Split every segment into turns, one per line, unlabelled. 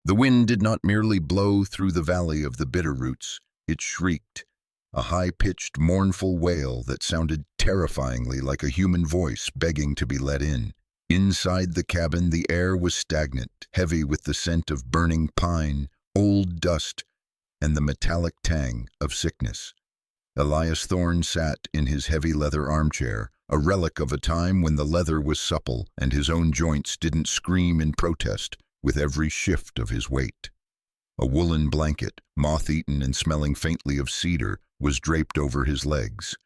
The wind did not merely blow through the valley of the Bitterroots, it shrieked, a high-pitched, mournful wail that sounded terrifyingly like a human voice begging to be let in. Inside the cabin, the air was stagnant, heavy with the scent of burning pine, old dust, and the metallic tang of sickness. Elias Thorne sat in his heavy leather armchair, a relic of a time when the leather was supple and his own joints didn't scream in protest with every shift of his weight. A woolen blanket, moth-eaten and smelling faintly of cedar, was draped over his legs,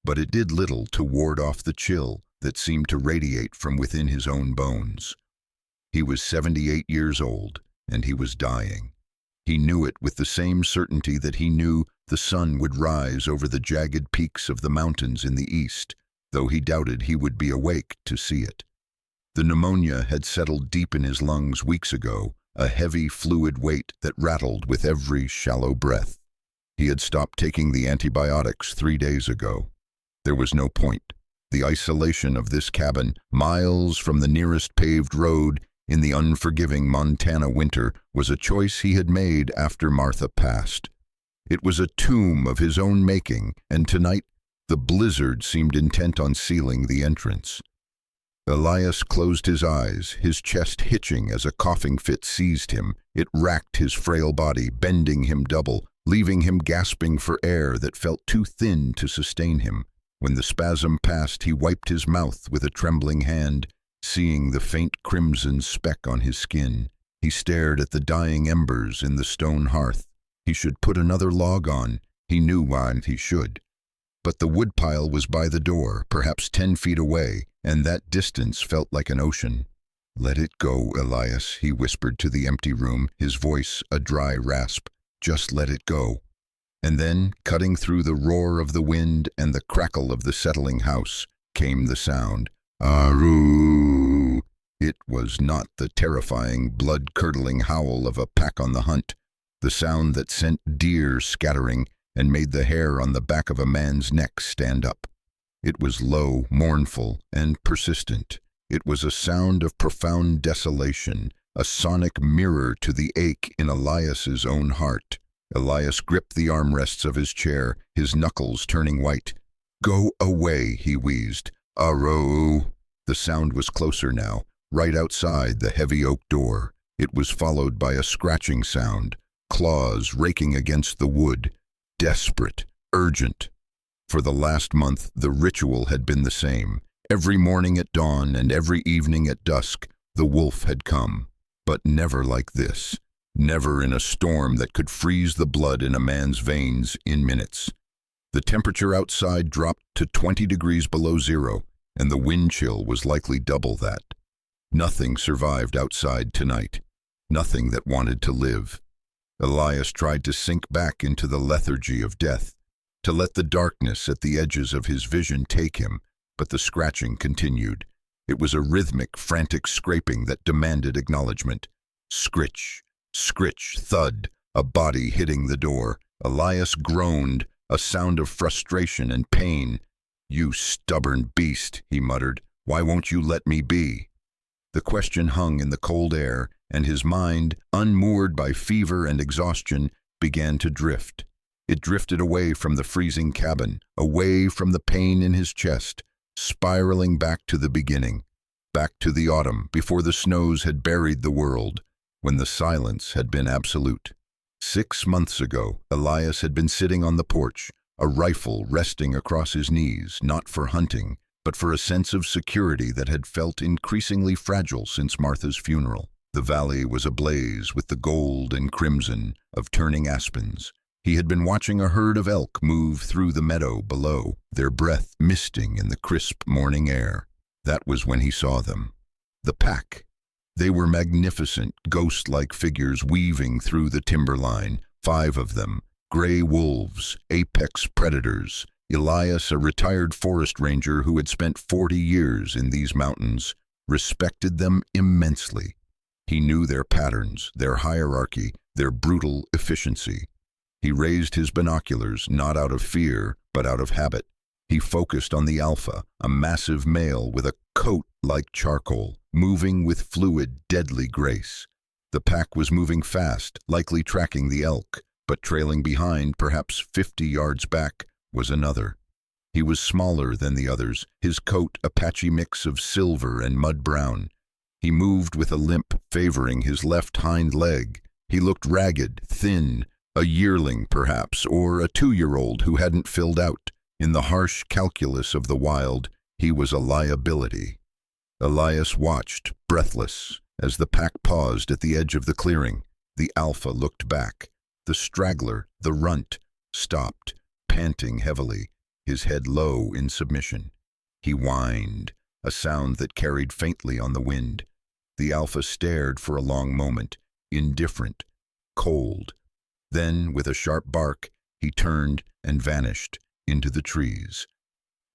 but it did little to ward off the chill that seemed to radiate from within his own bones. He was 78 years old, and he was dying. He knew it with the same certainty that he knew the sun would rise over the jagged peaks of the mountains in the east, though he doubted he would be awake to see it. The pneumonia had settled deep in his lungs weeks ago, a heavy fluid weight that rattled with every shallow breath. He had stopped taking the antibiotics 3 days ago. There was no point. The isolation of this cabin, miles from the nearest paved road in the unforgiving Montana winter, was a choice he had made after Martha passed. It was a tomb of his own making, and tonight the blizzard seemed intent on sealing the entrance. Elias closed his eyes, his chest hitching as a coughing fit seized him. It racked his frail body, bending him double, leaving him gasping for air that felt too thin to sustain him. When the spasm passed, he wiped his mouth with a trembling hand, seeing the faint crimson speck on his skin. He stared at the dying embers in the stone hearth. He should put another log on. He knew why he should. But the woodpile was by the door, perhaps 10 feet away, and that distance felt like an ocean. "Let it go, Elias," he whispered to the empty room, his voice a dry rasp. "Just let it go." And then, cutting through the roar of the wind and the crackle of the settling house, came the sound. "Aroo!" It was not the terrifying, blood-curdling howl of a pack on the hunt, the sound that sent deer scattering and made the hair on the back of a man's neck stand up. It was low, mournful, and persistent. It was a sound of profound desolation, a sonic mirror to the ache in Elias's own heart. Elias gripped the armrests of his chair, his knuckles turning white. "Go away," he wheezed. "Aroo!" The sound was closer now, right outside the heavy oak door. It was followed by a scratching sound, claws raking against the wood. Desperate, urgent. For the last month, the ritual had been the same. Every morning at dawn and every evening at dusk, the wolf had come. But never like this. Never in a storm that could freeze the blood in a man's veins in minutes. The temperature outside dropped to 20 degrees below zero, and the wind chill was likely double that. Nothing survived outside tonight. Nothing that wanted to live. Elias tried to sink back into the lethargy of death, to let the darkness at the edges of his vision take him, but the scratching continued. It was a rhythmic, frantic scraping that demanded acknowledgement. Scritch, scritch, thud, a body hitting the door. Elias groaned, a sound of frustration and pain. "You stubborn beast," he muttered. "Why won't you let me be?" The question hung in the cold air, and his mind, unmoored by fever and exhaustion, began to drift. It drifted away from the freezing cabin, away from the pain in his chest, spiraling back to the beginning, back to the autumn, before the snows had buried the world, when the silence had been absolute. 6 months ago, Elias had been sitting on the porch, a rifle resting across his knees, not for hunting, but for a sense of security that had felt increasingly fragile since Martha's funeral. The valley was ablaze with the gold and crimson of turning aspens. He had been watching a herd of elk move through the meadow below, their breath misting in the crisp morning air. That was when he saw them. The pack. They were magnificent, ghost-like figures weaving through the timberline, 5 of them, gray wolves, apex predators. Elias, a retired forest ranger who had spent 40 years in these mountains, respected them immensely. He knew their patterns, their hierarchy, their brutal efficiency. He raised his binoculars not out of fear, but out of habit. He focused on the alpha, a massive male with a coat like charcoal, moving with fluid, deadly grace. The pack was moving fast, likely tracking the elk, but trailing behind, perhaps 50 yards back, was another. He was smaller than the others, his coat a patchy mix of silver and mud brown. He moved with a limp favoring his left hind leg. He looked ragged, thin, a yearling perhaps, or a 2-year-old who hadn't filled out. In the harsh calculus of the wild, he was a liability. Elias watched, breathless, as the pack paused at the edge of the clearing. The alpha looked back. The straggler, the runt, stopped, panting heavily, his head low in submission. He whined, a sound that carried faintly on the wind. The alpha stared for a long moment, indifferent, cold. Then, with a sharp bark, he turned and vanished into the trees.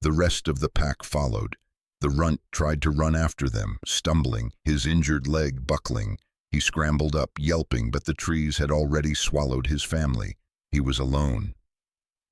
The rest of the pack followed. The runt tried to run after them, stumbling, his injured leg buckling. He scrambled up, yelping, but the trees had already swallowed his family. He was alone.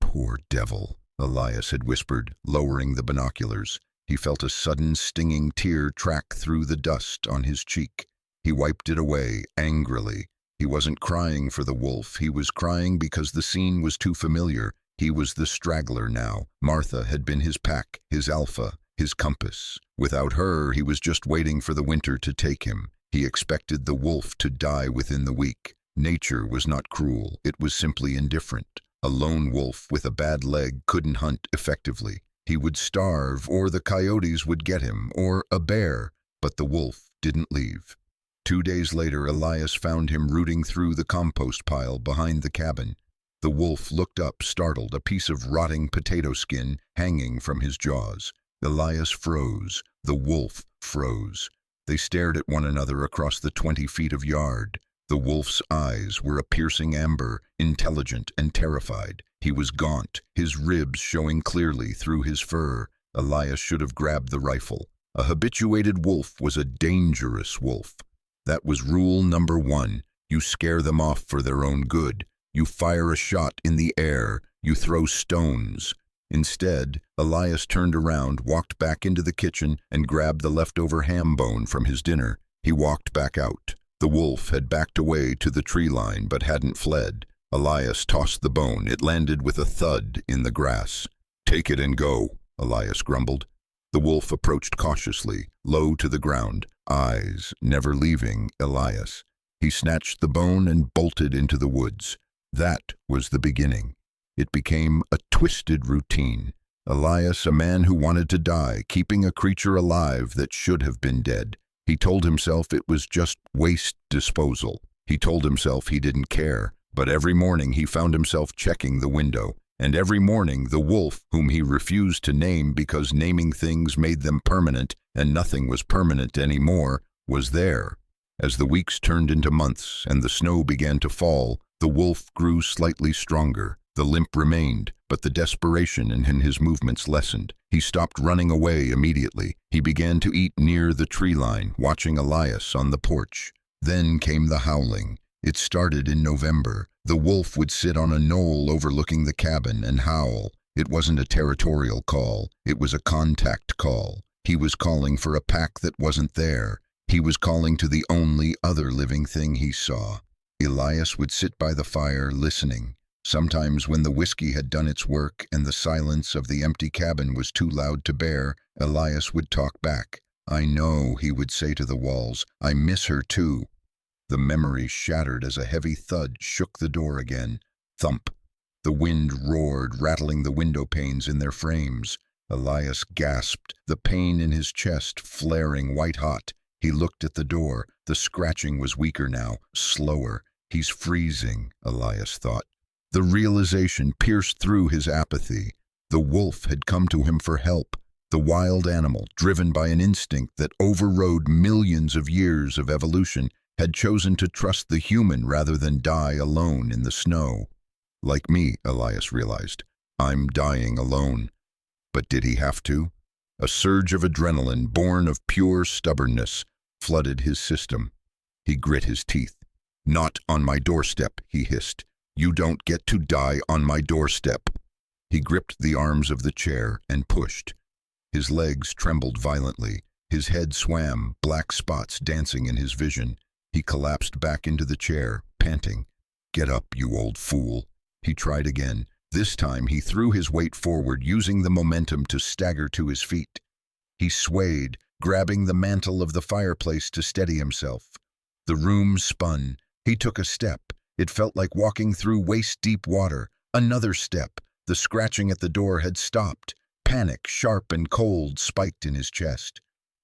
"Poor devil," Elias had whispered, lowering the binoculars. He felt a sudden stinging tear track through the dust on his cheek. He wiped it away, angrily. He wasn't crying for the wolf, he was crying because the scene was too familiar. He was the straggler now. Martha had been his pack, his alpha, his compass. Without her, he was just waiting for the winter to take him. He expected the wolf to die within the week. Nature was not cruel, it was simply indifferent. A lone wolf with a bad leg couldn't hunt effectively. He would starve, or the coyotes would get him, or a bear, but the wolf didn't leave. 2 days later, Elias found him rooting through the compost pile behind the cabin. The wolf looked up, startled, a piece of rotting potato skin hanging from his jaws. Elias froze. The wolf froze. They stared at one another across the 20 feet of yard. The wolf's eyes were a piercing amber, intelligent and terrified. He was gaunt, his ribs showing clearly through his fur. Elias should have grabbed the rifle. A habituated wolf was a dangerous wolf. That was rule number 1. You scare them off for their own good. You fire a shot in the air. You throw stones. Instead, Elias turned around, walked back into the kitchen, and grabbed the leftover ham bone from his dinner. He walked back out. The wolf had backed away to the tree line but hadn't fled. Elias tossed the bone. It landed with a thud in the grass. "Take it and go," Elias grumbled. The wolf approached cautiously, low to the ground, eyes never leaving Elias. He snatched the bone and bolted into the woods. That was the beginning. It became a twisted routine. Elias, a man who wanted to die, keeping a creature alive that should have been dead. He told himself it was just waste disposal. He told himself he didn't care. But every morning he found himself checking the window. And every morning the wolf, whom he refused to name because naming things made them permanent, and nothing was permanent anymore, was there. As the weeks turned into months and the snow began to fall, the wolf grew slightly stronger. The limp remained, but the desperation in his movements lessened. He stopped running away immediately. He began to eat near the tree line, watching Elias on the porch. Then came the howling. It started in November. The wolf would sit on a knoll overlooking the cabin and howl. It wasn't a territorial call. It was a contact call. He was calling for a pack that wasn't there. He was calling to the only other living thing he saw. Elias would sit by the fire, listening. Sometimes when the whiskey had done its work and the silence of the empty cabin was too loud to bear, Elias would talk back. "I know," he would say to the walls. "I miss her too." The memory shattered as a heavy thud shook the door again. Thump. The wind roared, rattling the window panes in their frames. Elias gasped, the pain in his chest flaring white-hot. He looked at the door. The scratching was weaker now, slower. "He's freezing," Elias thought. The realization pierced through his apathy. The wolf had come to him for help. The wild animal, driven by an instinct that overrode millions of years of evolution, had chosen to trust the human rather than die alone in the snow. Like me, Elias realized. I'm dying alone. But did he have to? A surge of adrenaline, born of pure stubbornness, flooded his system. He grit his teeth. "Not on my doorstep," he hissed. "You don't get to die on my doorstep." He gripped the arms of the chair and pushed. His legs trembled violently. His head swam, black spots dancing in his vision. He collapsed back into the chair, panting. "Get up, you old fool." He tried again. This time he threw his weight forward, using the momentum to stagger to his feet. He swayed, grabbing the mantel of the fireplace to steady himself. The room spun. He took a step. It felt like walking through waist-deep water. Another step. The scratching at the door had stopped. Panic, sharp and cold, spiked in his chest.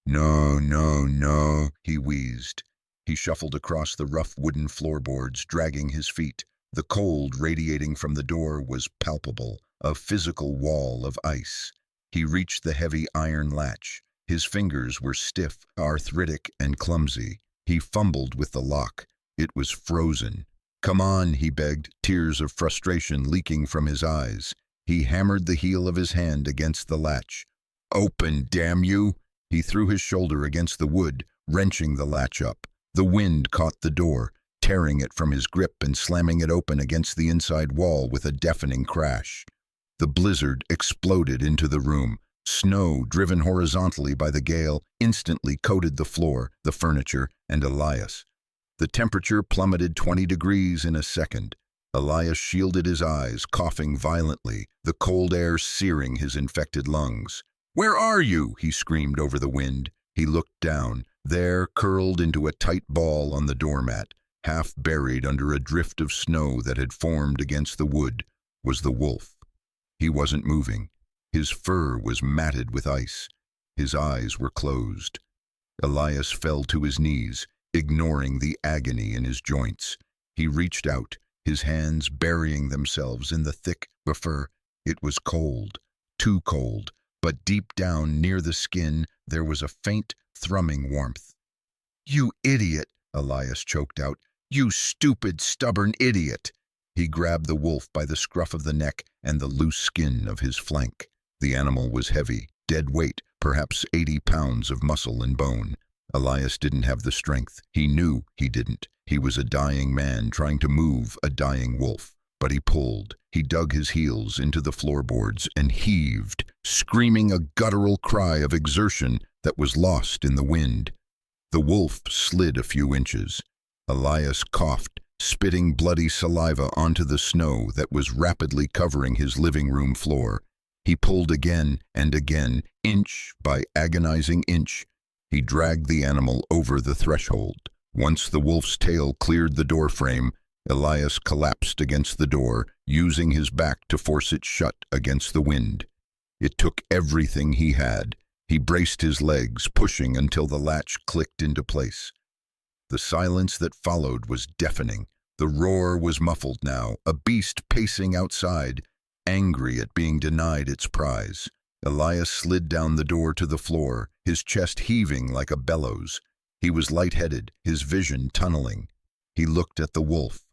"No, no, no," he wheezed. He shuffled across the rough wooden floorboards, dragging his feet. The cold radiating from the door was palpable, a physical wall of ice. He reached the heavy iron latch. His fingers were stiff, arthritic, and clumsy. He fumbled with the lock. It was frozen. "Come on," he begged, tears of frustration leaking from his eyes. He hammered the heel of his hand against the latch. "Open, damn you!" He threw his shoulder against the wood, wrenching the latch up. The wind caught the door, tearing it from his grip and slamming it open against the inside wall with a deafening crash. The blizzard exploded into the room. Snow, driven horizontally by the gale, instantly coated the floor, the furniture, and Elias. The temperature plummeted 20 degrees in a second. Elias shielded his eyes, coughing violently, the cold air searing his infected lungs. "Where are you?" he screamed over the wind. He looked down. There, curled into a tight ball on the doormat, half buried under a drift of snow that had formed against the wood, was the wolf. He wasn't moving. His fur was matted with ice. His eyes were closed. Elias fell to his knees, ignoring the agony in his joints. He reached out, his hands burying themselves in the thick fur. It was cold, too cold, but deep down near the skin there was a faint, thrumming warmth. "You idiot," Elias choked out. "You stupid, stubborn idiot." He grabbed the wolf by the scruff of the neck and the loose skin of his flank. The animal was heavy, dead weight, perhaps 80 pounds of muscle and bone. Elias didn't have the strength. He knew he didn't. He was a dying man trying to move a dying wolf. But he pulled. He dug his heels into the floorboards and heaved, screaming a guttural cry of exertion that was lost in the wind. The wolf slid a few inches. Elias coughed, spitting bloody saliva onto the snow that was rapidly covering his living room floor. He pulled again and again, inch by agonizing inch. He dragged the animal over the threshold. Once the wolf's tail cleared the doorframe, Elias collapsed against the door, using his back to force it shut against the wind. It took everything he had. He braced his legs, pushing until the latch clicked into place. The silence that followed was deafening. The roar was muffled now, a beast pacing outside, angry at being denied its prize. Elias slid down the door to the floor, his chest heaving like a bellows. He was lightheaded, his vision tunneling. He looked at the wolf.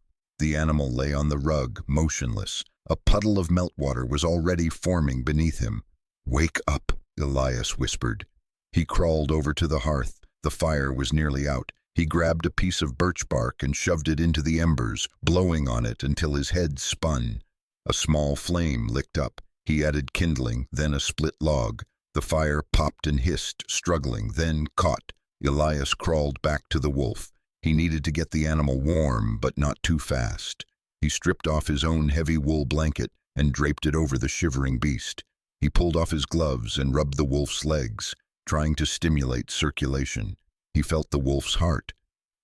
The animal lay on the rug, motionless. A puddle of meltwater was already forming beneath him. "Wake up," Elias whispered. He crawled over to the hearth. The fire was nearly out. He grabbed a piece of birch bark and shoved it into the embers, blowing on it until his head spun. A small flame licked up. He added kindling, then a split log. The fire popped and hissed, struggling, then caught. Elias crawled back to the wolf. He needed to get the animal warm, but not too fast. He stripped off his own heavy wool blanket and draped it over the shivering beast. He pulled off his gloves and rubbed the wolf's legs, trying to stimulate circulation. He felt the wolf's heart.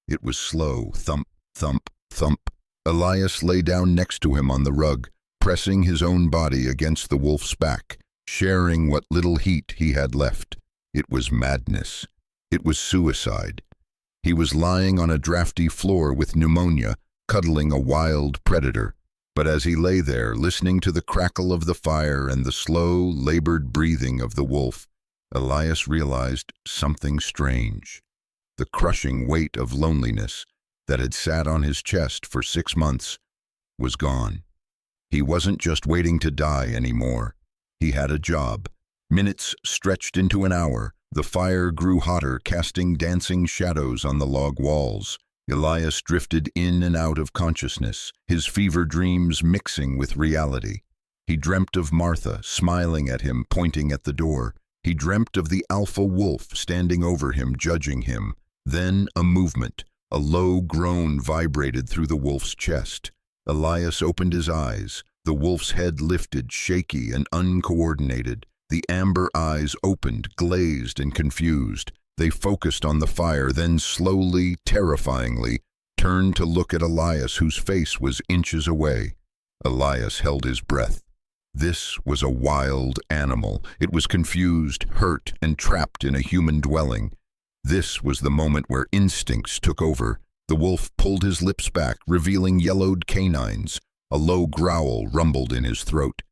It was slow, thump, thump, thump. Elias lay down next to him on the rug, pressing his own body against the wolf's back, sharing what little heat he had left. It was madness. It was suicide. He was lying on a drafty floor with pneumonia, cuddling a wild predator. But as he lay there, listening to the crackle of the fire and the slow, labored breathing of the wolf, Elias realized something strange. The crushing weight of loneliness that had sat on his chest for 6 months was gone. He wasn't just waiting to die anymore. He had a job. Minutes stretched into an hour. The fire grew hotter, casting dancing shadows on the log walls. Elias drifted in and out of consciousness, his fever dreams mixing with reality. He dreamt of Martha, smiling at him, pointing at the door. He dreamt of the alpha wolf standing over him, judging him. Then a movement, A low groan vibrated through the wolf's chest. Elias opened his eyes. The wolf's head lifted, shaky and uncoordinated. The amber eyes opened, glazed and confused. They focused on the fire, then slowly, terrifyingly, turned to look at Elias, whose face was inches away. Elias held his breath. This was a wild animal. It was confused, hurt, and trapped in a human dwelling. This was the moment where instincts took over. The wolf pulled his lips back, revealing yellowed canines. A low growl rumbled in his throat.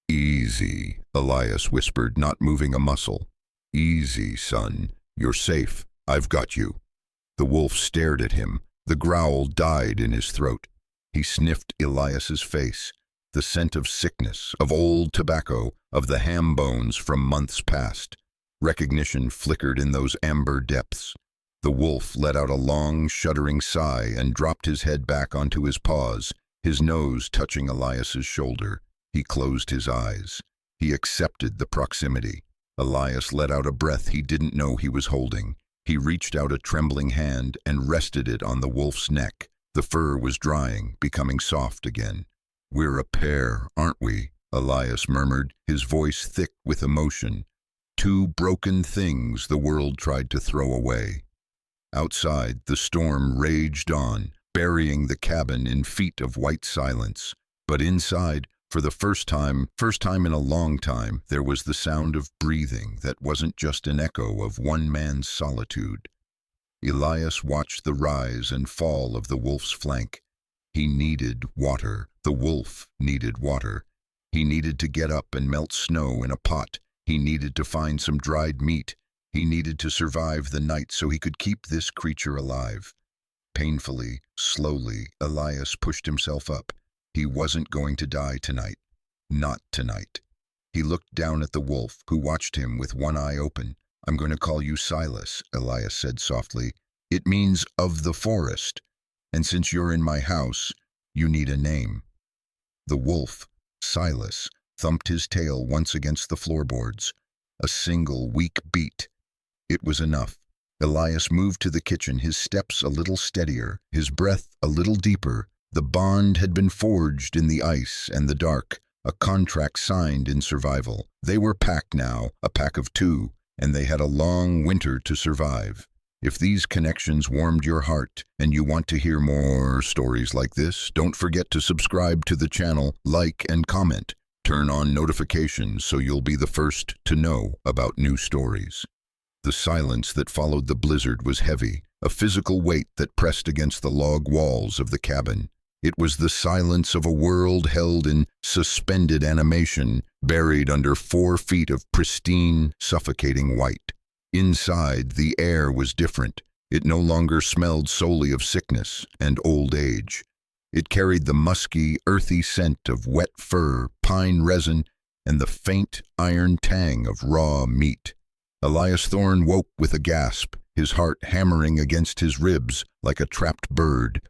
"Easy," Elias whispered, not moving a muscle. "Easy, son. You're safe. I've got you." The wolf stared at him. The growl died in his throat. He sniffed Elias's face. The scent of sickness, of old tobacco, of the ham bones from months past. Recognition flickered in those amber depths. The wolf let out a long, shuddering sigh and dropped his head back onto his paws, his nose touching Elias's shoulder. He closed his eyes. He accepted the proximity. Elias let out a breath he didn't know he was holding. He reached out a trembling hand and rested it on the wolf's neck. The fur was drying, becoming soft again. "We're a pair, aren't we?" Elias murmured, his voice thick with emotion. Two broken things the world tried to throw away. Outside, the storm raged on, burying the cabin in feet of white silence. But inside, for the first time in a long time, there was the sound of breathing that wasn't just an echo of one man's solitude. Elias watched the rise and fall of the wolf's flank. He needed water. The wolf needed water. He needed to get up and melt snow in a pot. He needed to find some dried meat. He needed to survive the night so he could keep this creature alive. Painfully, slowly, Elias pushed himself up. He wasn't going to die tonight. Not tonight. He looked down at the wolf, who watched him with one eye open. "I'm going to call you Silas," Elias said softly. "It means of the forest. And since you're in my house, you need a name." The wolf, Silas, thumped his tail once against the floorboards. A single weak beat. It was enough. Elias moved to the kitchen, his steps a little steadier, his breath a little deeper. The bond had been forged in the ice and the dark, a contract signed in survival. They were packed now, a pack of two, and they had a long winter to survive. If these connections warmed your heart and you want to hear more stories like this, don't forget to subscribe to the channel, like and comment. Turn on notifications so you'll be the first to know about new stories. The silence that followed the blizzard was heavy, a physical weight that pressed against the log walls of the cabin. It was the silence of a world held in suspended animation, buried under 4 feet of pristine, suffocating white. Inside, the air was different. It no longer smelled solely of sickness and old age. It carried the musky, earthy scent of wet fur, pine resin, and the faint iron tang of raw meat. Elias Thorne woke with a gasp, his heart hammering against his ribs like a trapped bird.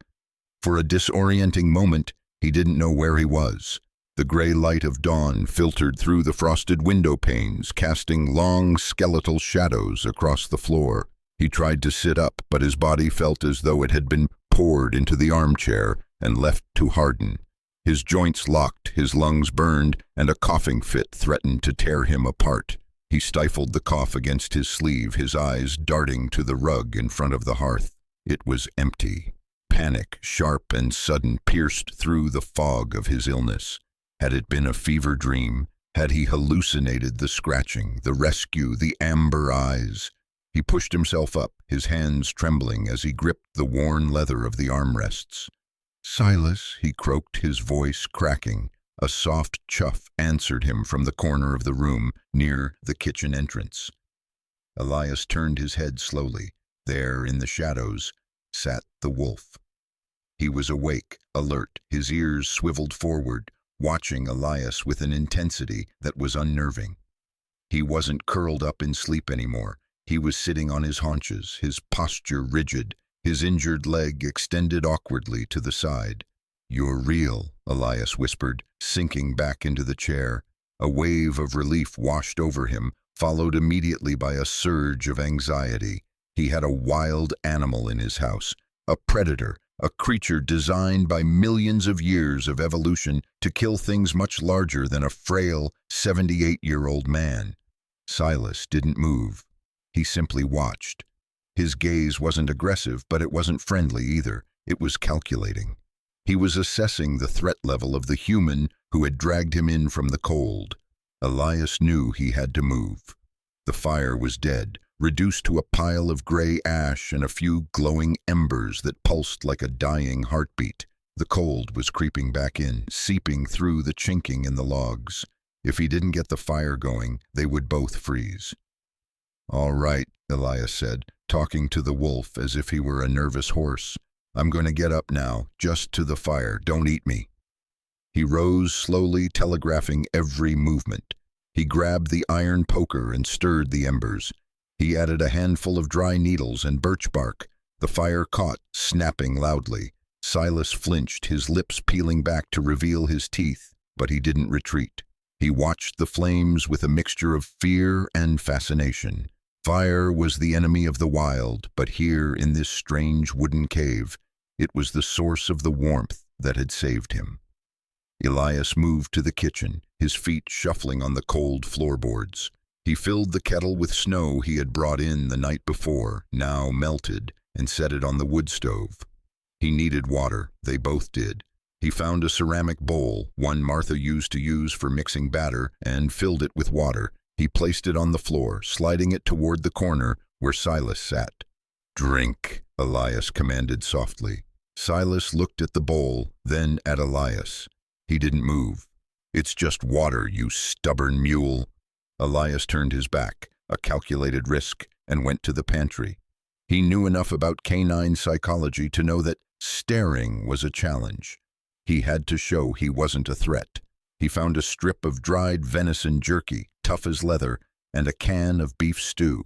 For a disorienting moment, he didn't know where he was. The gray light of dawn filtered through the frosted window panes, casting long skeletal shadows across the floor. He tried to sit up, but his body felt as though it had been poured into the armchair and left to harden. His joints locked, his lungs burned, and a coughing fit threatened to tear him apart. He stifled the cough against his sleeve, his eyes darting to the rug in front of the hearth. It was empty. Panic, sharp and sudden, pierced through the fog of his illness. Had it been a fever dream? Had he hallucinated the scratching, the rescue, the amber eyes? He pushed himself up, his hands trembling as he gripped the worn leather of the armrests. "Silas," he croaked, his voice cracking. A soft chuff answered him from the corner of the room, near the kitchen entrance. Elias turned his head slowly. There, in the shadows, sat the wolf. He was awake, alert, his ears swiveled forward, watching Elias with an intensity that was unnerving. He wasn't curled up in sleep anymore. He was sitting on his haunches, his posture rigid, his injured leg extended awkwardly to the side. "You're real," Elias whispered, sinking back into the chair. A wave of relief washed over him, followed immediately by a surge of anxiety. He had a wild animal in his house, a predator, a creature designed by millions of years of evolution to kill things much larger than a frail 78-year-old man. Silas didn't move. He simply watched. His gaze wasn't aggressive, but it wasn't friendly either. It was calculating. He was assessing the threat level of the human who had dragged him in from the cold. Elias knew he had to move. The fire was dead, reduced to a pile of gray ash and a few glowing embers that pulsed like a dying heartbeat. The cold was creeping back in, seeping through the chinking in the logs. If he didn't get the fire going, they would both freeze. "All right," Elias said, talking to the wolf as if he were a nervous horse. "I'm going to get up now, just to the fire. Don't eat me." He rose slowly, telegraphing every movement. He grabbed the iron poker and stirred the embers. He added a handful of dry needles and birch bark. The fire caught, snapping loudly. Silas flinched, his lips peeling back to reveal his teeth, but he didn't retreat. He watched the flames with a mixture of fear and fascination. Fire was the enemy of the wild, but here in this strange wooden cave, it was the source of the warmth that had saved him. Elias moved to the kitchen, his feet shuffling on the cold floorboards. He filled the kettle with snow he had brought in the night before, now melted, and set it on the wood stove. He needed water, they both did. He found a ceramic bowl, one Martha used to use for mixing batter, and filled it with water. He placed it on the floor, sliding it toward the corner where Silas sat. "Drink," Elias commanded softly. Silas looked at the bowl, then at Elias. He didn't move. "It's just water, you stubborn mule." Elias turned his back, a calculated risk, and went to the pantry. He knew enough about canine psychology to know that staring was a challenge. He had to show he wasn't a threat. He found a strip of dried venison jerky, tough as leather, and a can of beef stew.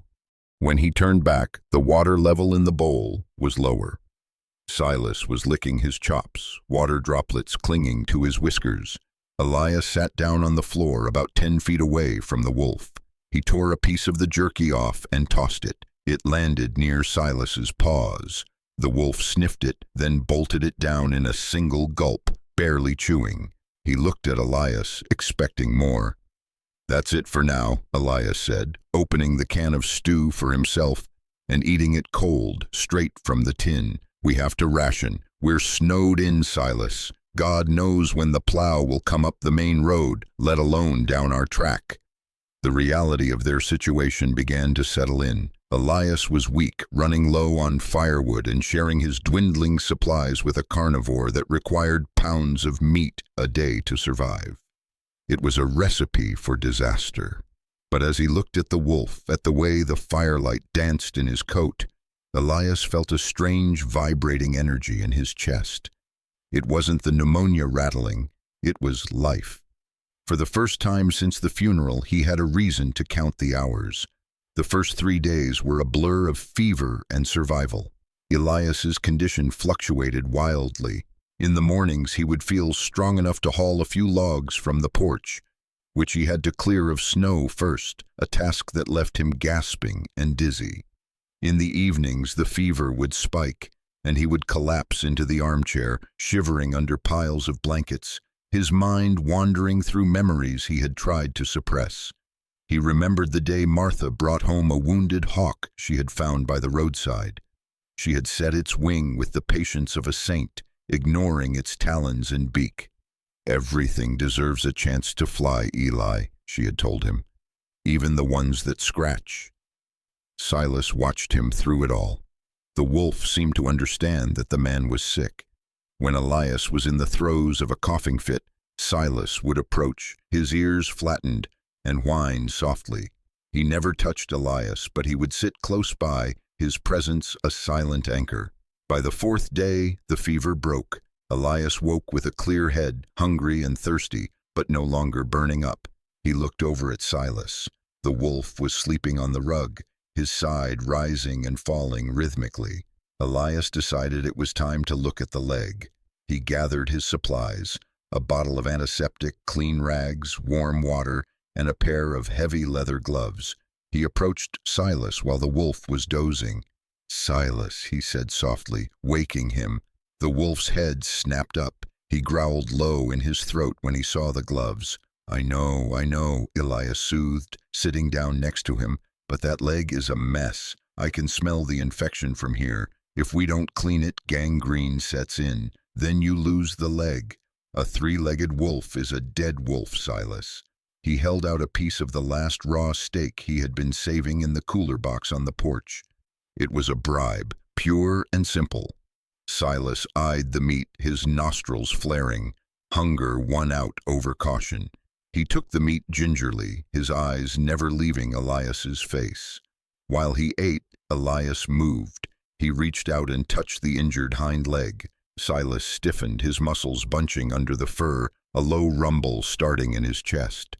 When he turned back, the water level in the bowl was lower. Silas was licking his chops, water droplets clinging to his whiskers. Elias sat down on the floor about 10 feet away from the wolf. He tore a piece of the jerky off and tossed it. It landed near Silas's paws. The wolf sniffed it, then bolted it down in a single gulp, barely chewing. He looked at Elias, expecting more. "That's it for now," Elias said, opening the can of stew for himself and eating it cold, straight from the tin. "We have to ration. We're snowed in, Silas. God knows when the plow will come up the main road, let alone down our track." The reality of their situation began to settle in. Elias was weak, running low on firewood and sharing his dwindling supplies with a carnivore that required pounds of meat a day to survive. It was a recipe for disaster. But as he looked at the wolf, at the way the firelight danced in his coat, Elias felt a strange vibrating energy in his chest. It wasn't the pneumonia rattling, it was life. For the first time since the funeral, he had a reason to count the hours. The first 3 days were a blur of fever and survival. Elias's condition fluctuated wildly. In the mornings, he would feel strong enough to haul a few logs from the porch, which he had to clear of snow first, a task that left him gasping and dizzy. In the evenings, the fever would spike, and he would collapse into the armchair, shivering under piles of blankets, his mind wandering through memories he had tried to suppress. He remembered the day Martha brought home a wounded hawk she had found by the roadside. She had set its wing with the patience of a saint, ignoring its talons and beak. "Everything deserves a chance to fly, Eli," she had told him, "even the ones that scratch." Silas watched him through it all. The wolf seemed to understand that the man was sick. When Elias was in the throes of a coughing fit, Silas would approach, his ears flattened, and whine softly. He never touched Elias, but he would sit close by, his presence a silent anchor. By the 4th day, the fever broke. Elias woke with a clear head, hungry and thirsty, but no longer burning up. He looked over at Silas. The wolf was sleeping on the rug, his side rising and falling rhythmically. Elias decided it was time to look at the leg. He gathered his supplies, a bottle of antiseptic, clean rags, warm water, and a pair of heavy leather gloves. He approached Silas while the wolf was dozing. "Silas," he said softly, waking him. The wolf's head snapped up. He growled low in his throat when he saw the gloves. I know, Elias soothed, sitting down next to him, but that leg is a mess. I can smell the infection from here. If we don't clean it, gangrene sets in. Then you lose the leg. A three-legged wolf is a dead wolf, Silas." He held out a piece of the last raw steak he had been saving in the cooler box on the porch. It was a bribe, pure and simple. Silas eyed the meat, his nostrils flaring. Hunger won out over caution. He took the meat gingerly, his eyes never leaving Elias's face. While he ate, Elias moved. He reached out and touched the injured hind leg. Silas stiffened, his muscles bunching under the fur, a low rumble starting in his chest.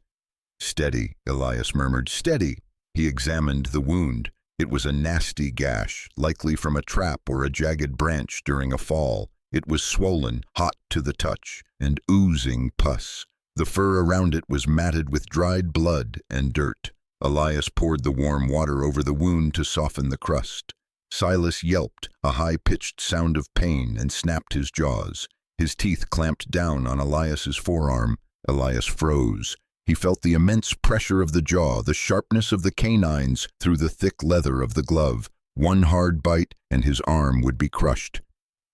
"Steady," Elias murmured, "steady." He examined the wound. It was a nasty gash, likely from a trap or a jagged branch during a fall. It was swollen, hot to the touch, and oozing pus. The fur around it was matted with dried blood and dirt. Elias poured the warm water over the wound to soften the crust. Silas yelped, a high-pitched sound of pain, and snapped his jaws. His teeth clamped down on Elias's forearm. Elias froze. He felt the immense pressure of the jaw, the sharpness of the canines through the thick leather of the glove. One hard bite, and his arm would be crushed.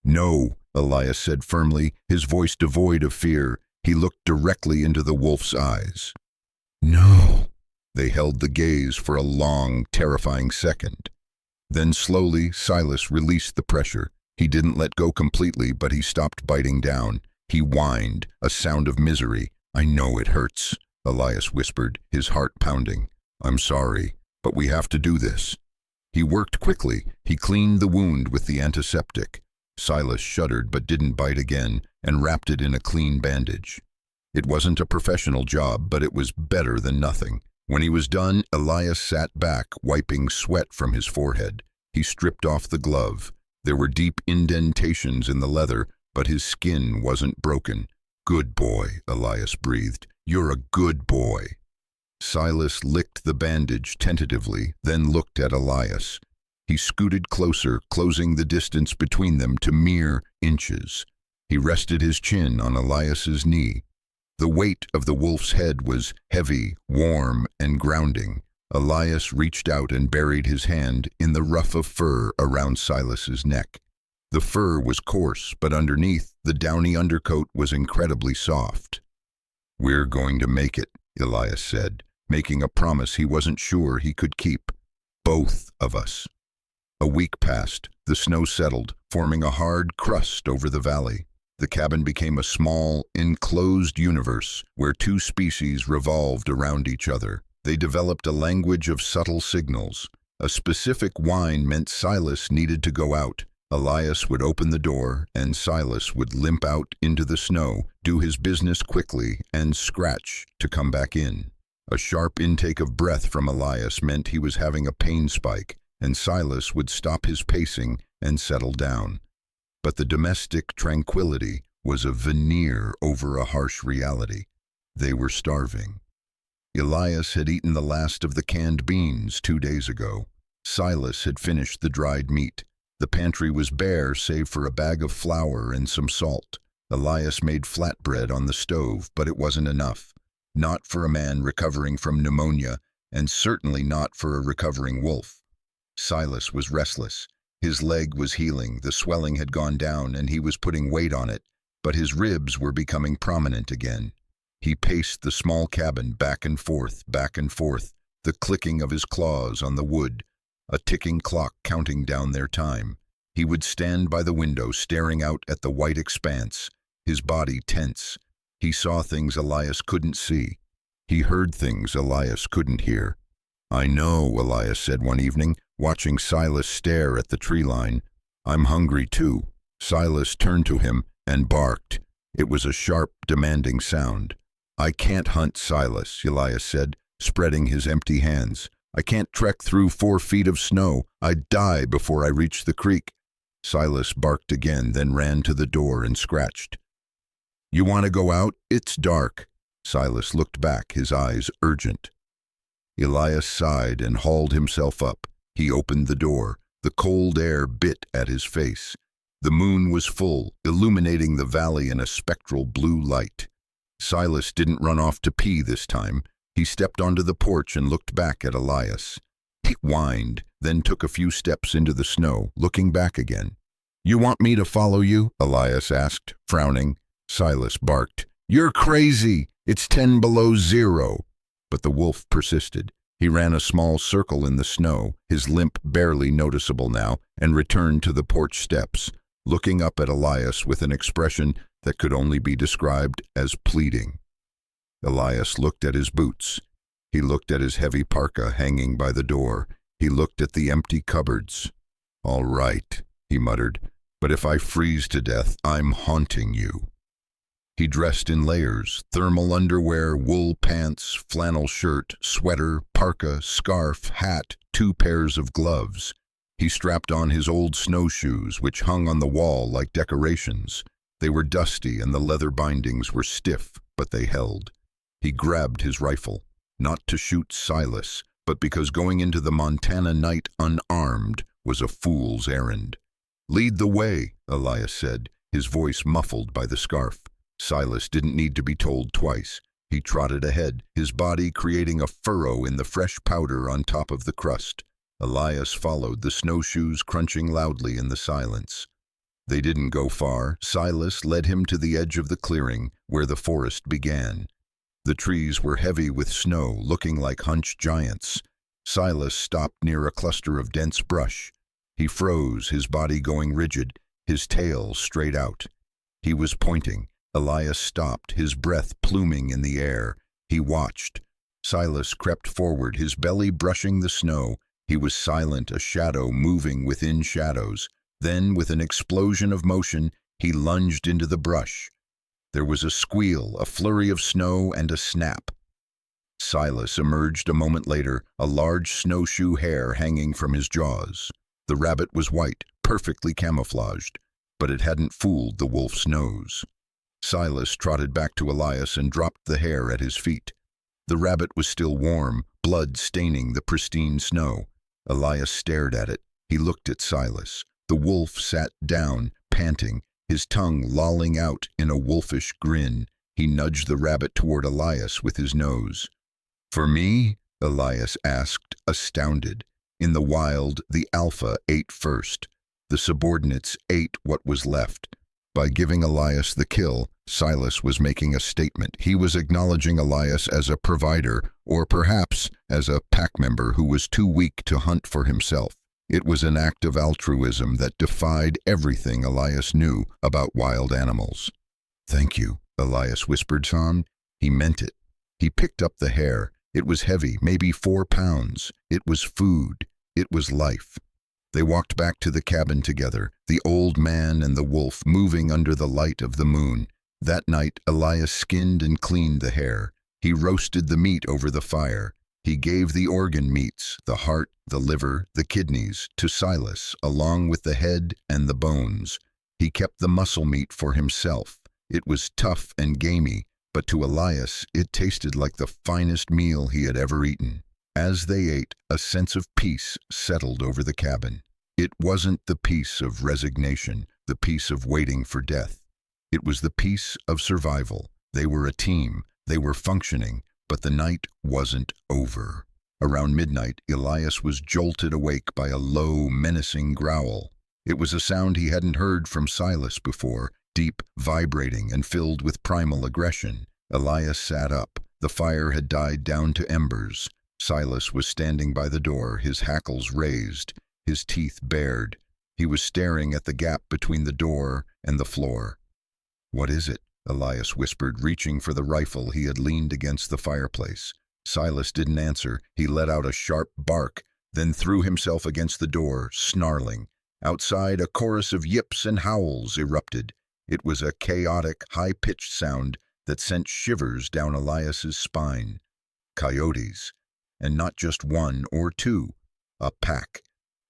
"No," Elias said firmly, his voice devoid of fear. He looked directly into the wolf's eyes. "No." They held the gaze for a long, terrifying second. Then slowly, Silas released the pressure. He didn't let go completely, but he stopped biting down. He whined, a sound of misery. "I know it hurts," Elias whispered, his heart pounding. "I'm sorry, but we have to do this." He worked quickly. He cleaned the wound with the antiseptic. Silas shuddered but didn't bite again, and wrapped it in a clean bandage. It wasn't a professional job, but it was better than nothing. When he was done, Elias sat back, wiping sweat from his forehead. He stripped off the glove. There were deep indentations in the leather, but his skin wasn't broken. "Good boy," Elias breathed. "You're a good boy." Silas licked the bandage tentatively, then looked at Elias. He scooted closer, closing the distance between them to mere inches. He rested his chin on Elias's knee. The weight of the wolf's head was heavy, warm, and grounding. Elias reached out and buried his hand in the ruff of fur around Silas's neck. The fur was coarse, but underneath, the downy undercoat was incredibly soft. "We're going to make it," Elias said, making a promise he wasn't sure he could keep. "Both of us." A week passed. The snow settled, forming a hard crust over the valley. The cabin became a small, enclosed universe where two species revolved around each other. They developed a language of subtle signals. A specific whine meant Silas needed to go out. Elias would open the door, and Silas would limp out into the snow, do his business quickly, and scratch to come back in. A sharp intake of breath from Elias meant he was having a pain spike, and Silas would stop his pacing and settle down. But the domestic tranquility was a veneer over a harsh reality. They were starving. Elias had eaten the last of the canned beans 2 days ago. Silas had finished the dried meat. The pantry was bare save for a bag of flour and some salt. Elias made flatbread on the stove, but it wasn't enough. Not for a man recovering from pneumonia, and certainly not for a recovering wolf. Silas was restless. His leg was healing, the swelling had gone down, and he was putting weight on it, but his ribs were becoming prominent again. He paced the small cabin back and forth, the clicking of his claws on the wood, a ticking clock counting down their time. He would stand by the window, staring out at the white expanse, his body tense. He saw things Elias couldn't see. He heard things Elias couldn't hear. "I know," Elias said one evening, watching Silas stare at the tree line. "I'm hungry too." Silas turned to him and barked. It was a sharp, demanding sound. "I can't hunt, Silas," Elias said, spreading his empty hands. "I can't trek through 4 feet of snow. I'd die before I reached the creek." Silas barked again, then ran to the door and scratched. "You want to go out? It's dark." Silas looked back, his eyes urgent. Elias sighed and hauled himself up. He opened the door. The cold air bit at his face. The moon was full, illuminating the valley in a spectral blue light. Silas didn't run off to pee this time. He stepped onto the porch and looked back at Elias. He whined, then took a few steps into the snow, looking back again. "You want me to follow you?" Elias asked, frowning. Silas barked, "You're crazy! It's 10 below zero." But the wolf persisted. He ran a small circle in the snow, his limp barely noticeable now, and returned to the porch steps, looking up at Elias with an expression that could only be described as pleading. Elias looked at his boots. He looked at his heavy parka hanging by the door. He looked at the empty cupboards. "All right," he muttered, "but if I freeze to death, I'm haunting you." He dressed in layers: thermal underwear, wool pants, flannel shirt, sweater, parka, scarf, hat, 2 pairs of gloves. He strapped on his old snowshoes, which hung on the wall like decorations. They were dusty and the leather bindings were stiff, but they held. He grabbed his rifle, not to shoot Silas, but because going into the Montana night unarmed was a fool's errand. "Lead the way," Elias said, his voice muffled by the scarf. Silas didn't need to be told twice. He trotted ahead, his body creating a furrow in the fresh powder on top of the crust. Elias followed, the snowshoes crunching loudly in the silence. They didn't go far. Silas led him to the edge of the clearing, where the forest began. The trees were heavy with snow, looking like hunched giants. Silas stopped near a cluster of dense brush. He froze, his body going rigid, his tail straight out. He was pointing. Elias stopped, his breath pluming in the air. He watched. Silas crept forward, his belly brushing the snow. He was silent, a shadow moving within shadows. Then, with an explosion of motion, he lunged into the brush. There was a squeal, a flurry of snow, and a snap. Silas emerged a moment later, a large snowshoe hair hanging from his jaws. The rabbit was white, perfectly camouflaged, but it hadn't fooled the wolf's nose. Silas trotted back to Elias and dropped the hair at his feet. The rabbit was still warm, blood staining the pristine snow. Elias stared at it. He looked at Silas. The wolf sat down, panting, his tongue lolling out in a wolfish grin. He nudged the rabbit toward Elias with his nose. "For me?" Elias asked, astounded. In the wild, the alpha ate first. The subordinates ate what was left. By giving Elias the kill, Silas was making a statement. He was acknowledging Elias as a provider, or perhaps as a pack member who was too weak to hunt for himself. It was an act of altruism that defied everything Elias knew about wild animals. "Thank you," Elias whispered. He meant it. He picked up the hair. It was heavy, maybe 4 pounds. It was food. It was life. They walked back to the cabin together, the old man and the wolf moving under the light of the moon. That night, Elias skinned and cleaned the hair. He roasted the meat over the fire. He gave the organ meats, the heart, the liver, the kidneys, to Silas, along with the head and the bones. He kept the muscle meat for himself. It was tough and gamey, but to Elias it tasted like the finest meal he had ever eaten. As they ate, a sense of peace settled over the cabin. It wasn't the peace of resignation, the peace of waiting for death. It was the peace of survival. They were a team. They were functioning, but the night wasn't over. Around midnight, Elias was jolted awake by a low, menacing growl. It was a sound he hadn't heard from Silas before, deep, vibrating, and filled with primal aggression. Elias sat up. The fire had died down to embers. Silas was standing by the door, his hackles raised, his teeth bared. He was staring at the gap between the door and the floor. "What is it?" Elias whispered, reaching for the rifle he had leaned against the fireplace. Silas didn't answer. He let out a sharp bark, then threw himself against the door, snarling. Outside, a chorus of yips and howls erupted. It was a chaotic, high-pitched sound that sent shivers down Elias's spine. Coyotes. And not just one or two. A pack.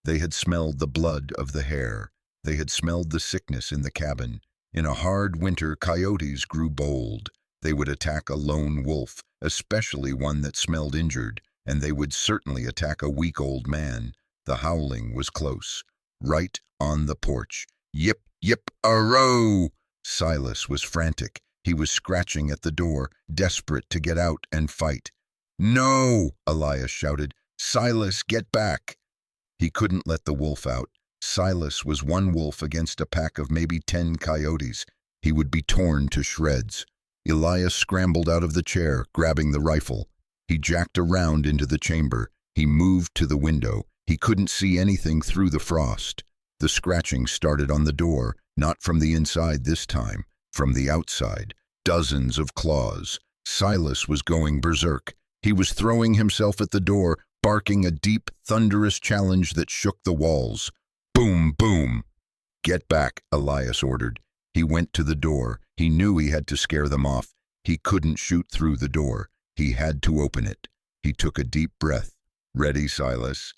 They had smelled the blood of the hare. They had smelled the sickness in the cabin. In a hard winter, coyotes grew bold. They would attack a lone wolf, especially one that smelled injured, and they would certainly attack a weak old man. The howling was close, right on the porch. Yip, yip, arrow! Silas was frantic. He was scratching at the door, desperate to get out and fight. No! Elias shouted. Silas, get back! He couldn't let the wolf out. Silas was one wolf against a pack of maybe 10 coyotes. He would be torn to shreds. Elias scrambled out of the chair, grabbing the rifle. He jacked around into the chamber. He moved to the window. He couldn't see anything through the frost. The scratching started on the door, not from the inside this time, from the outside. Dozens of claws. Silas was going berserk. He was throwing himself at the door, barking a deep, thunderous challenge that shook the walls. Boom, boom! Get back, Elias ordered. He went to the door. He knew he had to scare them off. He couldn't shoot through the door. He had to open it. He took a deep breath. Ready, Silas?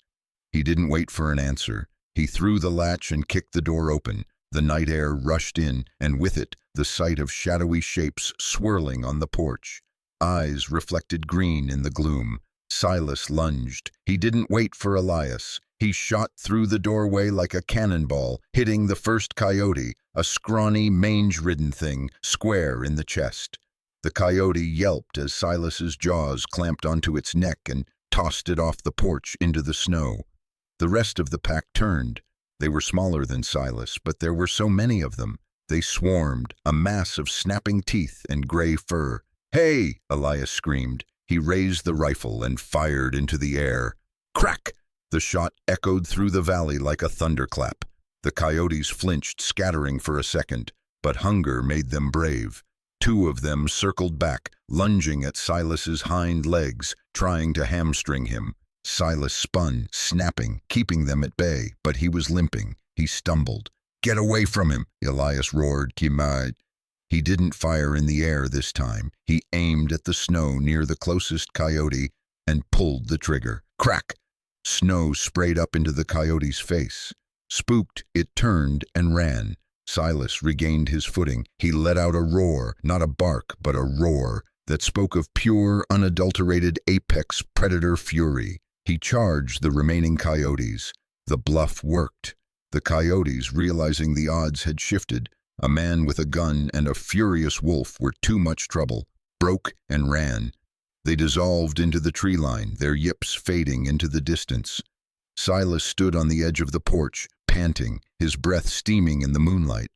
He didn't wait for an answer. He threw the latch and kicked the door open. The night air rushed in, and with it, the sight of shadowy shapes swirling on the porch. Eyes reflected green in the gloom. Silas lunged. He didn't wait for Elias. He shot through the doorway like a cannonball, hitting the first coyote, a scrawny, mange-ridden thing, square in the chest. The coyote yelped as Silas's jaws clamped onto its neck and tossed it off the porch into the snow. The rest of the pack turned. They were smaller than Silas, but there were so many of them. They swarmed, a mass of snapping teeth and gray fur. "Hey!" Elias screamed. He raised the rifle and fired into the air. Crack! The shot echoed through the valley like a thunderclap. The coyotes flinched, scattering for a second, but hunger made them brave. 2 of them circled back, lunging at Silas's hind legs, trying to hamstring him. Silas spun, snapping, keeping them at bay, but he was limping. He stumbled. "Get away from him!" Elias roared. He didn't fire in the air this time. He aimed at the snow near the closest coyote and pulled the trigger. Crack! Snow sprayed up into the coyote's face. Spooked, it turned and ran. Silas regained his footing. He let out a roar, not a bark, but a roar that spoke of pure, unadulterated apex predator fury. He charged the remaining coyotes. The bluff worked. The coyotes, realizing the odds had shifted, a man with a gun and a furious wolf were too much trouble, broke and ran. They dissolved into the tree line, their yips fading into the distance. Silas stood on the edge of the porch, panting, his breath steaming in the moonlight.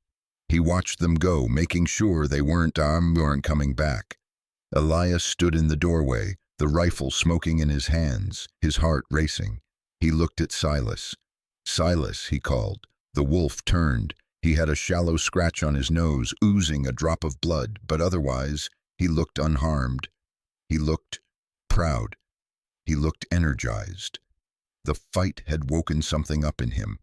He watched them go, making sure they weren't coming back. Elias stood in the doorway, the rifle smoking in his hands, his heart racing. He looked at Silas. "Silas," he called. The wolf turned. He had a shallow scratch on his nose, oozing a drop of blood, but otherwise, he looked unharmed. He looked proud. He looked energized. The fight had woken something up in him.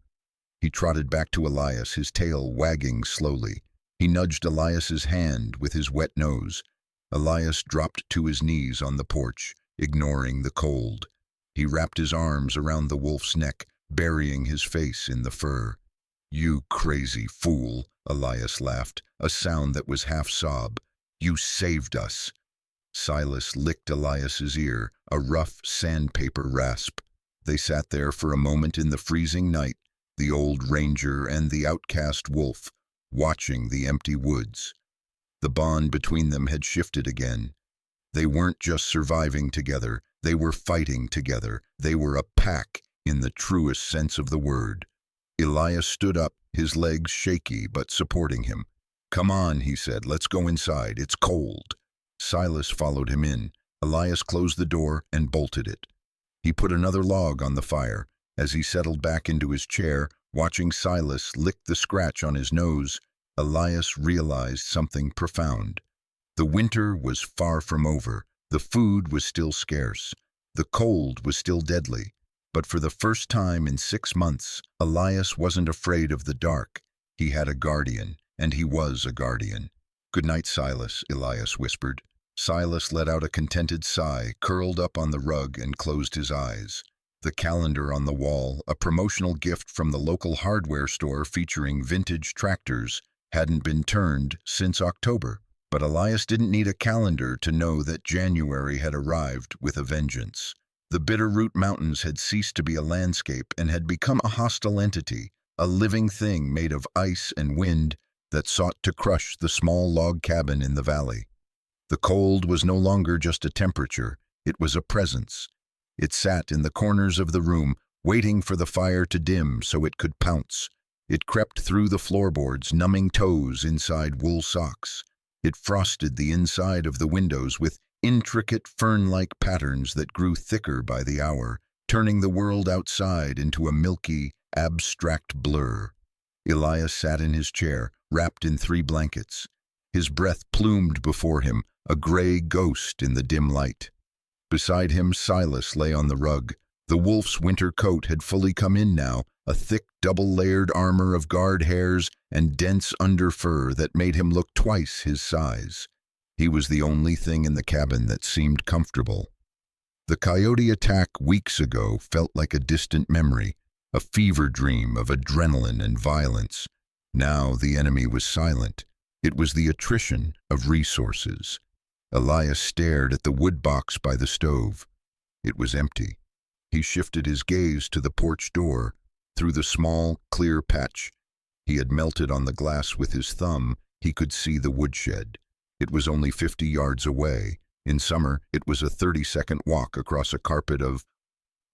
He trotted back to Elias, his tail wagging slowly. He nudged Elias's hand with his wet nose. Elias dropped to his knees on the porch, ignoring the cold. He wrapped his arms around the wolf's neck, burying his face in the fur. "You crazy fool," Elias laughed, a sound that was half sob. "You saved us." Silas licked Elias's ear, a rough sandpaper rasp. They sat there for a moment in the freezing night, the old ranger and the outcast wolf, watching the empty woods. The bond between them had shifted again. They weren't just surviving together, they were fighting together. They were a pack in the truest sense of the word. Elias stood up, his legs shaky but supporting him. "Come on," he said, "let's go inside. It's cold." Silas followed him in. Elias closed the door and bolted it. He put another log on the fire. As he settled back into his chair, watching Silas lick the scratch on his nose, Elias realized something profound. The winter was far from over. The food was still scarce. The cold was still deadly. But for the first time in 6 months, Elias wasn't afraid of the dark. He had a guardian, and he was a guardian. "Good night, Silas," Elias whispered. Silas let out a contented sigh, curled up on the rug, and closed his eyes. The calendar on the wall, a promotional gift from the local hardware store featuring vintage tractors, hadn't been turned since October. But Elias didn't need a calendar to know that January had arrived with a vengeance. The Bitterroot Mountains had ceased to be a landscape and had become a hostile entity, a living thing made of ice and wind that sought to crush the small log cabin in the valley. The cold was no longer just a temperature, it was a presence. It sat in the corners of the room, waiting for the fire to dim so it could pounce. It crept through the floorboards, numbing toes inside wool socks. It frosted the inside of the windows with intricate fern-like patterns that grew thicker by the hour, turning the world outside into a milky, abstract blur. Elias sat in his chair, wrapped in 3 blankets. His breath plumed before him, a gray ghost in the dim light. Beside him, Silas lay on the rug. The wolf's winter coat had fully come in now, a thick double-layered armor of guard hairs and dense underfur that made him look twice his size. He was the only thing in the cabin that seemed comfortable. The coyote attack weeks ago felt like a distant memory, a fever dream of adrenaline and violence. Now the enemy was silent. It was the attrition of resources. Elias stared at the wood box by the stove. It was empty. He shifted his gaze to the porch door. Through the small, clear patch he had melted on the glass with his thumb, he could see the woodshed. It was only 50 yards away. In summer, it was a 30-second walk across a carpet of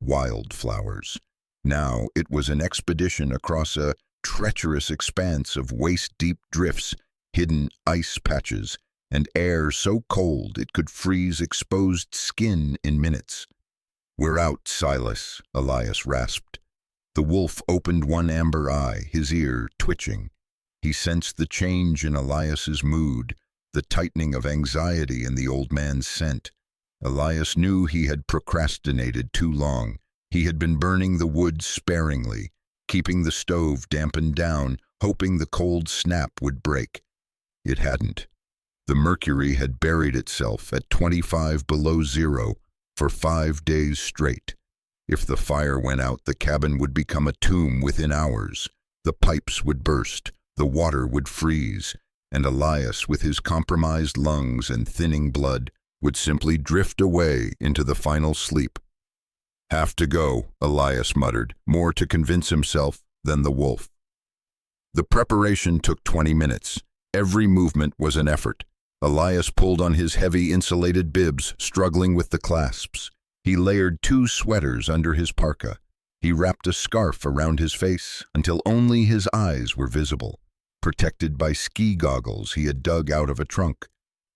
wildflowers. Now it was an expedition across a treacherous expanse of waist-deep drifts, hidden ice patches, and air so cold it could freeze exposed skin in minutes. "We're out, Silas," Elias rasped. The wolf opened one amber eye, his ear twitching. He sensed the change in Elias's mood, the tightening of anxiety in the old man's scent. Elias knew he had procrastinated too long. He had been burning the wood sparingly, keeping the stove dampened down, hoping the cold snap would break. It hadn't. The mercury had buried itself at 25 below zero for 5 days straight. If the fire went out, the cabin would become a tomb within hours. The pipes would burst, the water would freeze, and Elias, with his compromised lungs and thinning blood, would simply drift away into the final sleep. "Have to go," Elias muttered, more to convince himself than the wolf. The preparation took 20 minutes. Every movement was an effort. Elias pulled on his heavy insulated bibs, struggling with the clasps. He layered 2 sweaters under his parka. He wrapped a scarf around his face until only his eyes were visible, protected by ski goggles he had dug out of a trunk,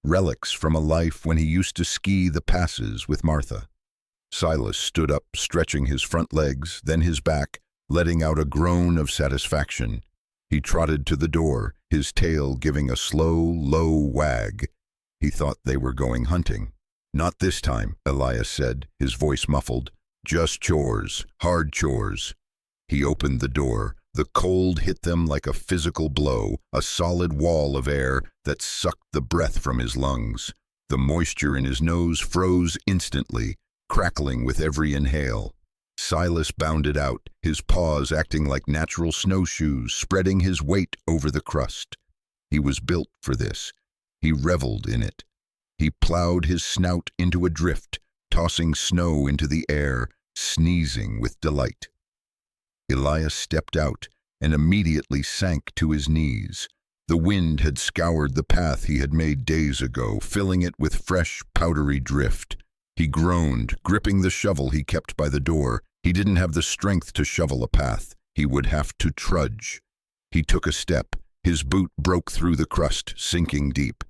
relics from a life when he used to ski the passes with Martha. Silas stood up, stretching his front legs, then his back, letting out a groan of satisfaction. He trotted to the door, his tail giving a slow, low wag. He thought they were going hunting. "Not this time," Elias said, his voice muffled. "Just chores, hard chores." He opened the door. The cold hit them like a physical blow, a solid wall of air that sucked the breath from his lungs. The moisture in his nose froze instantly, crackling with every inhale. Silas bounded out, his paws acting like natural snowshoes, spreading his weight over the crust. He was built for this. He reveled in it. He plowed his snout into a drift, tossing snow into the air, sneezing with delight. Elias stepped out and immediately sank to his knees. The wind had scoured the path he had made days ago, filling it with fresh, powdery drift. He groaned, gripping the shovel he kept by the door. He didn't have the strength to shovel a path. He would have to trudge. He took a step. His boot broke through the crust, sinking deep.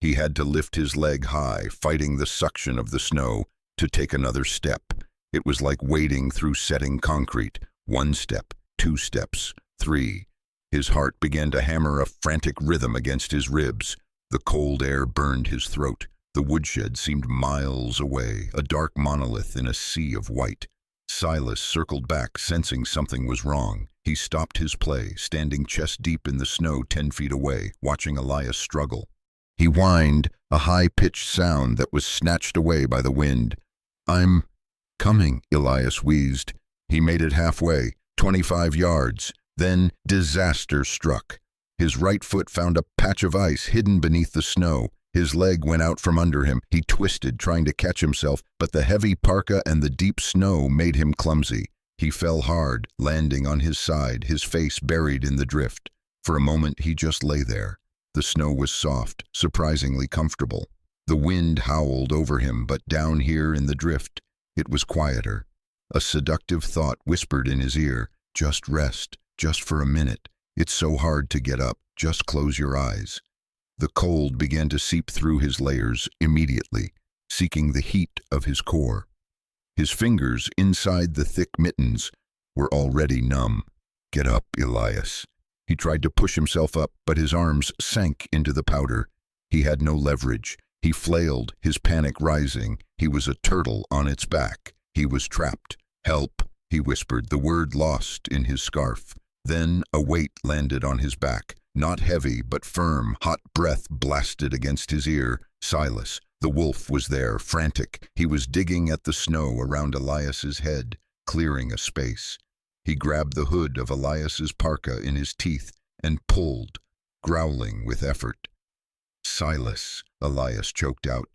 He had to lift his leg high, fighting the suction of the snow, to take another step. It was like wading through setting concrete. 1 step, 2 steps, 3. His heart began to hammer a frantic rhythm against his ribs. The cold air burned his throat. The woodshed seemed miles away, a dark monolith in a sea of white. Silas circled back, sensing something was wrong. He stopped his play, standing chest-deep in the snow 10 feet away, watching Elias struggle. He whined, a high-pitched sound that was snatched away by the wind. "I'm coming," Elias wheezed. He made it halfway, 25 yards. Then disaster struck. His right foot found a patch of ice hidden beneath the snow. His leg went out from under him. He twisted, trying to catch himself, but the heavy parka and the deep snow made him clumsy. He fell hard, landing on his side, his face buried in the drift. For a moment he just lay there. The snow was soft, surprisingly comfortable. The wind howled over him, but down here in the drift, it was quieter. A seductive thought whispered in his ear, "Just rest, just for a minute. It's so hard to get up, just close your eyes." The cold began to seep through his layers immediately, seeking the heat of his core. His fingers inside the thick mittens were already numb. "Get up, Elias." He tried to push himself up, but his arms sank into the powder. He had no leverage. He flailed, his panic rising. He was a turtle on its back. He was trapped. "Help," he whispered, the word lost in his scarf. Then a weight landed on his back. Not heavy, but firm. Hot breath blasted against his ear. Silas, the wolf, was there, frantic. He was digging at the snow around Elias's head, clearing a space. He grabbed the hood of Elias's parka in his teeth and pulled, growling with effort. "Silas," Elias choked out.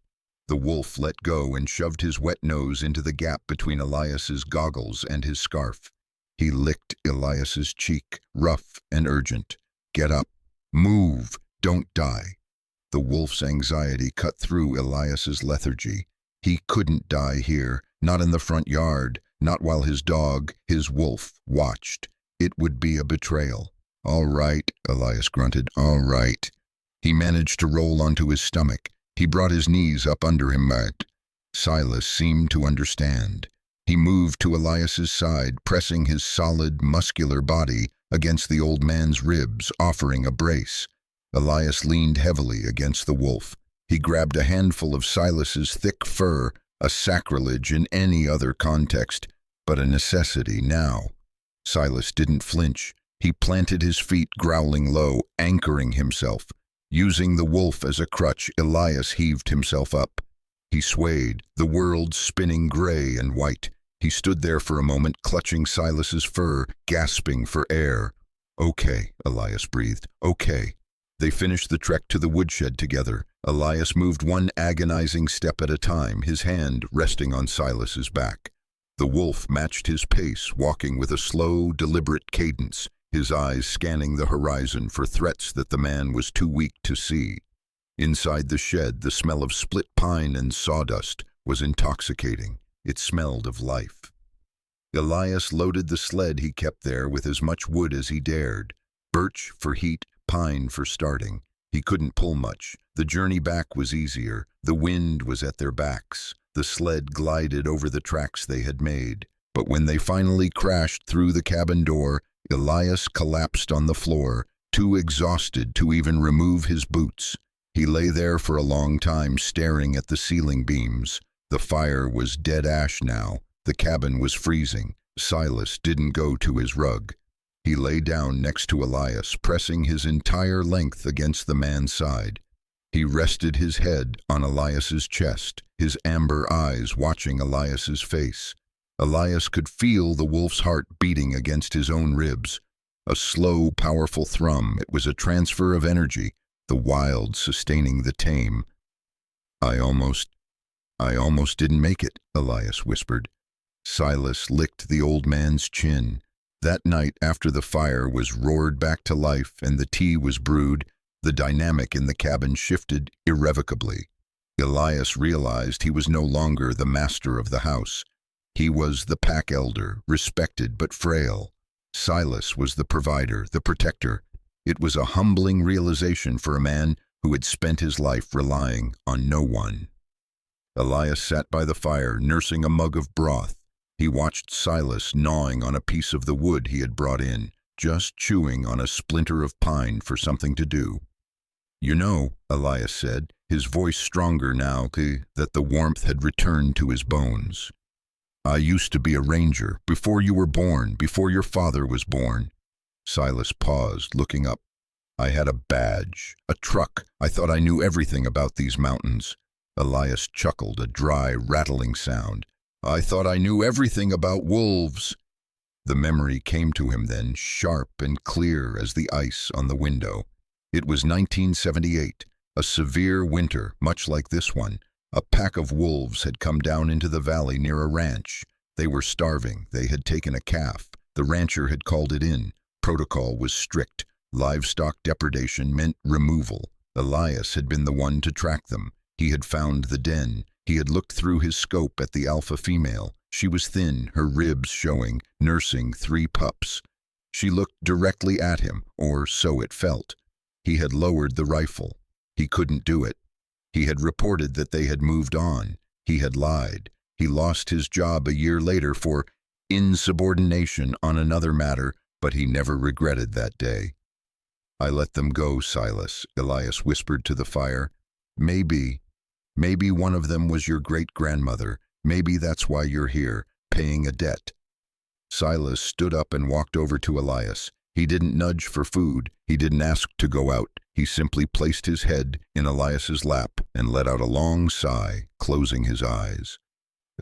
The wolf let go and shoved his wet nose into the gap between Elias's goggles and his scarf. He licked Elias's cheek, rough and urgent. "Get up. Move. Don't die." The wolf's anxiety cut through Elias's lethargy. He couldn't die here, not in the front yard, not while his dog, his wolf, watched. It would be a betrayal. "All right," Elias grunted. "All right." He managed to roll onto his stomach. He brought his knees up under him. Silas seemed to understand. He moved to Elias's side, pressing his solid, muscular body against the old man's ribs, offering a brace. Elias leaned heavily against the wolf. He grabbed a handful of Silas's thick fur, a sacrilege in any other context, but a necessity now. Silas didn't flinch. He planted his feet, growling low, anchoring himself. Using the wolf as a crutch, Elias heaved himself up. He swayed, the world spinning gray and white. He stood there for a moment, clutching Silas's fur, gasping for air. "Okay," Elias breathed. "Okay." They finished the trek to the woodshed together. Elias moved one agonizing step at a time, his hand resting on Silas's back. The wolf matched his pace, walking with a slow, deliberate cadence, his eyes scanning the horizon for threats that the man was too weak to see. Inside the shed, the smell of split pine and sawdust was intoxicating. It smelled of life. Elias loaded the sled he kept there with as much wood as he dared. Birch for heat, pine for starting. He couldn't pull much. The journey back was easier. The wind was at their backs. The sled glided over the tracks they had made. But when they finally crashed through the cabin door, Elias collapsed on the floor, too exhausted to even remove his boots. He lay there for a long time, staring at the ceiling beams. The fire was dead ash now. The cabin was freezing. Silas didn't go to his rug. He lay down next to Elias, pressing his entire length against the man's side. He rested his head on Elias's chest, his amber eyes watching Elias's face. Elias could feel the wolf's heart beating against his own ribs. A slow, powerful thrum. It was a transfer of energy, the wild sustaining the tame. I almost didn't make it," Elias whispered. Silas licked the old man's chin. That night, after the fire was roared back to life and the tea was brewed, the dynamic in the cabin shifted irrevocably. Elias realized he was no longer the master of the house. He was the pack elder, respected but frail. Silas was the provider, the protector. It was a humbling realization for a man who had spent his life relying on no one. Elias sat by the fire, nursing a mug of broth. He watched Silas gnawing on a piece of the wood he had brought in, just chewing on a splinter of pine for something to do. "You know," Elias said, his voice stronger now that the warmth had returned to his bones. "I used to be a ranger, before you were born, before your father was born." Silas paused, looking up. "I had a badge, a truck. I thought I knew everything about these mountains." Elias chuckled, a dry, rattling sound. "I thought I knew everything about wolves." The memory came to him then, sharp and clear as the ice on the window. It was 1978. A severe winter, much like this one. A pack of wolves had come down into the valley near a ranch. They were starving. They had taken a calf. The rancher had called it in. Protocol was strict. Livestock depredation meant removal. Elias had been the one to track them. He had found the den. He had looked through his scope at the alpha female. She was thin, her ribs showing, nursing 3 pups. She looked directly at him, or so it felt. He had lowered the rifle. He couldn't do it. He had reported that they had moved on. He had lied. He lost his job a year later for insubordination on another matter, but he never regretted that day. "I let them go, Silas," Elias whispered to the fire. Maybe one of them was your great-grandmother. Maybe that's why you're here, paying a debt." Silas stood up and walked over to Elias. He didn't nudge for food. He didn't ask to go out. He simply placed his head in Elias's lap and let out a long sigh, closing his eyes.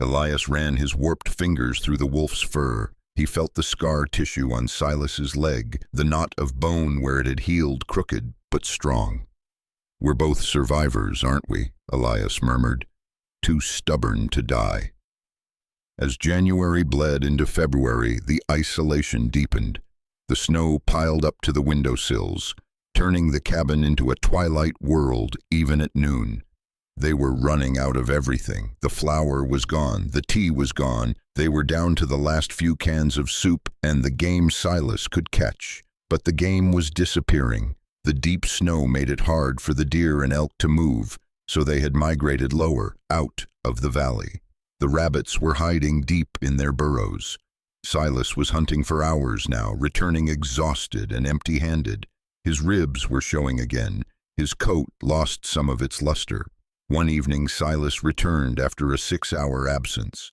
Elias ran his warped fingers through the wolf's fur. He felt the scar tissue on Silas's leg, the knot of bone where it had healed crooked but strong. "We're both survivors, aren't we?" Elias murmured. "Too stubborn to die." As January bled into February, the isolation deepened. The snow piled up to the windowsills, turning the cabin into a twilight world even at noon. They were running out of everything. The flour was gone, the tea was gone, they were down to the last few cans of soup and the game Silas could catch. But the game was disappearing. The deep snow made it hard for the deer and elk to move, so they had migrated lower, out of the valley. The rabbits were hiding deep in their burrows. Silas was hunting for hours now, returning exhausted and empty-handed. His ribs were showing again. His coat lost some of its luster. One evening Silas returned after a 6-hour absence.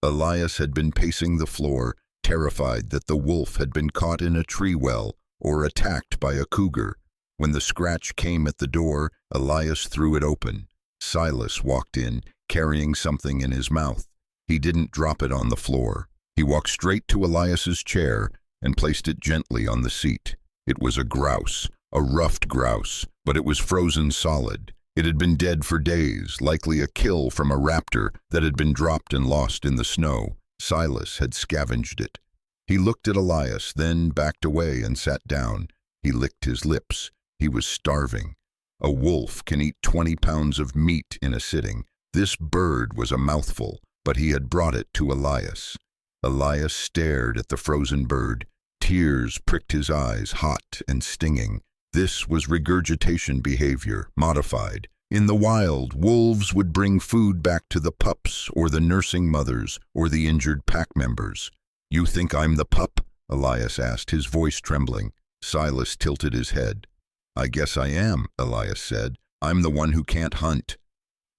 Elias had been pacing the floor, terrified that the wolf had been caught in a tree well or attacked by a cougar. When the scratch came at the door, Elias threw it open. Silas walked in, carrying something in his mouth. He didn't drop it on the floor. He walked straight to Elias's chair and placed it gently on the seat. It was a grouse, a ruffed grouse, but it was frozen solid. It had been dead for days, likely a kill from a raptor that had been dropped and lost in the snow. Silas had scavenged it. He looked at Elias, then backed away and sat down. He licked his lips. He was starving. A wolf can eat 20 pounds of meat in a sitting. This bird was a mouthful, but he had brought it to Elias. Elias stared at the frozen bird. Tears pricked his eyes, hot and stinging. This was regurgitation behavior, modified. In the wild, wolves would bring food back to the pups or the nursing mothers or the injured pack members. "You think I'm the pup?" Elias asked, his voice trembling. Silas tilted his head. "I guess I am," Elias said. "I'm the one who can't hunt."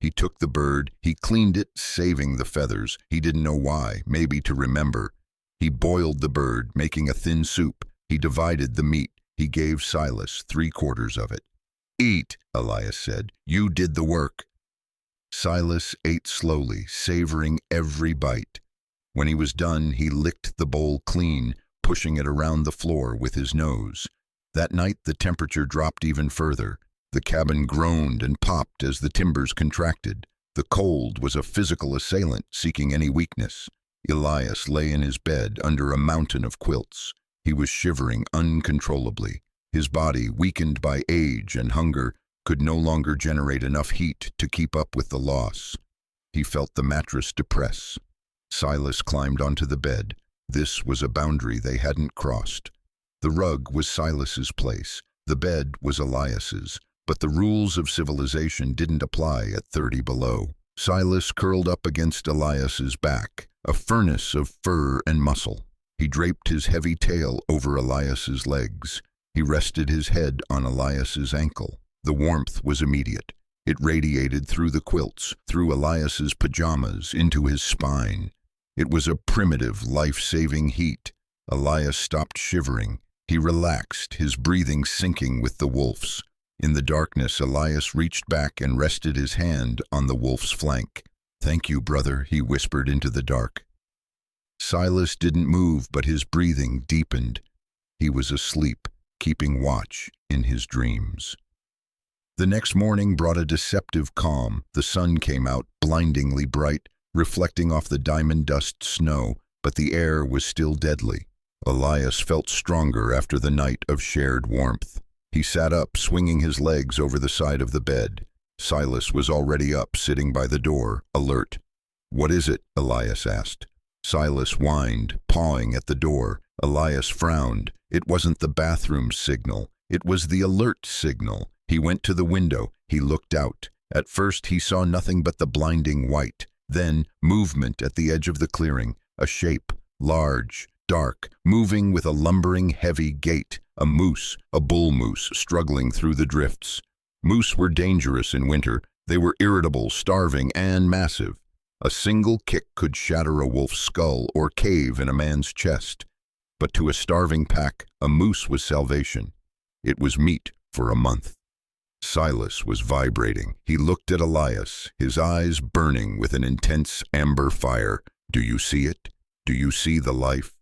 He took the bird. He cleaned it, saving the feathers. He didn't know why, maybe to remember. He boiled the bird, making a thin soup. He divided the meat. He gave Silas 3/4 of it. "Eat," Elias said. "You did the work." Silas ate slowly, savoring every bite. When he was done, he licked the bowl clean, pushing it around the floor with his nose. That night, the temperature dropped even further. The cabin groaned and popped as the timbers contracted. The cold was a physical assailant seeking any weakness. Elias lay in his bed under a mountain of quilts. He was shivering uncontrollably. His body, weakened by age and hunger, could no longer generate enough heat to keep up with the loss. He felt the mattress depress. Silas climbed onto the bed. This was a boundary they hadn't crossed. The rug was Silas's place. The bed was Elias's. But the rules of civilization didn't apply at 30 below. Silas curled up against Elias's back, a furnace of fur and muscle. He draped his heavy tail over Elias's legs. He rested his head on Elias's ankle. The warmth was immediate. It radiated through the quilts, through Elias's pajamas, into his spine. It was a primitive, life-saving heat. Elias stopped shivering. He relaxed, his breathing sinking with the wolf's. In the darkness, Elias reached back and rested his hand on the wolf's flank. "Thank you, brother," he whispered into the dark. Silas didn't move, but his breathing deepened. He was asleep, keeping watch in his dreams. The next morning brought a deceptive calm. The sun came out, blindingly bright, reflecting off the diamond dust snow, but the air was still deadly. Elias felt stronger after the night of shared warmth. He sat up, swinging his legs over the side of the bed. Silas was already up, sitting by the door, alert. "What is it?" Elias asked. Silas whined, pawing at the door. Elias frowned. It wasn't the bathroom signal. It was the alert signal. He went to the window. He looked out. At first he saw nothing but the blinding white. Then movement at the edge of the clearing. A shape, large, dark, moving with a lumbering, heavy gait. A moose, a bull moose, struggling through the drifts. Moose were dangerous in winter. They were irritable, starving, and massive. A single kick could shatter a wolf's skull or cave in a man's chest. But to a starving pack, a moose was salvation. It was meat for a month. Silas was vibrating. He looked at Elias, his eyes burning with an intense amber fire. "Do you see it? Do you see the life?"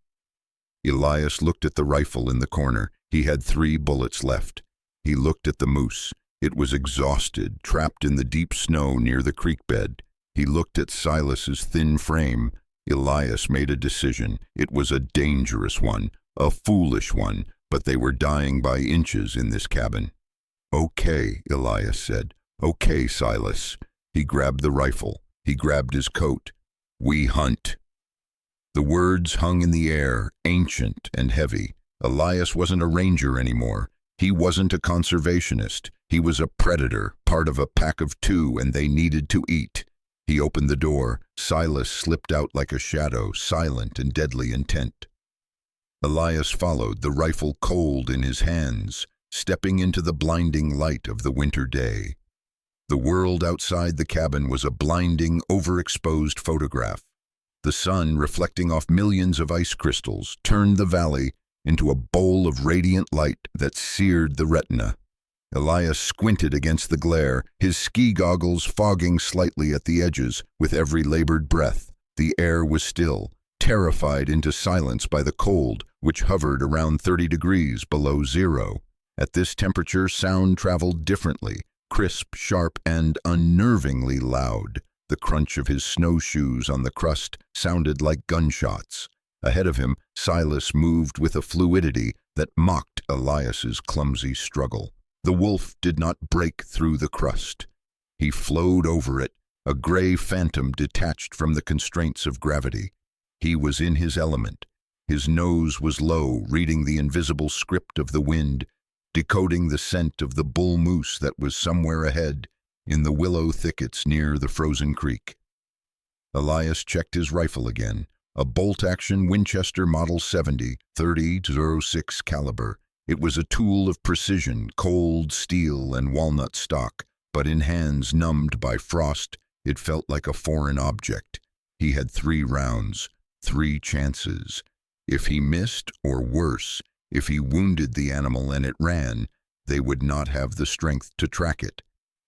Elias looked at the rifle in the corner. He had 3 bullets left. He looked at the moose. It was exhausted, trapped in the deep snow near the creek bed. He looked at Silas's thin frame. Elias made a decision. It was a dangerous one, a foolish one, but they were dying by inches in this cabin. "Okay," Elias said. "Okay, Silas." He grabbed the rifle. He grabbed his coat. "We hunt." The words hung in the air, ancient and heavy. Elias wasn't a ranger anymore. He wasn't a conservationist. He was a predator, part of a pack of 2, and they needed to eat. He opened the door. Silas slipped out like a shadow, silent and deadly intent. Elias followed, the rifle cold in his hands, stepping into the blinding light of the winter day. The world outside the cabin was a blinding, overexposed photograph. The sun, reflecting off millions of ice crystals, turned the valley into a bowl of radiant light that seared the retina. Elias squinted against the glare, his ski goggles fogging slightly at the edges with every labored breath. The air was still, terrified into silence by the cold, which hovered around 30 degrees below zero. At this temperature, sound traveled differently, crisp, sharp, and unnervingly loud. The crunch of his snowshoes on the crust sounded like gunshots. Ahead of him, Silas moved with a fluidity that mocked Elias's clumsy struggle. The wolf did not break through the crust. He flowed over it, a gray phantom detached from the constraints of gravity. He was in his element. His nose was low, reading the invisible script of the wind, decoding the scent of the bull moose that was somewhere ahead, in the willow thickets near the frozen creek. Elias checked his rifle again, a bolt-action Winchester Model 70, 30-06 caliber. It was a tool of precision, cold steel and walnut stock, but in hands numbed by frost, it felt like a foreign object. He had 3 rounds, 3 chances. If he missed, or worse, if he wounded the animal and it ran, they would not have the strength to track it.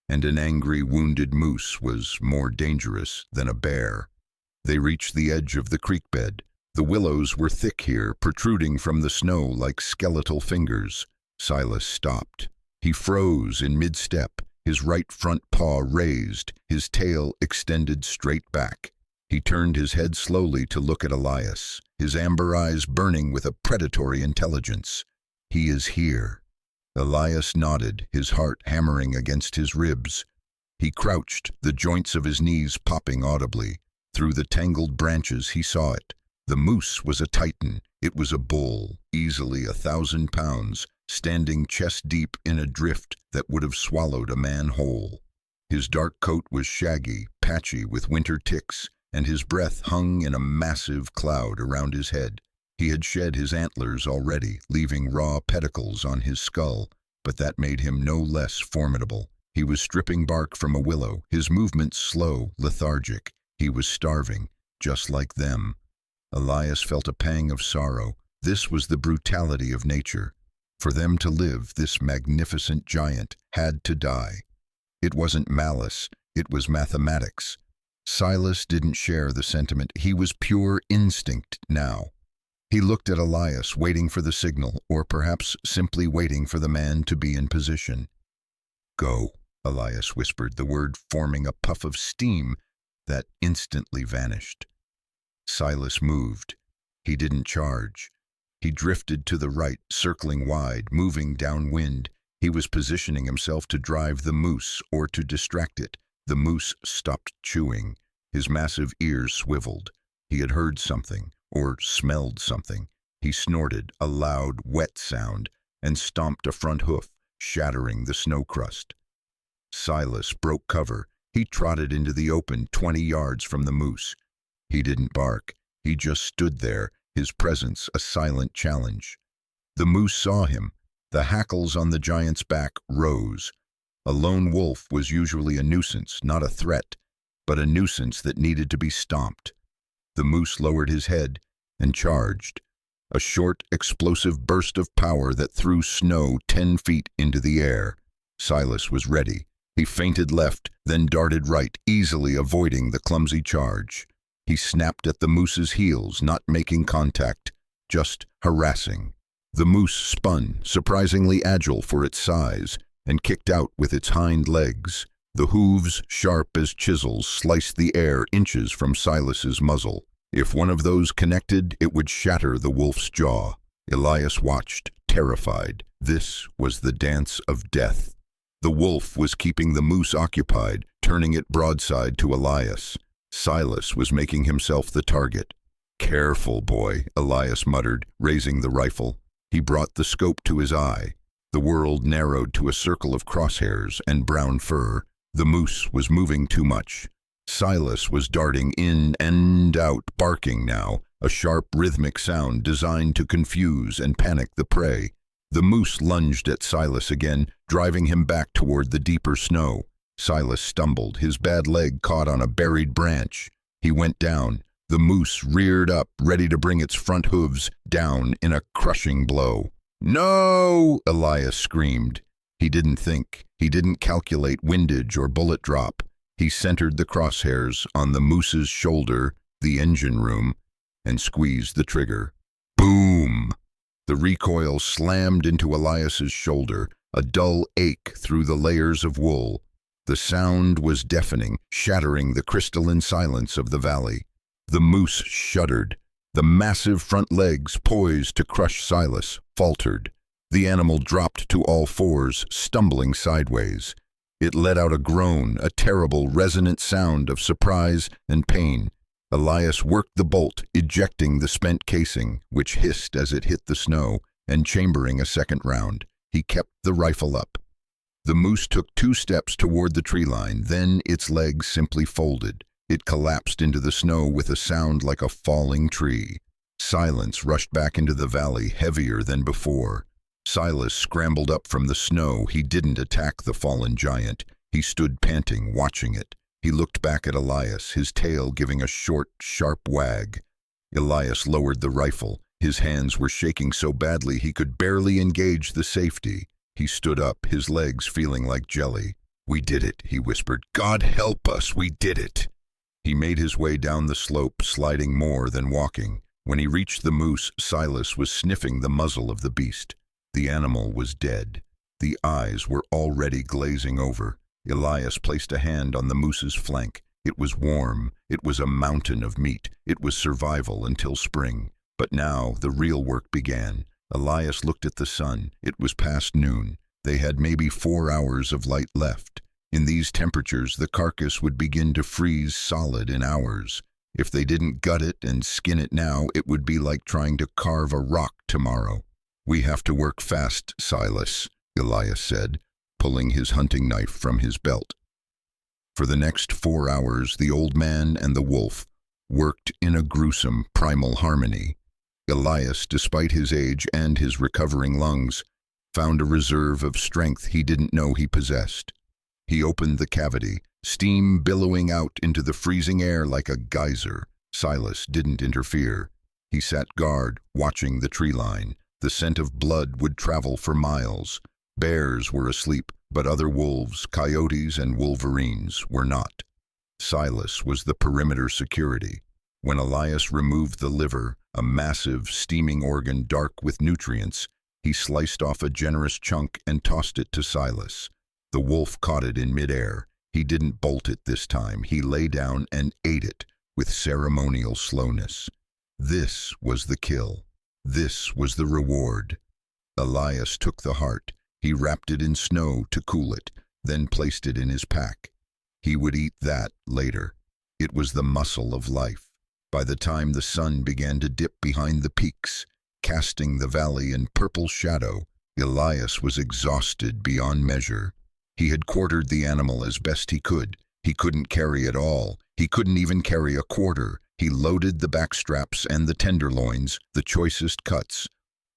And an angry, wounded moose was more dangerous than a bear. They reached the edge of the creek bed. The willows were thick here, protruding from the snow like skeletal fingers. Silas stopped. He froze in mid-step, his right front paw raised, his tail extended straight back. He turned his head slowly to look at Elias, his amber eyes burning with a predatory intelligence. "He is here." Elias nodded, his heart hammering against his ribs. He crouched, the joints of his knees popping audibly. Through the tangled branches he saw it. The moose was a titan. It was a bull, easily 1,000 pounds, standing chest-deep in a drift that would have swallowed a man whole. His dark coat was shaggy, patchy with winter ticks, and his breath hung in a massive cloud around his head. He had shed his antlers already, leaving raw pedicles on his skull, but that made him no less formidable. He was stripping bark from a willow, his movements slow, lethargic. He was starving, just like them. Elias felt a pang of sorrow. This was the brutality of nature. For them to live, this magnificent giant had to die. It wasn't malice, it was mathematics. Silas didn't share the sentiment. He was pure instinct now. He looked at Elias, waiting for the signal, or perhaps simply waiting for the man to be in position. Go, Elias whispered, the word forming a puff of steam that instantly vanished. Silas moved. He didn't charge. He drifted to the right, circling wide, moving downwind. He was positioning himself to drive the moose or to distract it. The moose stopped chewing. His massive ears swiveled. He had heard something, or smelled something. He snorted, a loud, wet sound, and stomped a front hoof, shattering the snow crust. Silas broke cover. He trotted into the open 20 yards from the moose. He didn't bark. He just stood there, his presence a silent challenge. The moose saw him. The hackles on the giant's back rose. A lone wolf was usually a nuisance, not a threat, but a nuisance that needed to be stomped. The moose lowered his head and charged. A short, explosive burst of power that threw snow 10 feet into the air. Silas was ready. He feinted left, then darted right, easily avoiding the clumsy charge. He snapped at the moose's heels, not making contact, just harassing. The moose spun, surprisingly agile for its size, and kicked out with its hind legs. The hooves, sharp as chisels, sliced the air inches from Silas's muzzle. If one of those connected, it would shatter the wolf's jaw. Elias watched, terrified. This was the dance of death. The wolf was keeping the moose occupied, turning it broadside to Elias. Silas was making himself the target. "Careful, boy," Elias muttered, raising the rifle. He brought the scope to his eye. The world narrowed to a circle of crosshairs and brown fur. The moose was moving too much. Silas was darting in and out, barking now, a sharp rhythmic sound designed to confuse and panic the prey. The moose lunged at Silas again, driving him back toward the deeper snow. Silas stumbled, his bad leg caught on a buried branch. He went down. The moose reared up, ready to bring its front hooves down in a crushing blow. "No!" Elias screamed. He didn't think. He didn't calculate windage or bullet drop. He centered the crosshairs on the moose's shoulder, the engine room, and squeezed the trigger. Boom! The recoil slammed into Elias's shoulder, a dull ache through the layers of wool. The sound was deafening, shattering the crystalline silence of the valley. The moose shuddered. The massive front legs, poised to crush Silas, faltered. The animal dropped to all fours, stumbling sideways. It let out a groan, a terrible, resonant sound of surprise and pain. Elias worked the bolt, ejecting the spent casing, which hissed as it hit the snow, and chambering a second round. He kept the rifle up. The moose took 2 steps toward the tree line, then its legs simply folded. It collapsed into the snow with a sound like a falling tree. Silence rushed back into the valley, heavier than before. Silas scrambled up from the snow. He didn't attack the fallen giant. He stood panting, watching it. He looked back at Elias, his tail giving a short, sharp wag. Elias lowered the rifle. His hands were shaking so badly he could barely engage the safety. He stood up, his legs feeling like jelly. "We did it," he whispered. "God help us, we did it." He made his way down the slope, sliding more than walking. When he reached the moose, Silas was sniffing the muzzle of the beast. The animal was dead. The eyes were already glazing over. Elias placed a hand on the moose's flank. It was warm. It was a mountain of meat. It was survival until spring. But now the real work began. Elias looked at the sun. It was past noon. They had maybe 4 hours of light left. In these temperatures, the carcass would begin to freeze solid in hours. If they didn't gut it and skin it now, it would be like trying to carve a rock tomorrow. "We have to work fast, Silas," Elias said, pulling his hunting knife from his belt. For the next 4 hours, the old man and the wolf worked in a gruesome primal harmony. Elias, despite his age and his recovering lungs, found a reserve of strength he didn't know he possessed. He opened the cavity, steam billowing out into the freezing air like a geyser. Silas didn't interfere. He sat guard, watching the tree line. The scent of blood would travel for miles. Bears were asleep, but other wolves, coyotes, and wolverines were not. Silas was the perimeter security. When Elias removed the liver, a massive, steaming organ dark with nutrients, he sliced off a generous chunk and tossed it to Silas. The wolf caught it in midair. He didn't bolt it this time. He lay down and ate it with ceremonial slowness. This was the kill. This was the reward. Elias took the heart. He wrapped it in snow to cool it, then placed it in his pack. He would eat that later. It was the muscle of life. By the time the sun began to dip behind the peaks, casting the valley in purple shadow, Elias was exhausted beyond measure. He had quartered the animal as best he could. He couldn't carry it all. He couldn't even carry a quarter. He loaded the back straps and the tenderloins, the choicest cuts,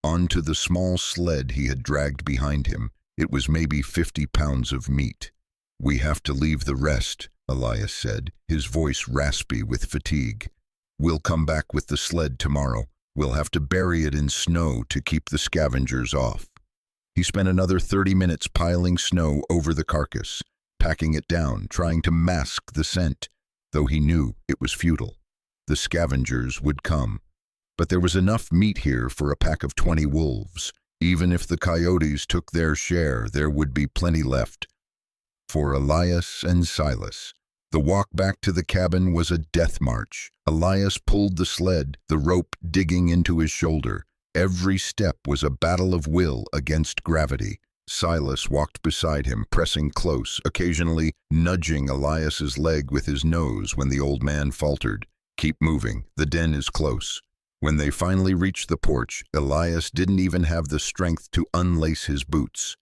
onto the small sled he had dragged behind him. It was maybe 50 pounds of meat. "We have to leave the rest," Elias said, his voice raspy with fatigue. "We'll come back with the sled tomorrow. We'll have to bury it in snow to keep the scavengers off." He spent another 30 minutes piling snow over the carcass, packing it down, trying to mask the scent, though he knew it was futile. The scavengers would come. But there was enough meat here for a pack of 20 wolves. Even if the coyotes took their share, there would be plenty left for Elias and Silas. The walk back to the cabin was a death march. Elias pulled the sled, the rope digging into his shoulder. Every step was a battle of will against gravity. Silas walked beside him, pressing close, occasionally nudging Elias's leg with his nose when the old man faltered. "Keep moving, the den is close." When they finally reached the porch, Elias didn't even have the strength to unlace his boots.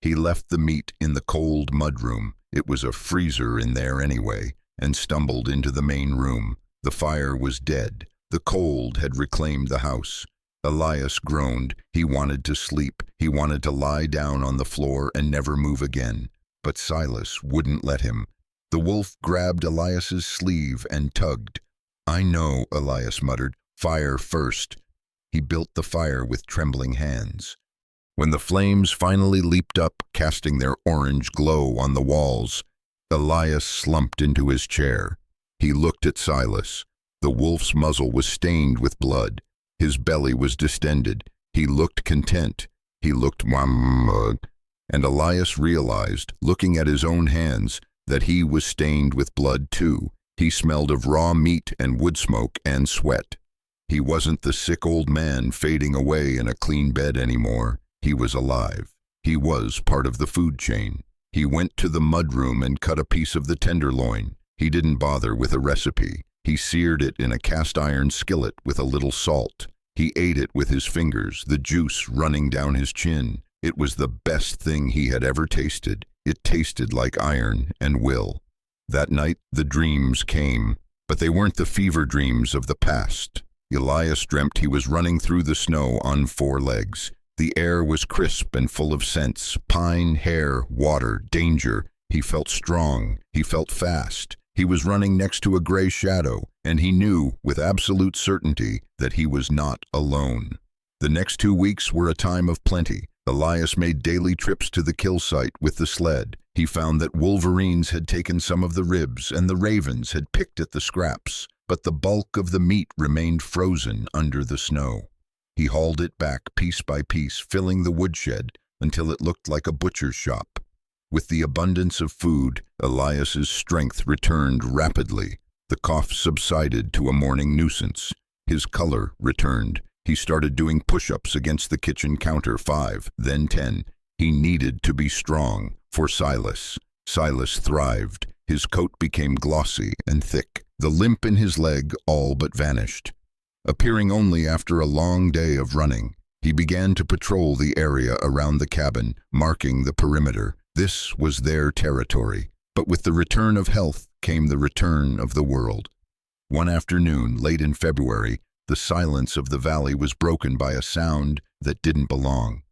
He left the meat in the cold mudroom, it was a freezer in there anyway, and stumbled into the main room. The fire was dead. The cold had reclaimed the house. Elias groaned. He wanted to sleep. He wanted to lie down on the floor and never move again. But Silas wouldn't let him. The wolf grabbed Elias's sleeve and tugged. "I know," Elias muttered. "Fire first." He built the fire with trembling hands. When the flames finally leaped up, casting their orange glow on the walls, Elias slumped into his chair. He looked at Silas. The wolf's muzzle was stained with blood. His belly was distended. He looked content. He looked and Elias realized, looking at his own hands, that he was stained with blood too. He smelled of raw meat and wood smoke and sweat. He wasn't the sick old man fading away in a clean bed anymore. He was alive. He was part of the food chain. He went to the mudroom and cut a piece of the tenderloin. He didn't bother with a recipe. He seared it in a cast-iron skillet with a little salt. He ate it with his fingers, the juice running down his chin. It was the best thing he had ever tasted. It tasted like iron and will. That night, the dreams came, but they weren't the fever dreams of the past. Elias dreamt he was running through the snow on 4 legs. The air was crisp and full of scents, pine, hair, water, danger. He felt strong. He felt fast. He was running next to a gray shadow, and he knew with absolute certainty that he was not alone. The next 2 weeks were a time of plenty. Elias made daily trips to the kill site with the sled. He found that wolverines had taken some of the ribs and the ravens had picked at the scraps, but the bulk of the meat remained frozen under the snow. He hauled it back piece by piece, filling the woodshed until it looked like a butcher's shop. With the abundance of food, Elias's strength returned rapidly. The cough subsided to a morning nuisance. His color returned. He started doing push-ups against the kitchen counter, 5, then 10. He needed to be strong for Silas. Silas thrived. His coat became glossy and thick. The limp in his leg all but vanished. Appearing only after a long day of running, he began to patrol the area around the cabin, marking the perimeter. This was their territory. But with the return of health came the return of the world. One afternoon, late in February, the silence of the valley was broken by a sound that didn't belong.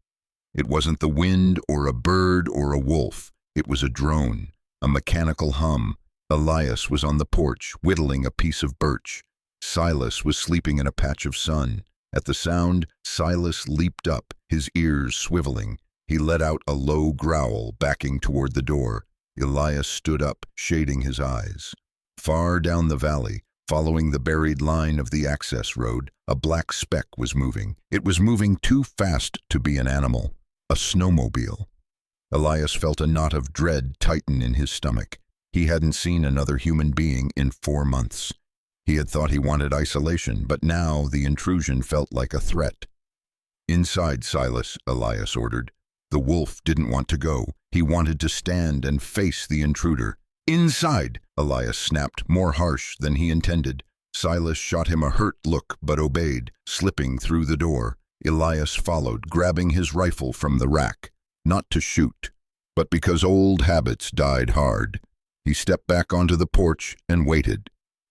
It wasn't the wind or a bird or a wolf. It was a drone, a mechanical hum. Elias was on the porch, whittling a piece of birch. Silas was sleeping in a patch of sun. At the sound, Silas leaped up, his ears swiveling. He let out a low growl, backing toward the door. Elias stood up, shading his eyes. Far down the valley, following the buried line of the access road, a black speck was moving. It was moving too fast to be an animal. A snowmobile. Elias felt a knot of dread tighten in his stomach. He hadn't seen another human being in 4 months. He had thought he wanted isolation, but now the intrusion felt like a threat. "Inside, Silas," Elias ordered. The wolf didn't want to go. He wanted to stand and face the intruder. "Inside!" Elias snapped, more harsh than he intended. Silas shot him a hurt look but obeyed, slipping through the door. Elias followed, grabbing his rifle from the rack. Not to shoot, but because old habits died hard. He stepped back onto the porch and waited.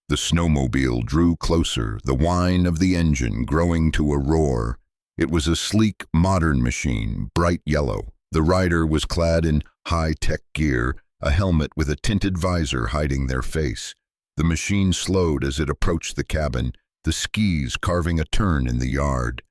The snowmobile drew closer, the whine of the engine growing to a roar. It was a sleek, modern machine, bright yellow. The rider was clad in high-tech gear, a helmet with a tinted visor hiding their face. The machine slowed as it approached the cabin, the skis carving a turn in the yard.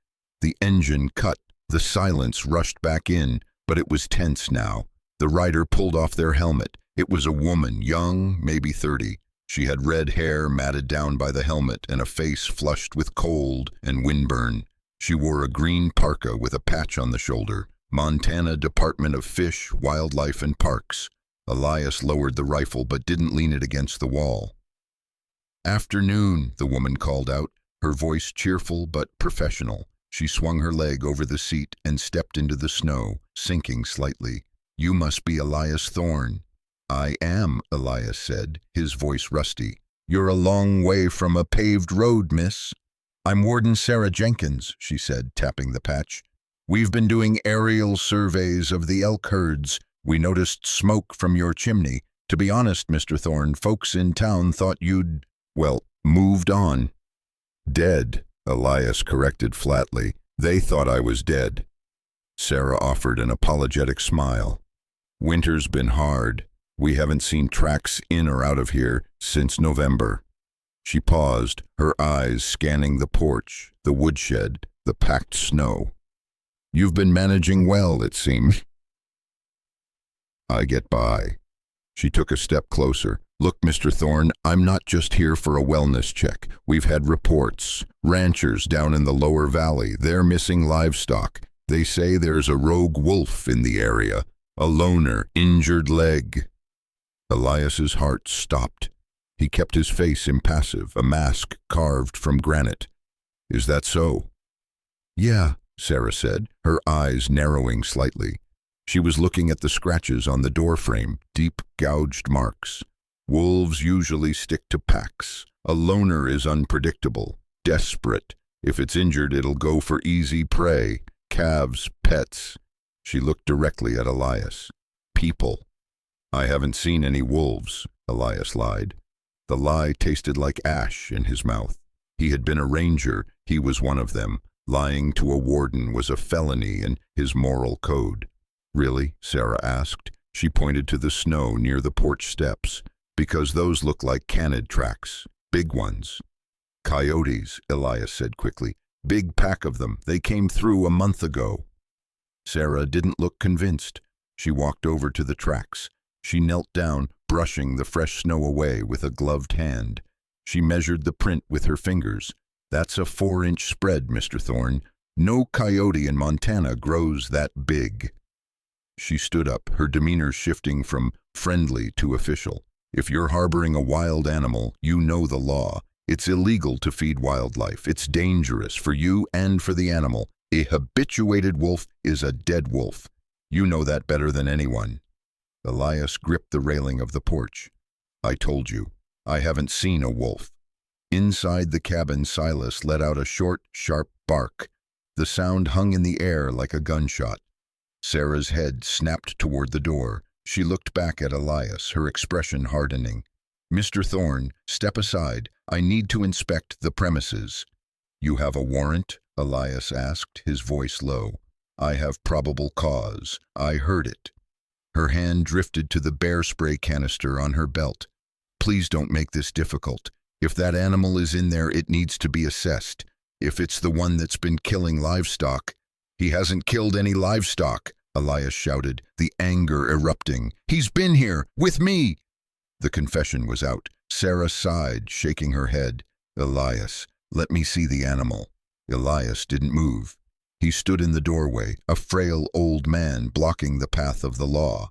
The engine cut, the silence rushed back in, but it was tense now. The rider pulled off their helmet. It was a woman, young, maybe 30. She had red hair matted down by the helmet and a face flushed with cold and windburn. She wore a green parka with a patch on the shoulder. Montana Department of Fish, Wildlife and Parks. Elias lowered the rifle but didn't lean it against the wall. "Afternoon," the woman called out, her voice cheerful but professional. She swung her leg over the seat and stepped into the snow, sinking slightly. "You must be Elias Thorne." "I am," Elias said, his voice rusty. "You're a long way from a paved road, miss." "I'm Warden Sarah Jenkins," she said, tapping the patch. "We've been doing aerial surveys of the elk herds. We noticed smoke from your chimney. To be honest, Mr. Thorne, folks in town thought you'd, well, moved on." "Dead," Elias corrected flatly. "They thought I was dead." Sarah offered an apologetic smile. "Winter's been hard. We haven't seen tracks in or out of here since November." She paused, her eyes scanning the porch, the woodshed, the packed snow. "You've been managing well, it seems." "I get by." She took a step closer. "Look, Mr. Thorne, I'm not just here for a wellness check. We've had reports. Ranchers down in the lower valley, they're missing livestock. They say there's a rogue wolf in the area, a loner, injured leg." Elias's heart stopped. He kept his face impassive, a mask carved from granite. "Is that so?" "Yeah," Sarah said, her eyes narrowing slightly. She was looking at the scratches on the doorframe, deep gouged marks. "Wolves usually stick to packs. A loner is unpredictable, desperate. If it's injured, it'll go for easy prey, calves, pets." She looked directly at Elias. "People." "I haven't seen any wolves," Elias lied. The lie tasted like ash in his mouth. He had been a ranger, he was one of them. Lying to a warden was a felony in his moral code. "Really?" Sarah asked. She pointed to the snow near the porch steps. "Because those look like canid tracks, big ones." "Coyotes," Elias said quickly. "Big pack of them. They came through a month ago." Sarah didn't look convinced. She walked over to the tracks. She knelt down, brushing the fresh snow away with a gloved hand. She measured the print with her fingers. "That's a 4-inch spread, Mr. Thorne. No coyote in Montana grows that big." She stood up, her demeanor shifting from friendly to official. "If you're harboring a wild animal, you know the law. It's illegal to feed wildlife. It's dangerous for you and for the animal. A habituated wolf is a dead wolf. You know that better than anyone." Elias gripped the railing of the porch. "I told you, I haven't seen a wolf." Inside the cabin, Silas let out a short, sharp bark. The sound hung in the air like a gunshot. Sarah's head snapped toward the door. She looked back at Elias, her expression hardening. "Mr. Thorne, step aside. I need to inspect the premises." "You have a warrant?" Elias asked, his voice low. "I have probable cause. I heard it." Her hand drifted to the bear spray canister on her belt. "Please don't make this difficult. If that animal is in there, it needs to be assessed. If it's the one that's been killing livestock—" "He hasn't killed any livestock," Elias shouted, the anger erupting. "He's been here, with me!" The confession was out. Sarah sighed, shaking her head. "Elias, let me see the animal." Elias didn't move. He stood in the doorway, a frail old man blocking the path of the law.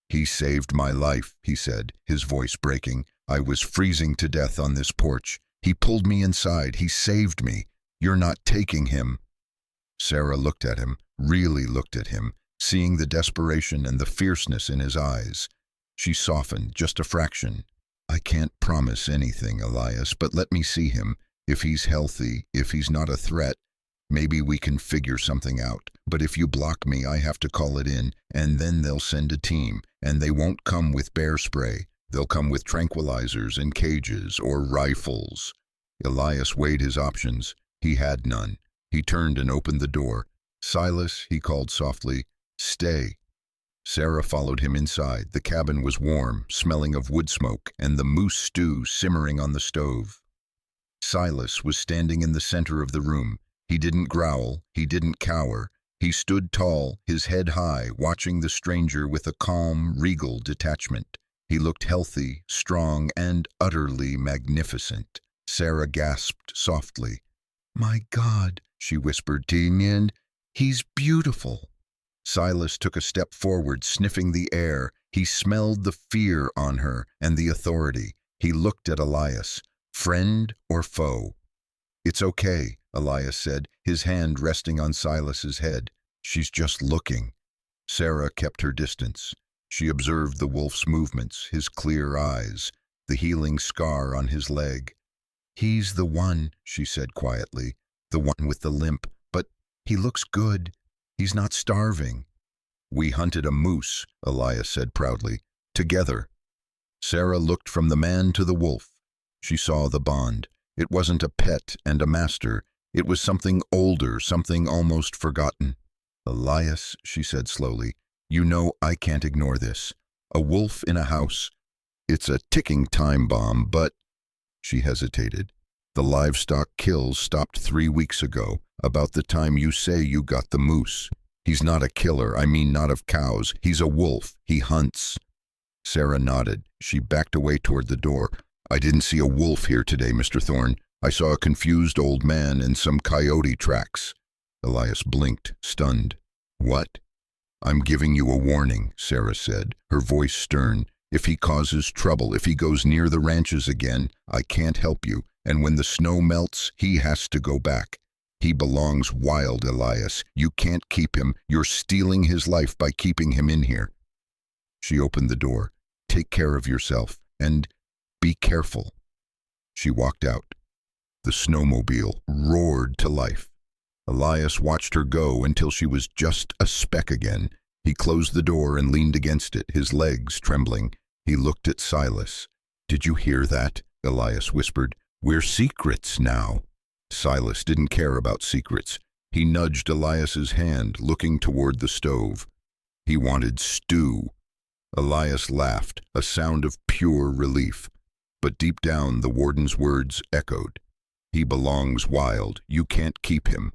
"He saved my life," he said, his voice breaking. "I was freezing to death on this porch. He pulled me inside. He saved me. You're not taking him." Sarah looked at him, really looked at him, seeing the desperation and the fierceness in his eyes. She softened just a fraction. "I can't promise anything, Elias, but let me see him. If he's healthy, if he's not a threat, maybe we can figure something out. But if you block me, I have to call it in, and then they'll send a team, and they won't come with bear spray. They'll come with tranquilizers and cages or rifles." Elias weighed his options. He had none. He turned and opened the door. "Silas," he called softly, "stay." Sarah followed him inside. The cabin was warm, smelling of wood smoke and the moose stew simmering on the stove. Silas was standing in the center of the room. He didn't growl, he didn't cower. He stood tall, his head high, watching the stranger with a calm, regal detachment. He looked healthy, strong, and utterly magnificent. Sarah gasped softly. "My God," she whispered, "Damien, he's beautiful." Silas took a step forward, sniffing the air. He smelled the fear on her and the authority. He looked at Elias. Friend or foe? "It's okay," Elias said, his hand resting on Silas's head. "She's just looking." Sarah kept her distance. She observed the wolf's movements, his clear eyes, the healing scar on his leg. "He's the one," she said quietly, "the one with the limp, but he looks good. He's not starving." "We hunted a moose," Elias said proudly, "together." Sarah looked from the man to the wolf. She saw the bond. It wasn't a pet and a master. It was something older, something almost forgotten. "Elias," she said slowly, "you know I can't ignore this. A wolf in a house. It's a ticking time bomb, but—" She hesitated. "The livestock kills stopped 3 weeks ago, about the time you say you got the moose. He's not a killer, I mean not of cows. He's a wolf. He hunts." Sarah nodded. She backed away toward the door. "I didn't see a wolf here today, Mr. Thorne. I saw a confused old man and some coyote tracks." Elias blinked, stunned. "What?" "I'm giving you a warning," Sarah said, her voice stern. "If he causes trouble, if he goes near the ranches again, I can't help you, and when the snow melts, he has to go back. He belongs wild, Elias. You can't keep him. You're stealing his life by keeping him in here." She opened the door. "Take care of yourself, and be careful." She walked out. The snowmobile roared to life. Elias watched her go until she was just a speck again. He closed the door and leaned against it, his legs trembling. He looked at Silas. "Did you hear that?" Elias whispered. "We're secrets now." Silas didn't care about secrets. He nudged Elias's hand, looking toward the stove. He wanted stew. Elias laughed, a sound of pure relief. But deep down the warden's words echoed. "He belongs wild. You can't keep him."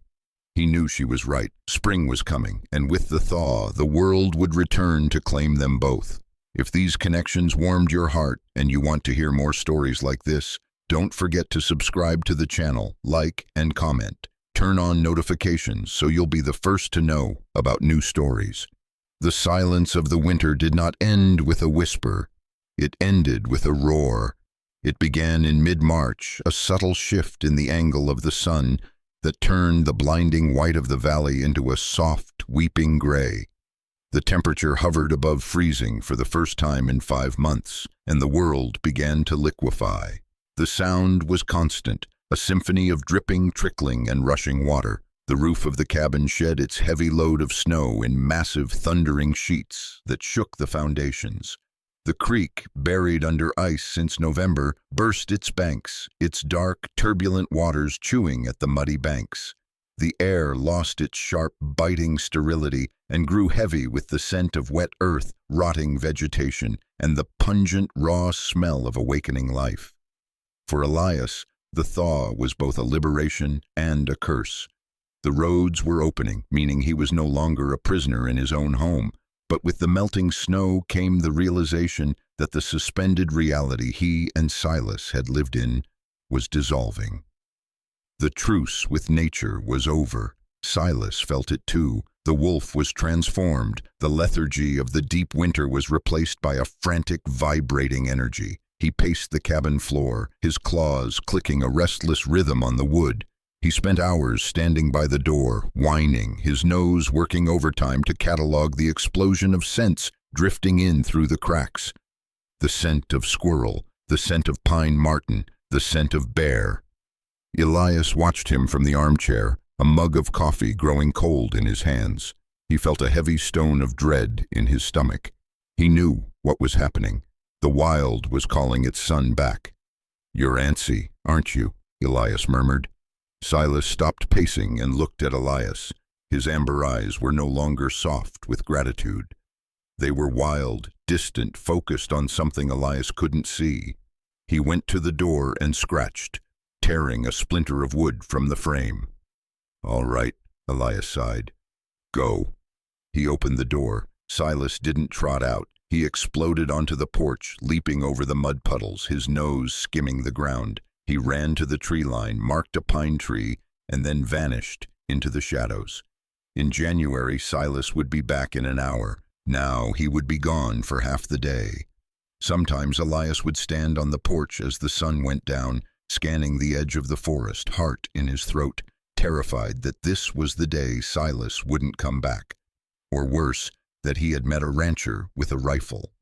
He knew she was right. Spring was coming, and with the thaw, the world would return to claim them both. If these connections warmed your heart and you want to hear more stories like this, don't forget to subscribe to the channel, like, and comment. Turn on notifications so you'll be the first to know about new stories. The silence of the winter did not end with a whisper. It ended with a roar. It began in mid-March, a subtle shift in the angle of the sun that turned the blinding white of the valley into a soft, weeping gray. The temperature hovered above freezing for the first time in 5 months, and the world began to liquefy. The sound was constant, a symphony of dripping, trickling, and rushing water. The roof of the cabin shed its heavy load of snow in massive, thundering sheets that shook the foundations. The creek, buried under ice since November, burst its banks, its dark, turbulent waters chewing at the muddy banks. The air lost its sharp, biting sterility and grew heavy with the scent of wet earth, rotting vegetation, and the pungent, raw smell of awakening life. For Elias, the thaw was both a liberation and a curse. The roads were opening, meaning he was no longer a prisoner in his own home. But with the melting snow came the realization that the suspended reality he and Silas had lived in was dissolving. The truce with nature was over. Silas felt it too. The wolf was transformed. The lethargy of the deep winter was replaced by a frantic, vibrating energy. He paced the cabin floor, his claws clicking a restless rhythm on the wood. He spent hours standing by the door, whining, his nose working overtime to catalog the explosion of scents drifting in through the cracks. The scent of squirrel, the scent of pine marten, the scent of bear. Elias watched him from the armchair, a mug of coffee growing cold in his hands. He felt a heavy stone of dread in his stomach. He knew what was happening. The wild was calling its son back. "You're antsy, aren't you?" Elias murmured. Silas stopped pacing and looked at Elias. His amber eyes were no longer soft with gratitude. They were wild, distant, focused on something Elias couldn't see. He went to the door and scratched, tearing a splinter of wood from the frame. "All right," Elias sighed. "Go." He opened the door. Silas didn't trot out. He exploded onto the porch, leaping over the mud puddles, his nose skimming the ground. He ran to the tree line, marked a pine tree, and then vanished into the shadows. In January, Silas would be back in an hour. Now he would be gone for half the day. Sometimes Elias would stand on the porch as the sun went down, scanning the edge of the forest, heart in his throat, terrified that this was the day Silas wouldn't come back. Or worse, that he had met a rancher with a rifle.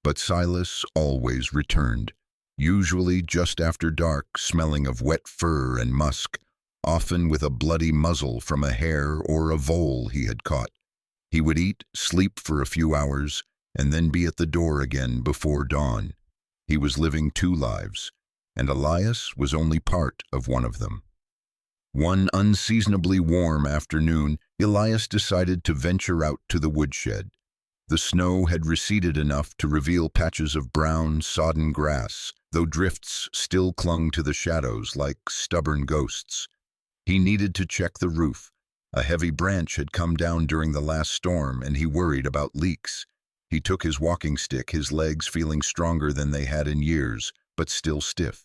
But Silas always returned, usually just after dark, smelling of wet fur and musk, often with a bloody muzzle from a hare or a vole he had caught. He would eat, sleep for a few hours, and then be at the door again before dawn. He was living two lives, and Elias was only part of one of them. One unseasonably warm afternoon, Elias decided to venture out to the woodshed. The snow had receded enough to reveal patches of brown, sodden grass, though drifts still clung to the shadows like stubborn ghosts. He needed to check the roof. A heavy branch had come down during the last storm, and he worried about leaks. He took his walking stick, his legs feeling stronger than they had in years, but still stiff.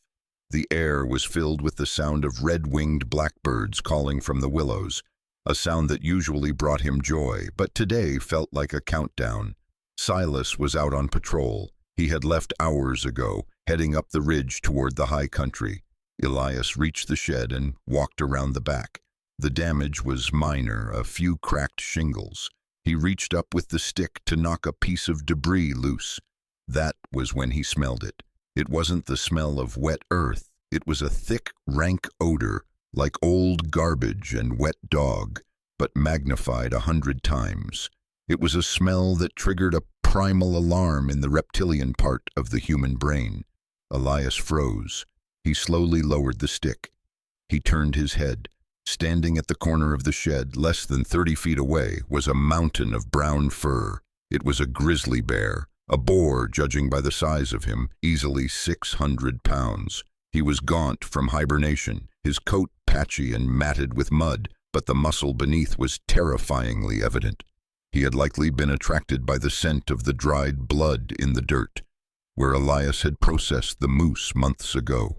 The air was filled with the sound of red-winged blackbirds calling from the willows, a sound that usually brought him joy, but today felt like a countdown. Silas was out on patrol. He had left hours ago, heading up the ridge toward the high country. Elias reached the shed and walked around the back. The damage was minor, a few cracked shingles. He reached up with the stick to knock a piece of debris loose. That was when he smelled it. It wasn't the smell of wet earth. It was a thick, rank odor, like old garbage and wet dog, but magnified 100 times. It was a smell that triggered a primal alarm in the reptilian part of the human brain. Elias froze. He slowly lowered the stick. He turned his head. Standing at the corner of the shed, less than 30 feet away, was a mountain of brown fur. It was a grizzly bear, a boar judging by the size of him, easily 600 pounds. He was gaunt from hibernation, his coat patchy and matted with mud, but the muscle beneath was terrifyingly evident. He had likely been attracted by the scent of the dried blood in the dirt, where Elias had processed the moose months ago.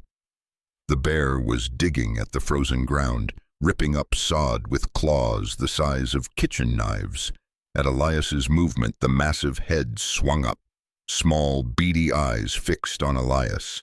The bear was digging at the frozen ground, ripping up sod with claws the size of kitchen knives. At Elias's movement, the massive head swung up, small, beady eyes fixed on Elias.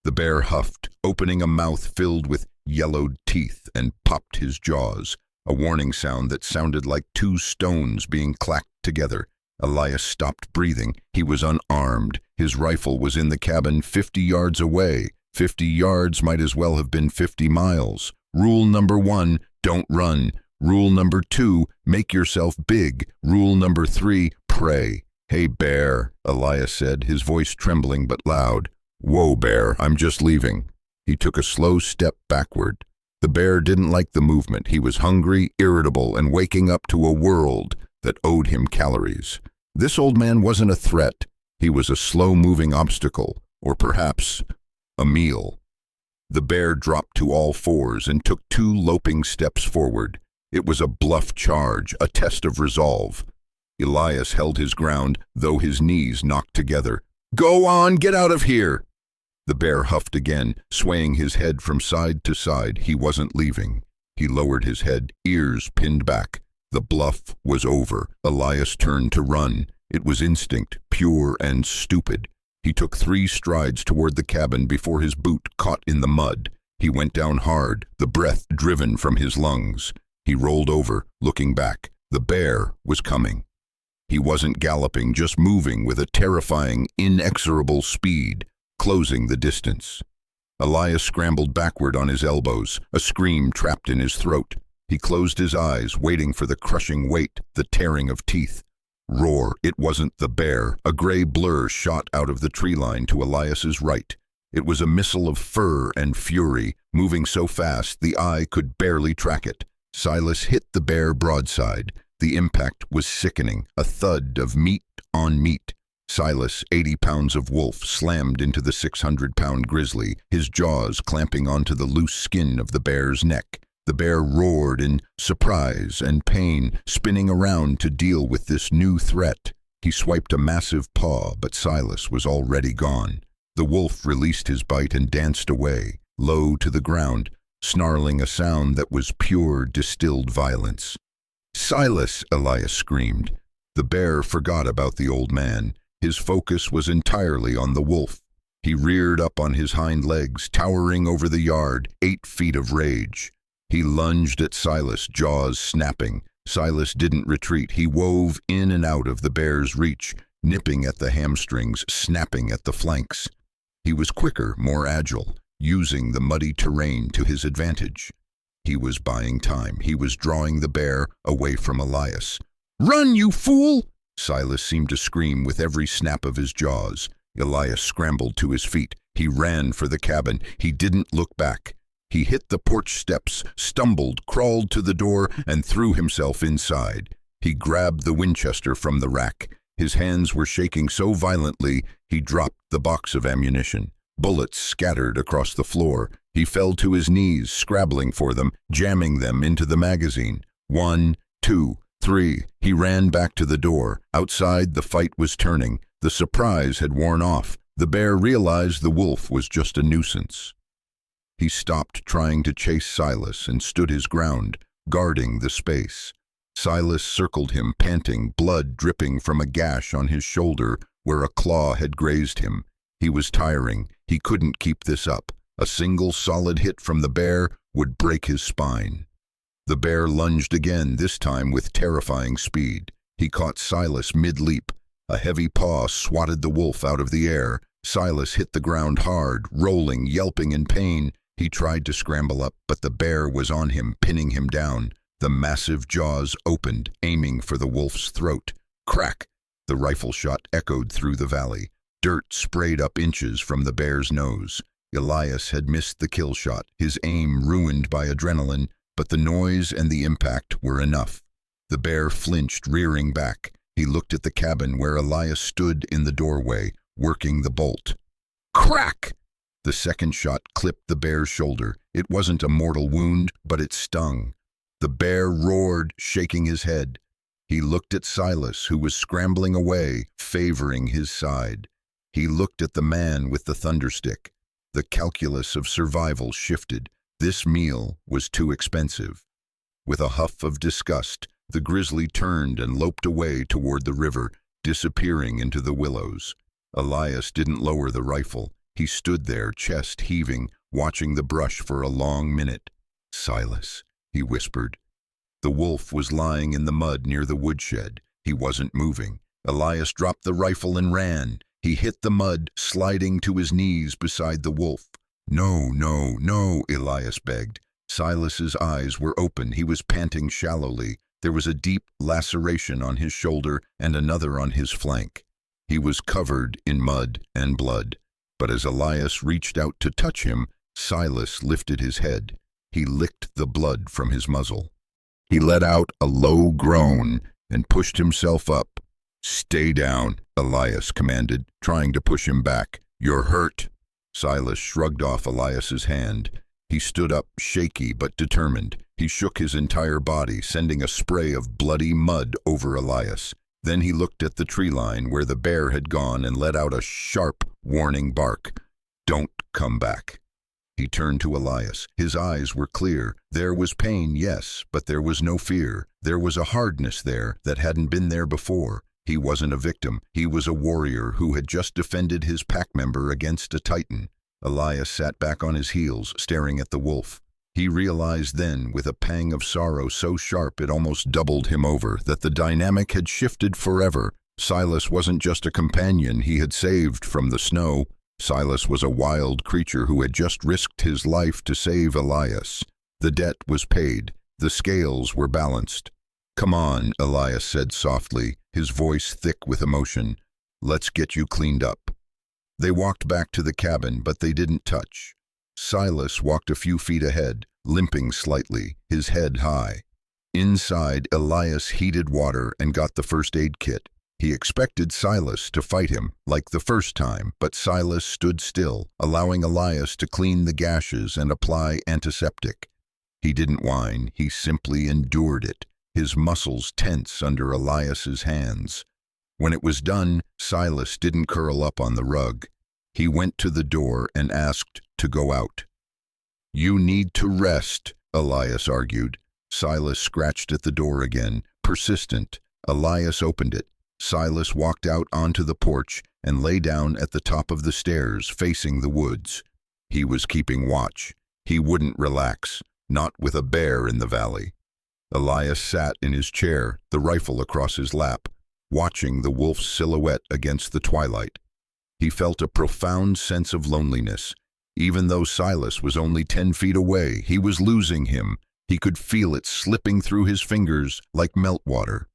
The bear huffed, opening a mouth filled with yellowed teeth, and popped his jaws, a warning sound that sounded like two stones being clacked together. Elias stopped breathing. He was unarmed. His rifle was in the cabin 50 yards away. 50 yards might as well have been 50 miles. Rule number 1, don't run. Rule number 2, make yourself big. Rule number 3, pray. "Hey, bear," Elias said, his voice trembling but loud. "Whoa, bear, I'm just leaving." He took a slow step backward. The bear didn't like the movement. He was hungry, irritable, and waking up to a world that owed him calories. This old man wasn't a threat. He was a slow-moving obstacle, or perhaps a meal. The bear dropped to all fours and took 2 loping steps forward. It was a bluff charge, a test of resolve. Elias held his ground, though his knees knocked together. "Go on, get out of here!" The bear huffed again, swaying his head from side to side. He wasn't leaving. He lowered his head, ears pinned back. The bluff was over. Elias turned to run. It was instinct, pure and stupid. He took 3 strides toward the cabin before his boot caught in the mud. He went down hard, the breath driven from his lungs. He rolled over, looking back. The bear was coming. He wasn't galloping, just moving with a terrifying, inexorable speed, closing the distance. Elias scrambled backward on his elbows, a scream trapped in his throat. He closed his eyes, waiting for the crushing weight, the tearing of teeth. Roar! It wasn't the bear. A gray blur shot out of the tree line to Elias's right. It was a missile of fur and fury, moving so fast the eye could barely track it. Silas hit the bear broadside. The impact was sickening, a thud of meat on meat. Silas, 80 pounds of wolf, slammed into the 600-pound grizzly, his jaws clamping onto the loose skin of the bear's neck. The bear roared in surprise and pain, spinning around to deal with this new threat. He swiped a massive paw, but Silas was already gone. The wolf released his bite and danced away, low to the ground, snarling a sound that was pure distilled violence. "Silas!" Elias screamed. The bear forgot about the old man. His focus was entirely on the wolf. He reared up on his hind legs, towering over the yard, 8 feet of rage. He lunged at Silas, jaws snapping. Silas didn't retreat. He wove in and out of the bear's reach, nipping at the hamstrings, snapping at the flanks. He was quicker, more agile, using the muddy terrain to his advantage. He was buying time. He was drawing the bear away from Elias. "Run, you fool!" Silas seemed to scream with every snap of his jaws. Elias scrambled to his feet. He ran for the cabin. He didn't look back. He hit the porch steps, stumbled, crawled to the door, and threw himself inside. He grabbed the Winchester from the rack. His hands were shaking so violently, he dropped the box of ammunition. Bullets scattered across the floor. He fell to his knees, scrabbling for them, jamming them into the magazine. 1, 2, 3. He ran back to the door. Outside, the fight was turning. The surprise had worn off. The bear realized the wolf was just a nuisance. He stopped trying to chase Silas and stood his ground, guarding the space. Silas circled him, panting, blood dripping from a gash on his shoulder where a claw had grazed him. He was tiring. He couldn't keep this up. A single solid hit from the bear would break his spine. The bear lunged again, this time with terrifying speed. He caught Silas mid-leap. A heavy paw swatted the wolf out of the air. Silas hit the ground hard, rolling, yelping in pain. He tried to scramble up, but the bear was on him, pinning him down. The massive jaws opened, aiming for the wolf's throat. Crack! The rifle shot echoed through the valley. Dirt sprayed up inches from the bear's nose. Elias had missed the kill shot, his aim ruined by adrenaline, but the noise and the impact were enough. The bear flinched, rearing back. He looked at the cabin where Elias stood in the doorway, working the bolt. Crack! The second shot clipped the bear's shoulder. It wasn't a mortal wound, but it stung. The bear roared, shaking his head. He looked at Silas, who was scrambling away, favoring his side. He looked at the man with the thunderstick. The calculus of survival shifted. This meal was too expensive. With a huff of disgust, the grizzly turned and loped away toward the river, disappearing into the willows. Elias didn't lower the rifle. He stood there, chest heaving, watching the brush for a long minute. "Silas," he whispered. The wolf was lying in the mud near the woodshed. He wasn't moving. Elias dropped the rifle and ran. He hit the mud, sliding to his knees beside the wolf. "No, no, no," Elias begged. Silas's eyes were open. He was panting shallowly. There was a deep laceration on his shoulder and another on his flank. He was covered in mud and blood. But as Elias reached out to touch him, Silas lifted his head. He licked the blood from his muzzle. He let out a low groan and pushed himself up. "Stay down," Elias commanded, trying to push him back. "You're hurt." Silas shrugged off Elias's hand. He stood up, shaky but determined. He shook his entire body, sending a spray of bloody mud over Elias. Then he looked at the tree line where the bear had gone and let out a sharp, warning bark. "Don't come back." He turned to Elias. His eyes were clear. There was pain, yes, but there was no fear. There was a hardness there that hadn't been there before. He wasn't a victim. He was a warrior who had just defended his pack member against a titan. Elias sat back on his heels, staring at the wolf. He realized then, with a pang of sorrow so sharp it almost doubled him over, that the dynamic had shifted forever. Silas wasn't just a companion he had saved from the snow. Silas was a wild creature who had just risked his life to save Elias. The debt was paid. The scales were balanced. "Come on," Elias said softly, his voice thick with emotion. "Let's get you cleaned up." They walked back to the cabin, but they didn't touch. Silas walked a few feet ahead, limping slightly, his head high. Inside, Elias heated water and got the first aid kit. He expected Silas to fight him, like the first time, but Silas stood still, allowing Elias to clean the gashes and apply antiseptic. He didn't whine, he simply endured it, his muscles tense under Elias's hands. When it was done, Silas didn't curl up on the rug. He went to the door and asked to go out. "You need to rest," Elias argued. Silas scratched at the door again, persistent. Elias opened it. Silas walked out onto the porch and lay down at the top of the stairs, facing the woods. He was keeping watch. He wouldn't relax, not with a bear in the valley. Elias sat in his chair, the rifle across his lap, watching the wolf's silhouette against the twilight. He felt a profound sense of loneliness. Even though Silas was only 10 feet away, he was losing him. He could feel it slipping through his fingers like meltwater.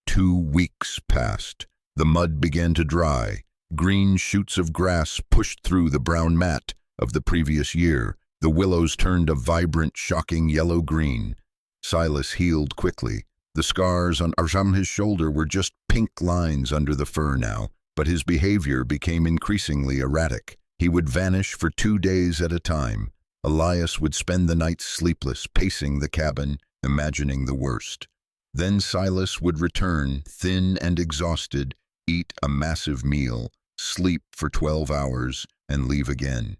2 weeks passed. The mud began to dry. Green shoots of grass pushed through the brown mat of the previous year. The willows turned a vibrant, shocking yellow-green. Silas healed quickly. The scars on his shoulder were just pink lines under the fur now, but his behavior became increasingly erratic. He would vanish for 2 days at a time. Elias would spend the night sleepless, pacing the cabin, imagining the worst. Then Silas would return, thin and exhausted, eat a massive meal, sleep for 12 hours, and leave again.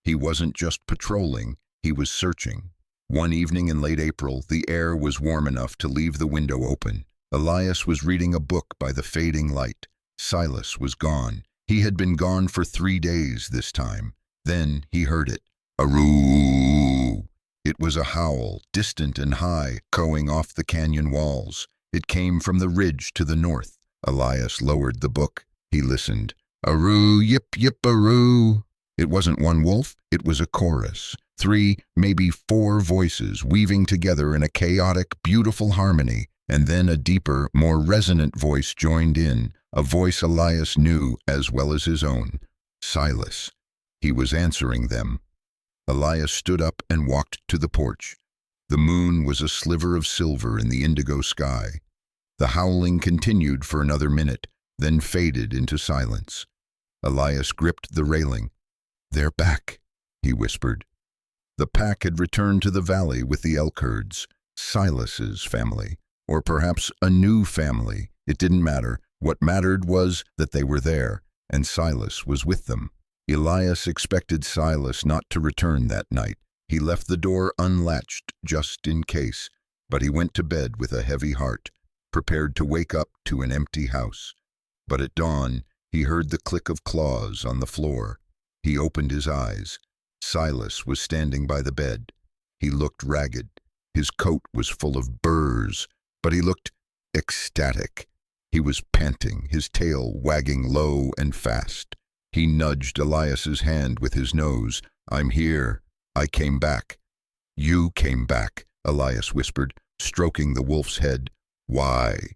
He wasn't just patrolling, he was searching. One evening in late April, the air was warm enough to leave the window open. Elias was reading a book by the fading light. Silas was gone. He had been gone for 3 days this time. Then he heard it. Aroo! It was a howl, distant and high, echoing off the canyon walls. It came from the ridge to the north. Elias lowered the book. He listened. Aroo, yip, yip, aroo. It wasn't one wolf, it was a chorus. 3, maybe 4 voices weaving together in a chaotic, beautiful harmony. And then a deeper, more resonant voice joined in, a voice Elias knew as well as his own. Silas. He was answering them. Elias stood up and walked to the porch. The moon was a sliver of silver in the indigo sky. The howling continued for another minute, then faded into silence. Elias gripped the railing. "They're back," he whispered. The pack had returned to the valley with the elk herds, Silas's family, or perhaps a new family. It didn't matter. What mattered was that they were there, and Silas was with them. Elias expected Silas not to return that night. He left the door unlatched just in case, but he went to bed with a heavy heart, prepared to wake up to an empty house. But at dawn, he heard the click of claws on the floor. He opened his eyes. Silas was standing by the bed. He looked ragged. His coat was full of burrs, but he looked ecstatic. He was panting, his tail wagging low and fast. He nudged Elias's hand with his nose. "I'm here. I came back." "You came back," Elias whispered, stroking the wolf's head. "Why?"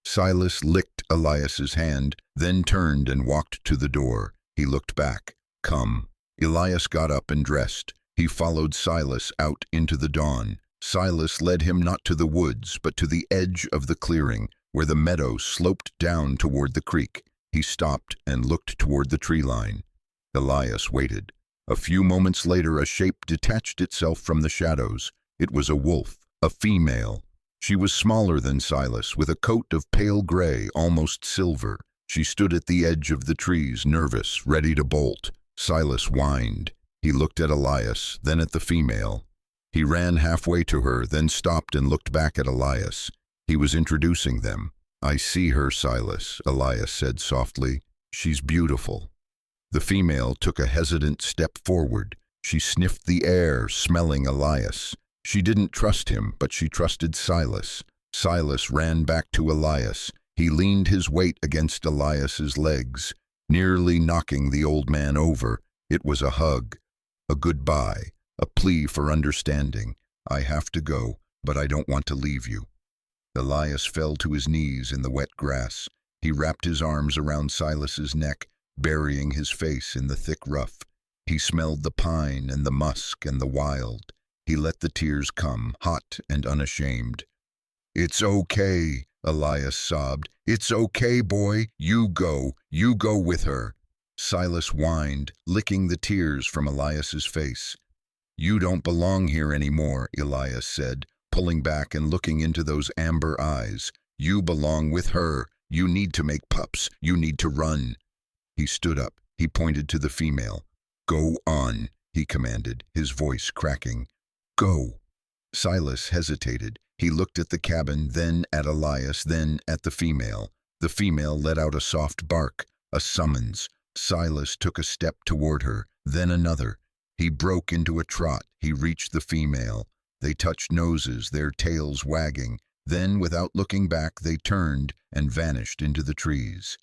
Silas licked Elias's hand, then turned and walked to the door. He looked back. "Come." Elias got up and dressed. He followed Silas out into the dawn. Silas led him not to the woods, but to the edge of the clearing, where the meadow sloped down toward the creek. He stopped and looked toward the tree line. Elias waited. A few moments later, a shape detached itself from the shadows. It was a wolf, a female. She was smaller than Silas, with a coat of pale gray, almost silver. She stood at the edge of the trees, nervous, ready to bolt. Silas whined. He looked at Elias, then at the female. He ran halfway to her, then stopped and looked back at Elias. He was introducing them. "I see her, Silas," Elias said softly. "She's beautiful." The female took a hesitant step forward. She sniffed the air, smelling Elias. She didn't trust him, but she trusted Silas. Silas ran back to Elias. He leaned his weight against Elias's legs, nearly knocking the old man over. It was a hug, a goodbye, a plea for understanding. "I have to go, but I don't want to leave you." Elias fell to his knees in the wet grass. He wrapped his arms around Silas's neck, burying his face in the thick ruff. He smelled the pine and the musk and the wild. He let the tears come, hot and unashamed. "It's okay," Elias sobbed. "It's okay, boy. You go with her." Silas whined, licking the tears from Elias's face. "You don't belong here anymore," Elias said, pulling back and looking into those amber eyes. "You belong with her. You need to make pups. You need to run." He stood up. He pointed to the female. "Go on," he commanded, his voice cracking. "Go." Silas hesitated. He looked at the cabin, then at Elias, then at the female. The female let out a soft bark, a summons. Silas took a step toward her, then another. He broke into a trot. He reached the female. They touched noses, their tails wagging. Then, without looking back, they turned and vanished into the trees.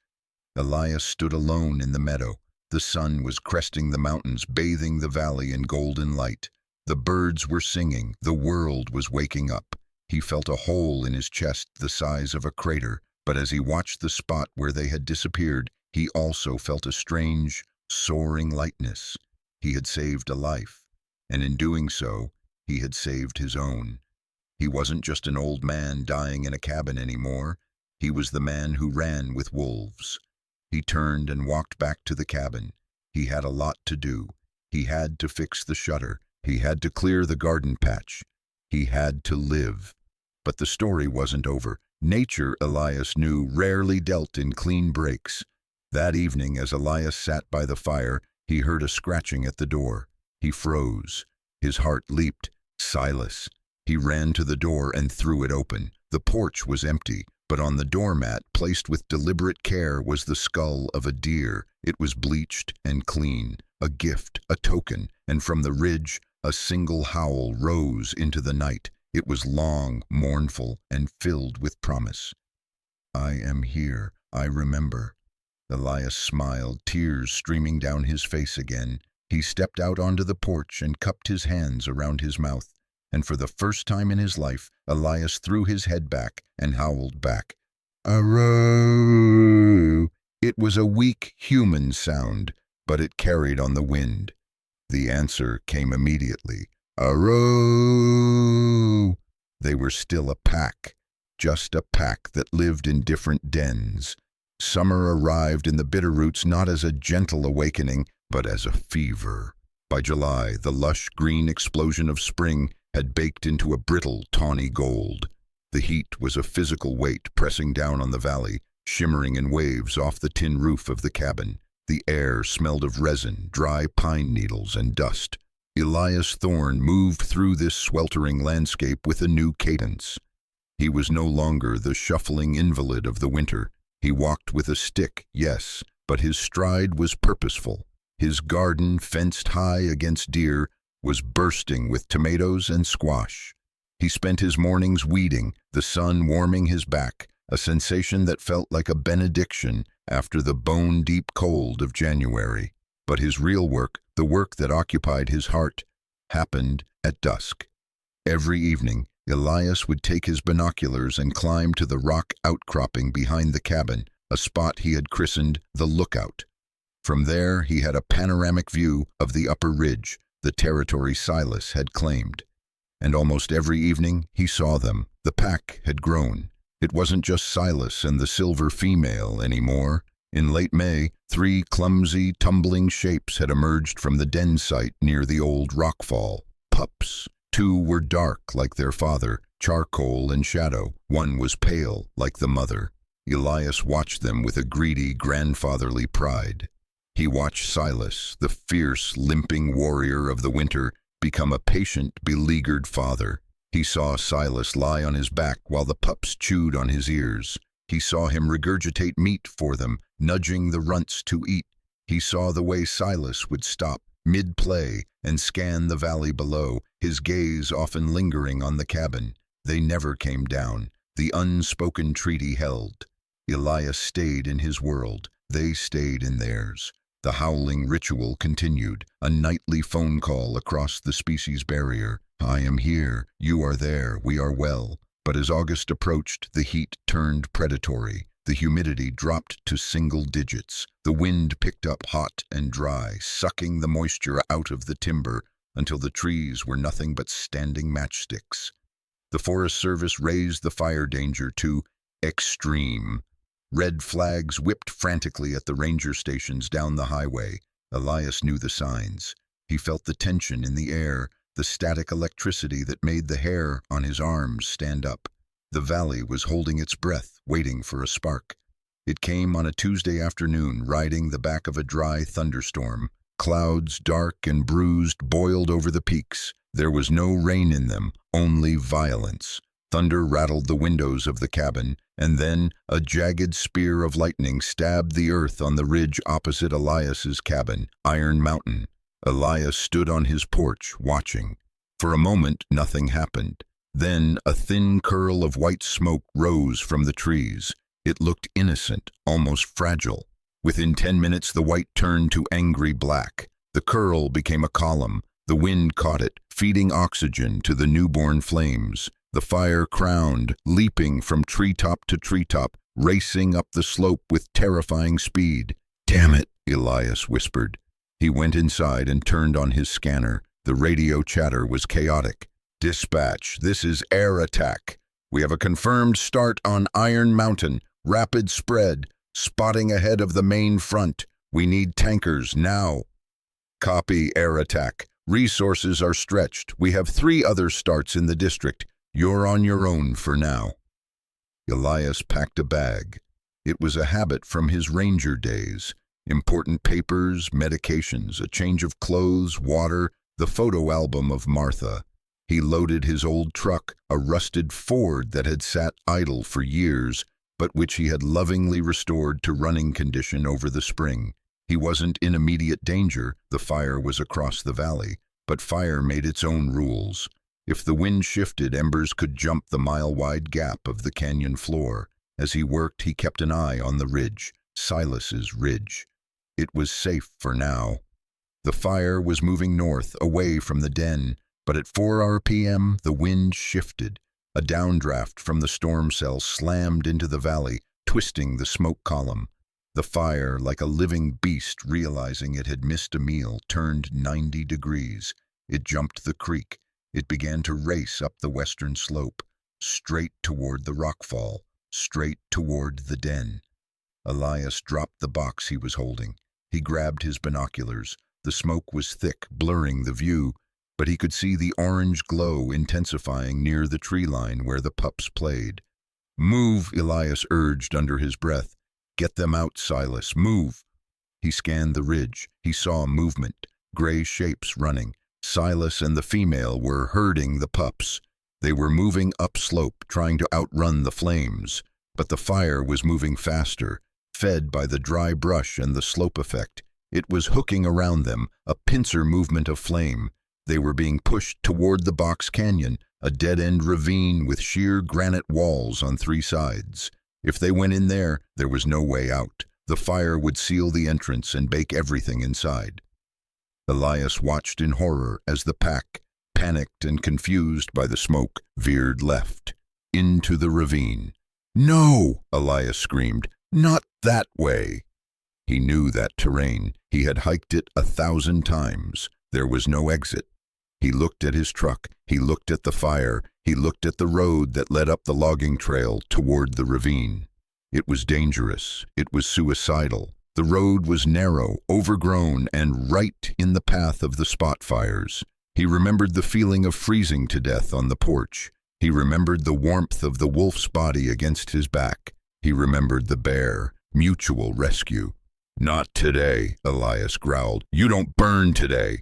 Elias stood alone in the meadow. The sun was cresting the mountains, bathing the valley in golden light. The birds were singing. The world was waking up. He felt a hole in his chest the size of a crater, but as he watched the spot where they had disappeared, he also felt a strange, soaring lightness. He had saved a life, and in doing so, he had saved his own. He wasn't just an old man dying in a cabin anymore. He was the man who ran with wolves. He turned and walked back to the cabin. He had a lot to do. He had to fix the shutter. He had to clear the garden patch. He had to live. But the story wasn't over. Nature, Elias knew, rarely dealt in clean breaks. That evening, as Elias sat by the fire, he heard a scratching at the door. He froze. His heart leaped. Silas. He ran to the door and threw it open. The porch was empty, but on the doormat, placed with deliberate care, was the skull of a deer. It was bleached and clean, a gift, a token, and from the ridge, a single howl rose into the night. It was long, mournful, and filled with promise. "I am here. I remember." Elias smiled, tears streaming down his face again. He stepped out onto the porch and cupped his hands around his mouth. And for the first time in his life, Elias threw his head back and howled back. "Aroo!" It was a weak, human sound, but it carried on the wind. The answer came immediately. "Aroo!" They were still a pack, just a pack that lived in different dens. Summer arrived in the Bitterroots not as a gentle awakening, but as a fever. By July, the lush green explosion of spring had baked into a brittle, tawny gold. The heat was a physical weight pressing down on the valley, shimmering in waves off the tin roof of the cabin. The air smelled of resin, dry pine needles, and dust. Elias Thorne moved through this sweltering landscape with a new cadence. He was no longer the shuffling invalid of the winter. He walked with a stick, yes, but his stride was purposeful. His garden, fenced high against deer, was bursting with tomatoes and squash. He spent his mornings weeding, the sun warming his back, a sensation that felt like a benediction after the bone-deep cold of January. But his real work, the work that occupied his heart, happened at dusk. Every evening, Elias would take his binoculars and climb to the rock outcropping behind the cabin, a spot he had christened the Lookout. From there, he had a panoramic view of the upper ridge, the territory Silas had claimed. And almost every evening, he saw them. The pack had grown. It wasn't just Silas and the silver female anymore. In late May, 3 clumsy, tumbling shapes had emerged from the den site near the old rockfall. Pups. 2 were dark like their father, charcoal and shadow. 1 was pale like the mother. Elias watched them with a greedy, grandfatherly pride. He watched Silas, the fierce, limping warrior of the winter, become a patient, beleaguered father. He saw Silas lie on his back while the pups chewed on his ears. He saw him regurgitate meat for them, nudging the runts to eat. He saw the way Silas would stop mid-play and scan the valley below, his gaze often lingering on the cabin. They never came down. The unspoken treaty held. Elias stayed in his world. They stayed in theirs. The howling ritual continued, a nightly phone call across the species barrier. I am here, you are there, we are well. But as August approached, the heat turned predatory. The humidity dropped to single digits. The wind picked up hot and dry, sucking the moisture out of the timber until the trees were nothing but standing matchsticks. The Forest Service raised the fire danger to extreme. Red flags whipped frantically at the ranger stations down the highway. Elias knew the signs. He felt the tension in the air, the static electricity that made the hair on his arms stand up. The valley was holding its breath, waiting for a spark. It came on a Tuesday afternoon, riding the back of a dry thunderstorm. Clouds, dark and bruised, boiled over the peaks. There was no rain in them, only violence. Thunder rattled the windows of the cabin, and then a jagged spear of lightning stabbed the earth on the ridge opposite Elias's cabin, Iron Mountain. Elias stood on his porch, watching. For a moment, nothing happened. Then a thin curl of white smoke rose from the trees. It looked innocent, almost fragile. Within 10 minutes, the white turned to angry black. The curl became a column. The wind caught it, feeding oxygen to the newborn flames. The fire crowned, leaping from treetop to treetop, racing up the slope with terrifying speed. "Damn it," Elias whispered. He went inside and turned on his scanner. The radio chatter was chaotic. "Dispatch, this is air attack. We have a confirmed start on Iron Mountain. Rapid spread. Spotting ahead of the main front. We need tankers now." "Copy, air attack. Resources are stretched. We have 3 other starts in the district. You're on your own for now." Elias packed a bag. It was a habit from his ranger days. Important papers, medications, a change of clothes, water, the photo album of Martha. He loaded his old truck, a rusted Ford that had sat idle for years, but which he had lovingly restored to running condition over the spring. He wasn't in immediate danger. The fire was across the valley, but fire made its own rules. If the wind shifted, embers could jump the mile-wide gap of the canyon floor. As he worked, he kept an eye on the ridge, Silas's ridge. It was safe for now. The fire was moving north, away from the den, but at 4 RPM, the wind shifted. A downdraft from the storm cell slammed into the valley, twisting the smoke column. The fire, like a living beast realizing it had missed a meal, turned 90 degrees. It jumped the creek. It began to race up the western slope, straight toward the rockfall, straight toward the den. Elias dropped the box he was holding. He grabbed his binoculars. The smoke was thick, blurring the view, but he could see the orange glow intensifying near the tree line where the pups played. "Move," Elias urged under his breath. "Get them out, Silas, move." He scanned the ridge. He saw movement, gray shapes running. Silas and the female were herding the pups. They were moving upslope, trying to outrun the flames, but the fire was moving faster, fed by the dry brush and the slope effect. It was hooking around them, a pincer movement of flame. They were being pushed toward the box canyon, a dead-end ravine with sheer granite walls on 3 sides. If they went in there, there was no way out. The fire would seal the entrance and bake everything inside. Elias watched in horror as the pack, panicked and confused by the smoke, veered left, into the ravine. "No!" Elias screamed. "Not that way!" He knew that terrain. He had hiked it 1,000 times. There was no exit. He looked at his truck. He looked at the fire. He looked at the road that led up the logging trail toward the ravine. It was dangerous. It was suicidal. The road was narrow, overgrown, and right in the path of the spot fires. He remembered the feeling of freezing to death on the porch. He remembered the warmth of the wolf's body against his back. He remembered the bear, mutual rescue. Not today, Elias growled. You don't burn today.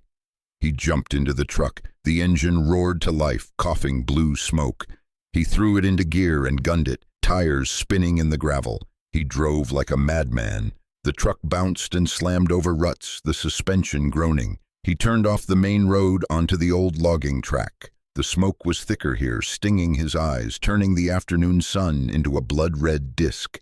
He jumped into the truck. The engine roared to life, coughing blue smoke. He threw it into gear and gunned it, tires spinning in the gravel. He drove like a madman. The truck bounced and slammed over ruts, the suspension groaning. He turned off the main road onto the old logging track. The smoke was thicker here, stinging his eyes, turning the afternoon sun into a blood-red disk.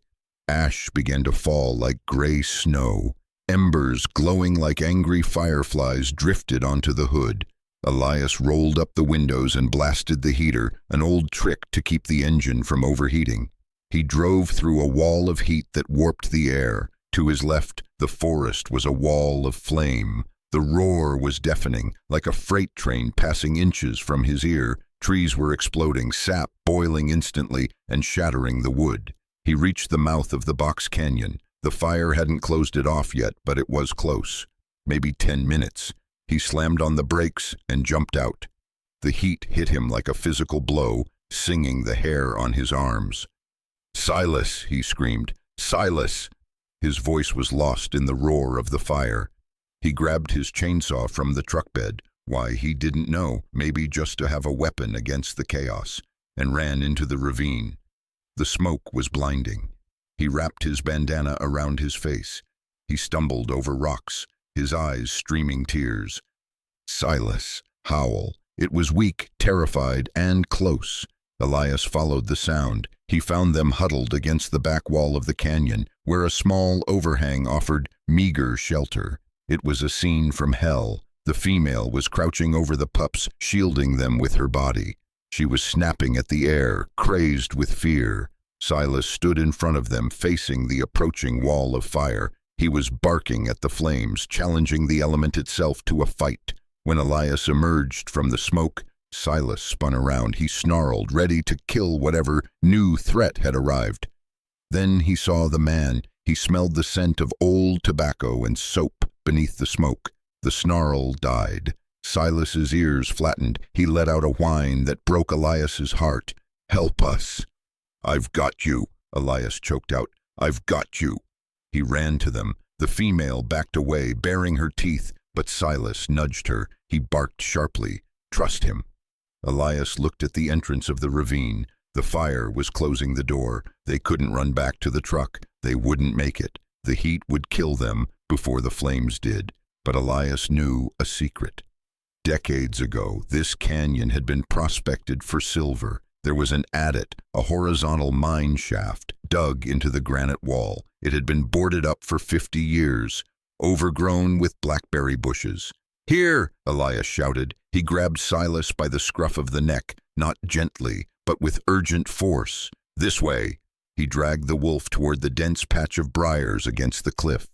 Ash began to fall like gray snow. Embers, glowing like angry fireflies, drifted onto the hood. Elias rolled up the windows and blasted the heater, an old trick to keep the engine from overheating. He drove through a wall of heat that warped the air. To his left, the forest was a wall of flame. The roar was deafening, like a freight train passing inches from his ear. Trees were exploding, sap boiling instantly and shattering the wood. He reached the mouth of the box canyon. The fire hadn't closed it off yet, but it was close. Maybe 10 minutes. He slammed on the brakes and jumped out. The heat hit him like a physical blow, singing the hair on his arms. "Silas!" he screamed. "Silas!" His voice was lost in the roar of the fire. He grabbed his chainsaw from the truck bed. Why, he didn't know, maybe just to have a weapon against the chaos, and ran into the ravine. The smoke was blinding. He wrapped his bandana around his face. He stumbled over rocks, his eyes streaming tears. Silas, howl. It was weak, terrified, and close. Elias followed the sound. He found them huddled against the back wall of the canyon, where a small overhang offered meager shelter. It was a scene from hell. The female was crouching over the pups, shielding them with her body. She was snapping at the air, crazed with fear. Silas stood in front of them, facing the approaching wall of fire. He was barking at the flames, challenging the element itself to a fight. When Elias emerged from the smoke, Silas spun around. He snarled, ready to kill whatever new threat had arrived. Then he saw the man. He smelled the scent of old tobacco and soap beneath the smoke. The snarl died. Silas's ears flattened. He let out a whine that broke Elias's heart. "Help us!" "I've got you," Elias choked out. "I've got you." He ran to them. The female backed away, baring her teeth, but Silas nudged her. He barked sharply. "Trust him." Elias looked at the entrance of the ravine. The fire was closing the door. They couldn't run back to the truck. They wouldn't make it. The heat would kill them before the flames did. But Elias knew a secret. Decades ago, this canyon had been prospected for silver. There was an adit, a horizontal mine shaft, dug into the granite wall. It had been boarded up for 50 years, overgrown with blackberry bushes. "Here!" Elias shouted. He grabbed Silas by the scruff of the neck, not gently, but with urgent force. "This way!" He dragged the wolf toward the dense patch of briars against the cliff.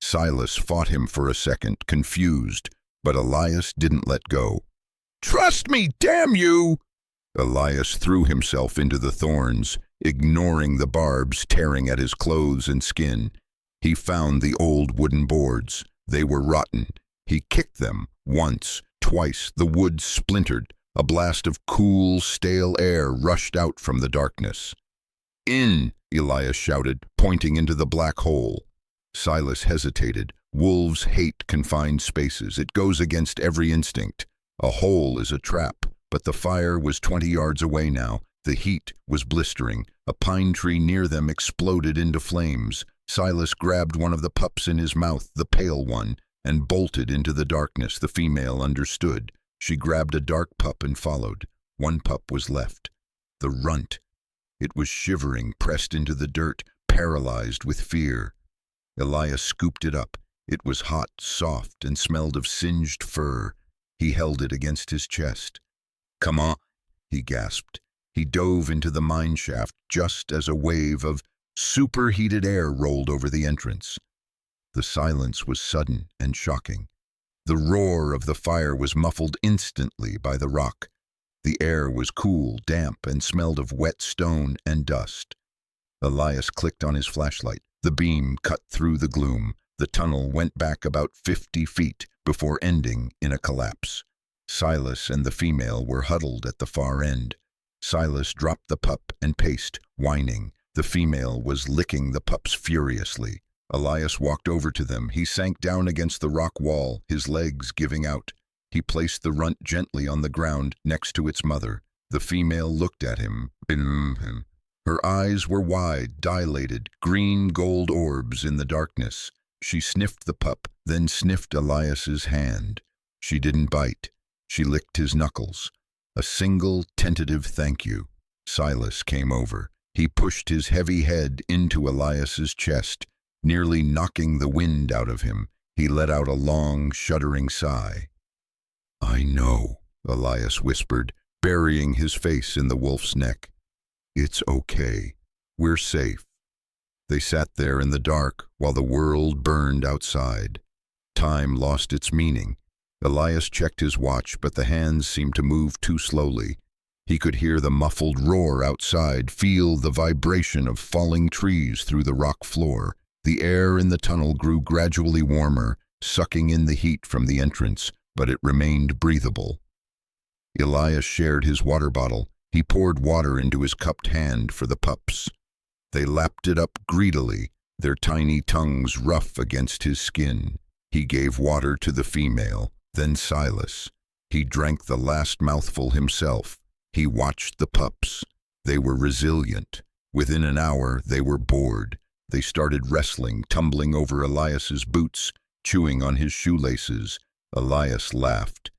Silas fought him for a second, confused, but Elias didn't let go. "Trust me, damn you!" Elias threw himself into the thorns, ignoring the barbs tearing at his clothes and skin. He found the old wooden boards. They were rotten. He kicked them once, twice. The wood splintered. A blast of cool, stale air rushed out from the darkness. "In!" Elias shouted, pointing into the black hole. Silas hesitated. Wolves hate confined spaces. It goes against every instinct. A hole is a trap, but the fire was 20 yards away now. The heat was blistering. A pine tree near them exploded into flames. Silas grabbed one of the pups in his mouth, the pale one, and bolted into the darkness. The female understood. She grabbed a dark pup and followed. One pup was left. The runt. It was shivering, pressed into the dirt, paralyzed with fear. Elias scooped it up. It was hot, soft, and smelled of singed fur. He held it against his chest. "Come on," he gasped. He dove into the mine shaft just as a wave of superheated air rolled over the entrance. The silence was sudden and shocking. The roar of the fire was muffled instantly by the rock. The air was cool, damp, and smelled of wet stone and dust. Elias clicked on his flashlight. The beam cut through the gloom. The tunnel went back about 50 feet before ending in a collapse. Silas and the female were huddled at the far end. Silas dropped the pup and paced, whining. The female was licking the pups furiously. Elias walked over to them. He sank down against the rock wall, his legs giving out. He placed the runt gently on the ground next to its mother. The female looked at him. Her eyes were wide, dilated, green gold orbs in the darkness. She sniffed the pup, then sniffed Elias's hand. She didn't bite. She licked his knuckles. A single tentative thank you. Silas came over. He pushed his heavy head into Elias's chest, nearly knocking the wind out of him. He let out a long, shuddering sigh. "I know," Elias whispered, burying his face in the wolf's neck. "It's okay. We're safe." They sat there in the dark while the world burned outside. Time lost its meaning. Elias checked his watch, but the hands seemed to move too slowly. He could hear the muffled roar outside, feel the vibration of falling trees through the rock floor. The air in the tunnel grew gradually warmer, sucking in the heat from the entrance, but it remained breathable. Elias shared his water bottle. He poured water into his cupped hand for the pups. They lapped it up greedily, their tiny tongues rough against his skin. He gave water to the female, then Silas. He drank the last mouthful himself. He watched the pups. They were resilient. Within an hour, they were bored. They started wrestling, tumbling over Elias's boots, chewing on his shoelaces. Elias laughed.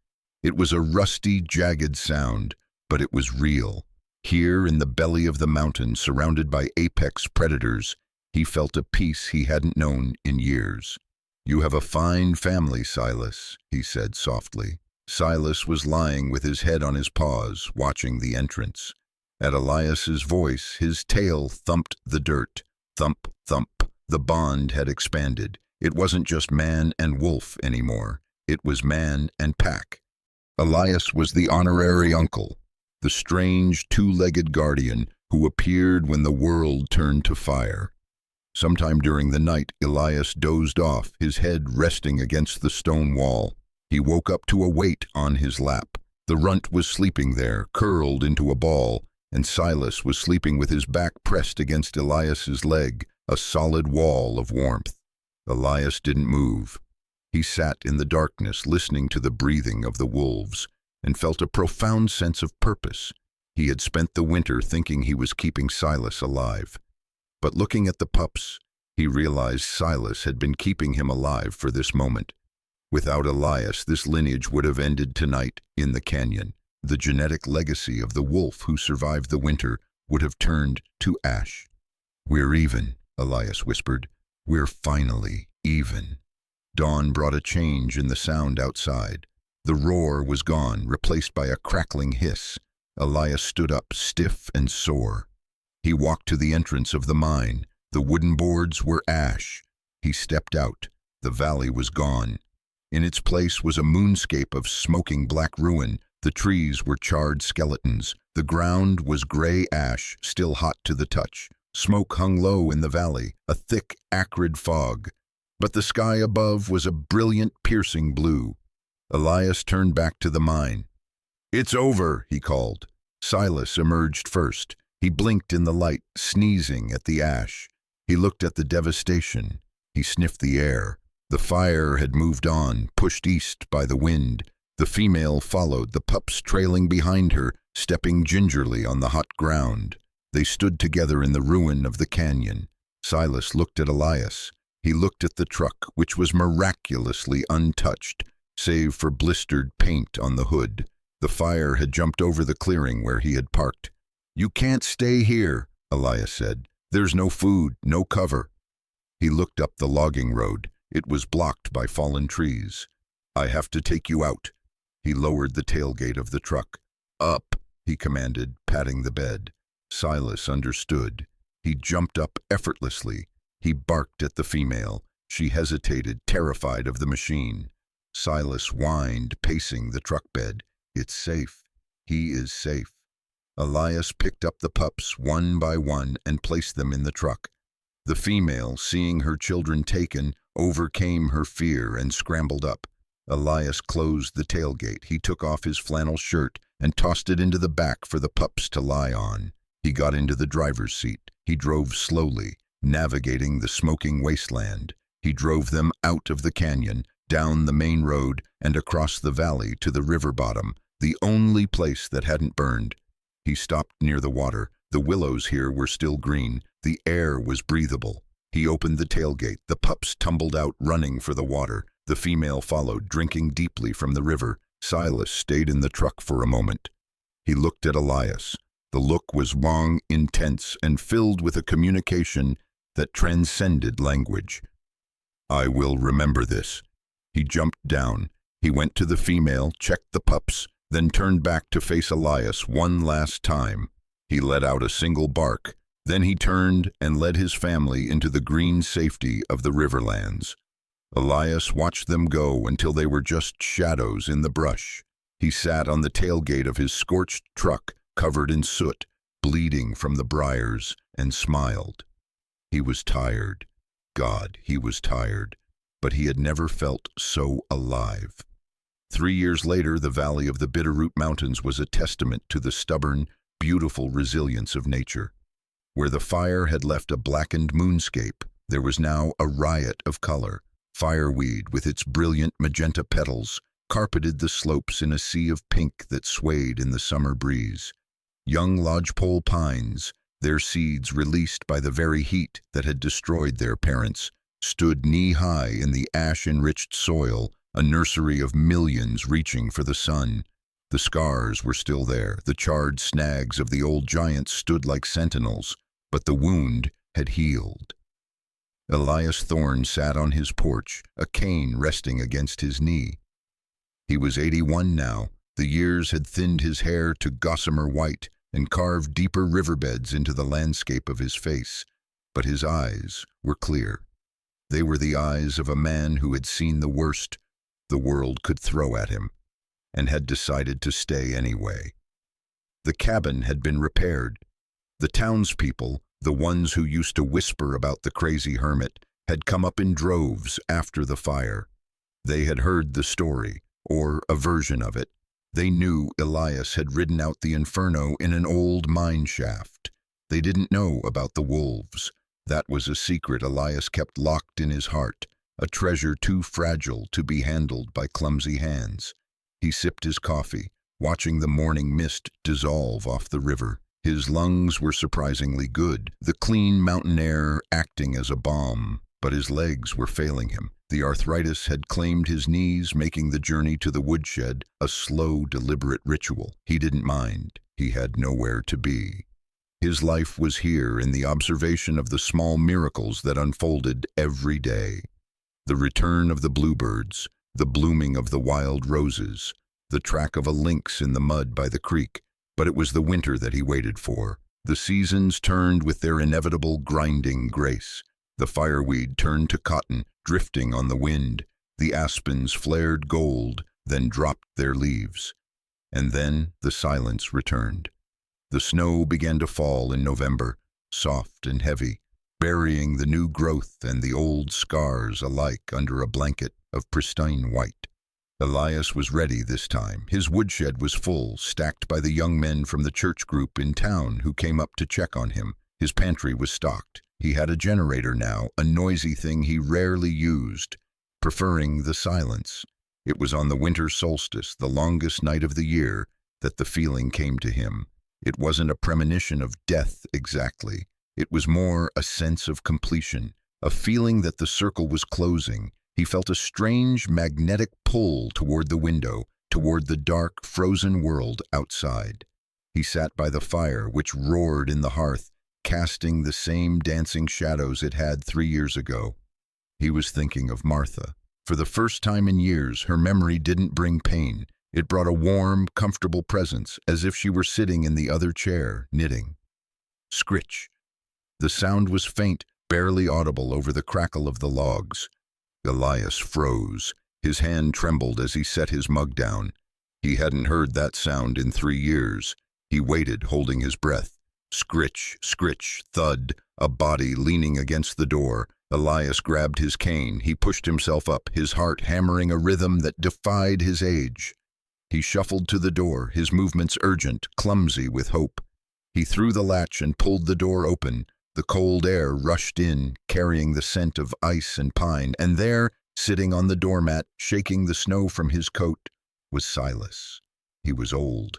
It was a rusty, jagged sound, but it was real. Here in the belly of the mountain, surrounded by apex predators, he felt a peace he hadn't known in years. "You have a fine family, Silas," he said softly. Silas was lying with his head on his paws, watching the entrance. At Elias's voice, his tail thumped the dirt. Thump, thump. The bond had expanded. It wasn't just man and wolf anymore. It was man and pack. Elias was the honorary uncle, the strange two-legged guardian who appeared when the world turned to fire. Sometime during the night, Elias dozed off, his head resting against the stone wall. He woke up to a weight on his lap. The runt was sleeping there, curled into a ball, and Silas was sleeping with his back pressed against Elias's leg, a solid wall of warmth. Elias didn't move. He sat in the darkness, listening to the breathing of the wolves, and felt a profound sense of purpose. He had spent the winter thinking he was keeping Silas alive. But looking at the pups, he realized Silas had been keeping him alive for this moment. Without Elias, this lineage would have ended tonight in the canyon. The genetic legacy of the wolf who survived the winter would have turned to ash. "We're even," Elias whispered. "We're finally even." Dawn brought a change in the sound outside. The roar was gone, replaced by a crackling hiss. Elias stood up, stiff and sore. He walked to the entrance of the mine. The wooden boards were ash. He stepped out. The valley was gone. In its place was a moonscape of smoking black ruin. The trees were charred skeletons. The ground was gray ash, still hot to the touch. Smoke hung low in the valley, a thick, acrid fog. But the sky above was a brilliant, piercing blue. Elias turned back to the mine. "It's over," he called. Silas emerged first. He blinked in the light, sneezing at the ash. He looked at the devastation. He sniffed the air. The fire had moved on, pushed east by the wind. The female followed, the pups trailing behind her, stepping gingerly on the hot ground. They stood together in the ruin of the canyon. Silas looked at Elias. He looked at the truck, which was miraculously untouched, save for blistered paint on the hood. The fire had jumped over the clearing where he had parked. "You can't stay here," Elias said. "There's no food, no cover." He looked up the logging road. It was blocked by fallen trees. "I have to take you out." He lowered the tailgate of the truck. "Up," he commanded, patting the bed. Silas understood. He jumped up effortlessly. He barked at the female. She hesitated, terrified of the machine. Silas whined, pacing the truck bed. "It's safe. He is safe." Elias picked up the pups one by one and placed them in the truck. The female, seeing her children taken, overcame her fear and scrambled up. Elias closed the tailgate. He took off his flannel shirt and tossed it into the back for the pups to lie on. He got into the driver's seat. He drove slowly. navigating the smoking wasteland. He drove them out of the canyon, down the main road, and across the valley to the river bottom, the only place that hadn't burned. He stopped near the water. The willows here were still green. The air was breathable. He opened the tailgate. The pups tumbled out, running for the water. The female followed, drinking deeply from the river. Silas stayed in the truck for a moment. He looked at Elias. The look was long, intense, and filled with a communication that transcended language. "I will remember this." He jumped down. He went to the female, checked the pups, then turned back to face Elias one last time. He let out a single bark. Then he turned and led his family into the green safety of the riverlands. Elias watched them go until they were just shadows in the brush. He sat on the tailgate of his scorched truck, covered in soot, bleeding from the briars, and smiled. He was tired. God, he was tired. But he had never felt so alive. 3 years later, the valley of the Bitterroot Mountains was a testament to the stubborn, beautiful resilience of nature. Where the fire had left a blackened moonscape, there was now a riot of color. Fireweed, with its brilliant magenta petals, carpeted the slopes in a sea of pink that swayed in the summer breeze. Young lodgepole pines, their seeds released by the very heat that had destroyed their parents, stood knee-high in the ash-enriched soil, a nursery of millions reaching for the sun. The scars were still there. The charred snags of the old giants stood like sentinels, but the wound had healed. Elias Thorne sat on his porch, a cane resting against his knee. He was 81 now. The years had thinned his hair to gossamer white and carved deeper riverbeds into the landscape of his face, but his eyes were clear. They were the eyes of a man who had seen the worst the world could throw at him, and had decided to stay anyway. The cabin had been repaired. The townspeople, the ones who used to whisper about the crazy hermit, had come up in droves after the fire. They had heard the story, or a version of it. They knew Elias had ridden out the inferno in an old mine shaft. They didn't know about the wolves. That was a secret Elias kept locked in his heart, a treasure too fragile to be handled by clumsy hands. He sipped his coffee, watching the morning mist dissolve off the river. His lungs were surprisingly good, the clean mountain air acting as a balm, but his legs were failing him. The arthritis had claimed his knees, making the journey to the woodshed a slow, deliberate ritual. He didn't mind. He had nowhere to be. His life was here in the observation of the small miracles that unfolded every day. The return of the bluebirds, the blooming of the wild roses, the track of a lynx in the mud by the creek. But it was the winter that he waited for. The seasons turned with their inevitable grinding grace. The fireweed turned to cotton, drifting on the wind. The aspens flared gold, then dropped their leaves. And then the silence returned. The snow began to fall in November, soft and heavy, burying the new growth and the old scars alike under a blanket of pristine white. Elias was ready this time. His woodshed was full, stacked by the young men from the church group in town who came up to check on him. His pantry was stocked. He had a generator now, a noisy thing he rarely used, preferring the silence. It was on the winter solstice, the longest night of the year, that the feeling came to him. It wasn't a premonition of death exactly. It was more a sense of completion, a feeling that the circle was closing. He felt a strange magnetic pull toward the window, toward the dark, frozen world outside. He sat by the fire, which roared in the hearth, casting the same dancing shadows it had 3 years ago. He was thinking of Martha. For the first time in years, her memory didn't bring pain. It brought a warm, comfortable presence, as if she were sitting in the other chair, knitting. Scritch. The sound was faint, barely audible over the crackle of the logs. Elias froze. His hand trembled as he set his mug down. He hadn't heard that sound in 3 years. He waited, holding his breath. Scritch, scritch, thud, a body leaning against the door. Elias grabbed his cane. He pushed himself up, his heart hammering a rhythm that defied his age. He shuffled to the door, his movements urgent, clumsy with hope. He threw the latch and pulled the door open. The cold air rushed in, carrying the scent of ice and pine, and there, sitting on the doormat, shaking the snow from his coat, was Silas. He was old.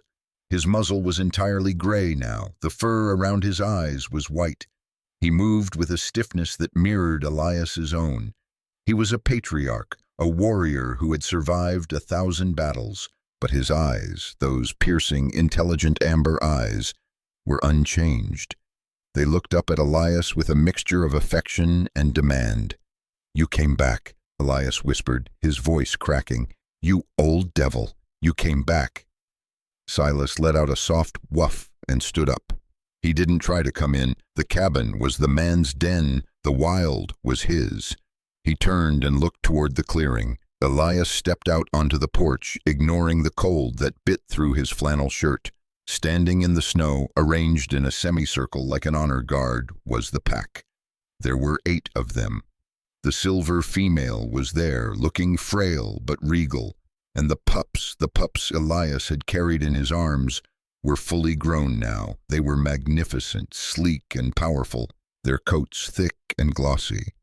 His muzzle was entirely gray now. The fur around his eyes was white. He moved with a stiffness that mirrored Elias's own. He was a patriarch, a warrior who had survived 1,000 battles, but his eyes, those piercing, intelligent amber eyes, were unchanged. They looked up at Elias with a mixture of affection and demand. "You came back," Elias whispered, his voice cracking. "You old devil, you came back." Silas let out a soft woof and stood up. He didn't try to come in. The cabin was the man's den. The wild was his. He turned and looked toward the clearing. Elias stepped out onto the porch, ignoring the cold that bit through his flannel shirt. Standing in the snow, arranged in a semicircle like an honor guard, was the pack. There were 8 of them. The silver female was there, looking frail but regal, and the pups Elias had carried in his arms, were fully grown now. They were magnificent, sleek and powerful, their coats thick and glossy.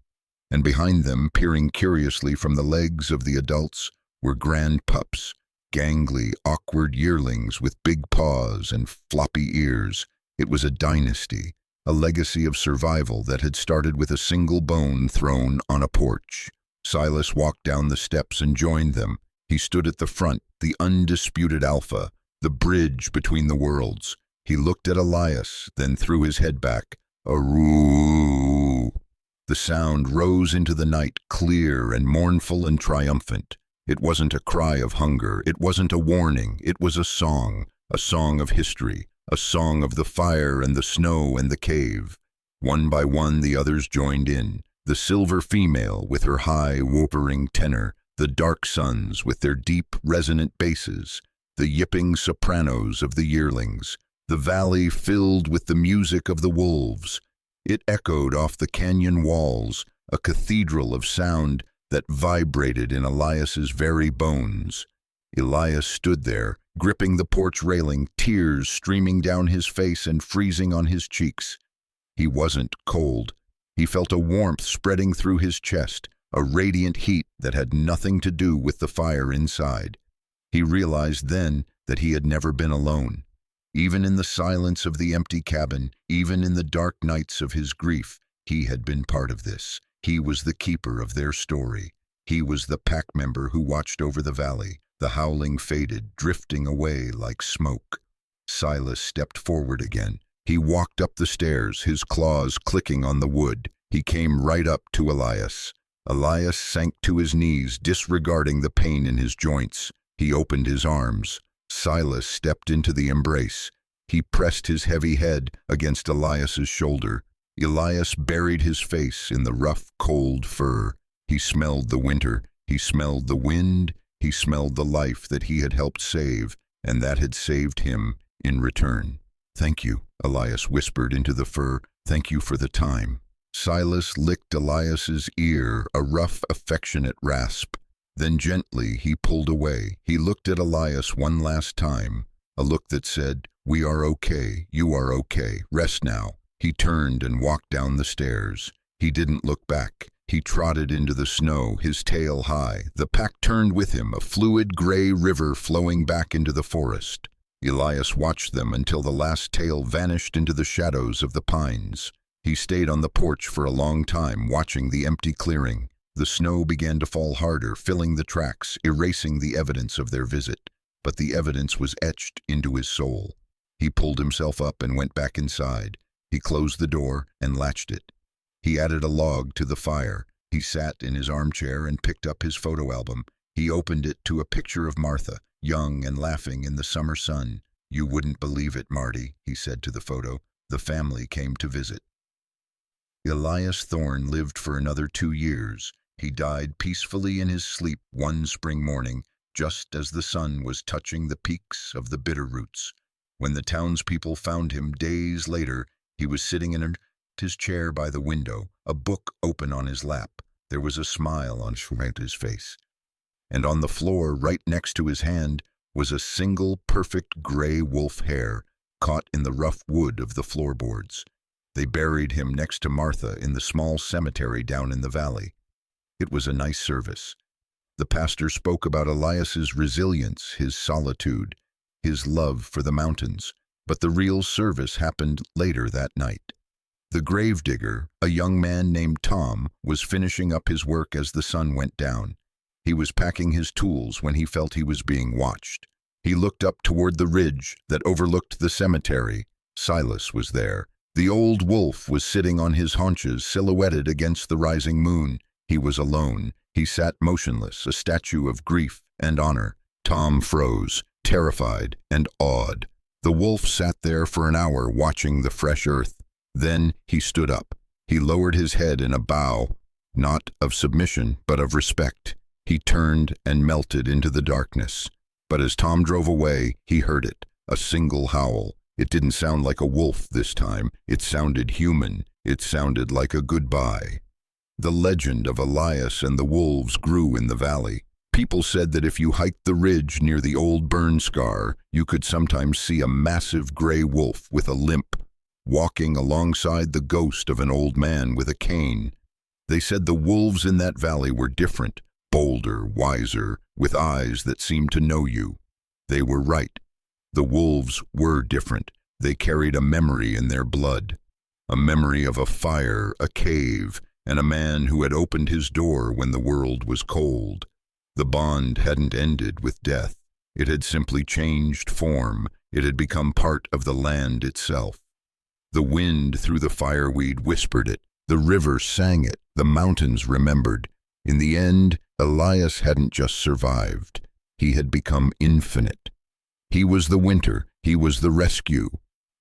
And behind them, peering curiously from the legs of the adults, were grand pups, gangly, awkward yearlings with big paws and floppy ears. It was a dynasty, a legacy of survival that had started with a single bone thrown on a porch. Silas walked down the steps and joined them. He stood at the front, the undisputed alpha, the bridge between the worlds. He looked at Elias, then threw his head back. "Aroo!" The sound rose into the night, clear and mournful and triumphant. It wasn't a cry of hunger. It wasn't a warning. It was a song of history, a song of the fire and the snow and the cave. One by one, the others joined in. The silver female with her high, whimpering tenor, the dark sons with their deep, resonant basses, the yipping sopranos of the yearlings, the valley filled with the music of the wolves. It echoed off the canyon walls, a cathedral of sound that vibrated in Elias's very bones. Elias stood there, gripping the porch railing, tears streaming down his face and freezing on his cheeks. He wasn't cold. He felt a warmth spreading through his chest, a radiant heat that had nothing to do with the fire inside. He realized then that he had never been alone. Even in the silence of the empty cabin, even in the dark nights of his grief, he had been part of this. He was the keeper of their story. He was the pack member who watched over the valley. The howling faded, drifting away like smoke. Silas stepped forward again. He walked up the stairs, his claws clicking on the wood. He came right up to Elias. Elias sank to his knees, disregarding the pain in his joints. He opened his arms. Silas stepped into the embrace. He pressed his heavy head against Elias's shoulder. Elias buried his face in the rough, cold fur. He smelled the winter. He smelled the wind. He smelled the life that he had helped save, and that had saved him in return. "Thank you," Elias whispered into the fur. "Thank you for the time." Silas licked Elias's ear, a rough, affectionate rasp. Then gently he pulled away. He looked at Elias one last time, a look that said, "We are okay. You are okay. Rest now." He turned and walked down the stairs. He didn't look back. He trotted into the snow, his tail high. The pack turned with him, a fluid gray river flowing back into the forest. Elias watched them until the last tail vanished into the shadows of the pines. He stayed on the porch for a long time, watching the empty clearing. The snow began to fall harder, filling the tracks, erasing the evidence of their visit. But the evidence was etched into his soul. He pulled himself up and went back inside. He closed the door and latched it. He added a log to the fire. He sat in his armchair and picked up his photo album. He opened it to a picture of Martha, young and laughing in the summer sun. "You wouldn't believe it, Marty," he said to the photo. "The family came to visit." Elias Thorne lived for another 2 years. He died peacefully in his sleep one spring morning, just as the sun was touching the peaks of the Bitterroots. When the townspeople found him days later, he was sitting in his chair by the window, a book open on his lap. There was a smile on his face. And on the floor, right next to his hand, was a single perfect gray wolf hair, caught in the rough wood of the floorboards. They buried him next to Martha in the small cemetery down in the valley. It was a nice service. The pastor spoke about Elias's resilience, his solitude, his love for the mountains, but the real service happened later that night. The gravedigger, a young man named Tom, was finishing up his work as the sun went down. He was packing his tools when he felt he was being watched. He looked up toward the ridge that overlooked the cemetery. Silas was there. The old wolf was sitting on his haunches, silhouetted against the rising moon. He was alone. He sat motionless, a statue of grief and honor. Tom froze, terrified and awed. The wolf sat there for an hour watching the fresh earth. Then he stood up. He lowered his head in a bow, not of submission, but of respect. He turned and melted into the darkness. But as Tom drove away, he heard it, a single howl. It didn't sound like a wolf this time. It sounded human. It sounded like a goodbye. The legend of Elias and the wolves grew in the valley. People said that if you hiked the ridge near the old burn scar, you could sometimes see a massive gray wolf with a limp, walking alongside the ghost of an old man with a cane. They said the wolves in that valley were different, bolder, wiser, with eyes that seemed to know you. They were right. The wolves were different. They carried a memory in their blood, a memory of a fire, a cave, and a man who had opened his door when the world was cold. The bond hadn't ended with death. It had simply changed form. It had become part of the land itself. The wind through the fireweed whispered it. The river sang it. The mountains remembered. In the end, Elias hadn't just survived. He had become infinite. He was the winter. He was the rescue.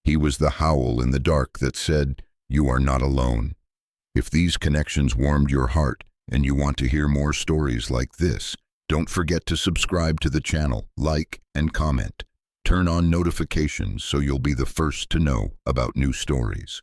He was the howl in the dark that said, "You are not alone." If these connections warmed your heart and you want to hear more stories like this, don't forget to subscribe to the channel, like, and comment. Turn on notifications so you'll be the first to know about new stories.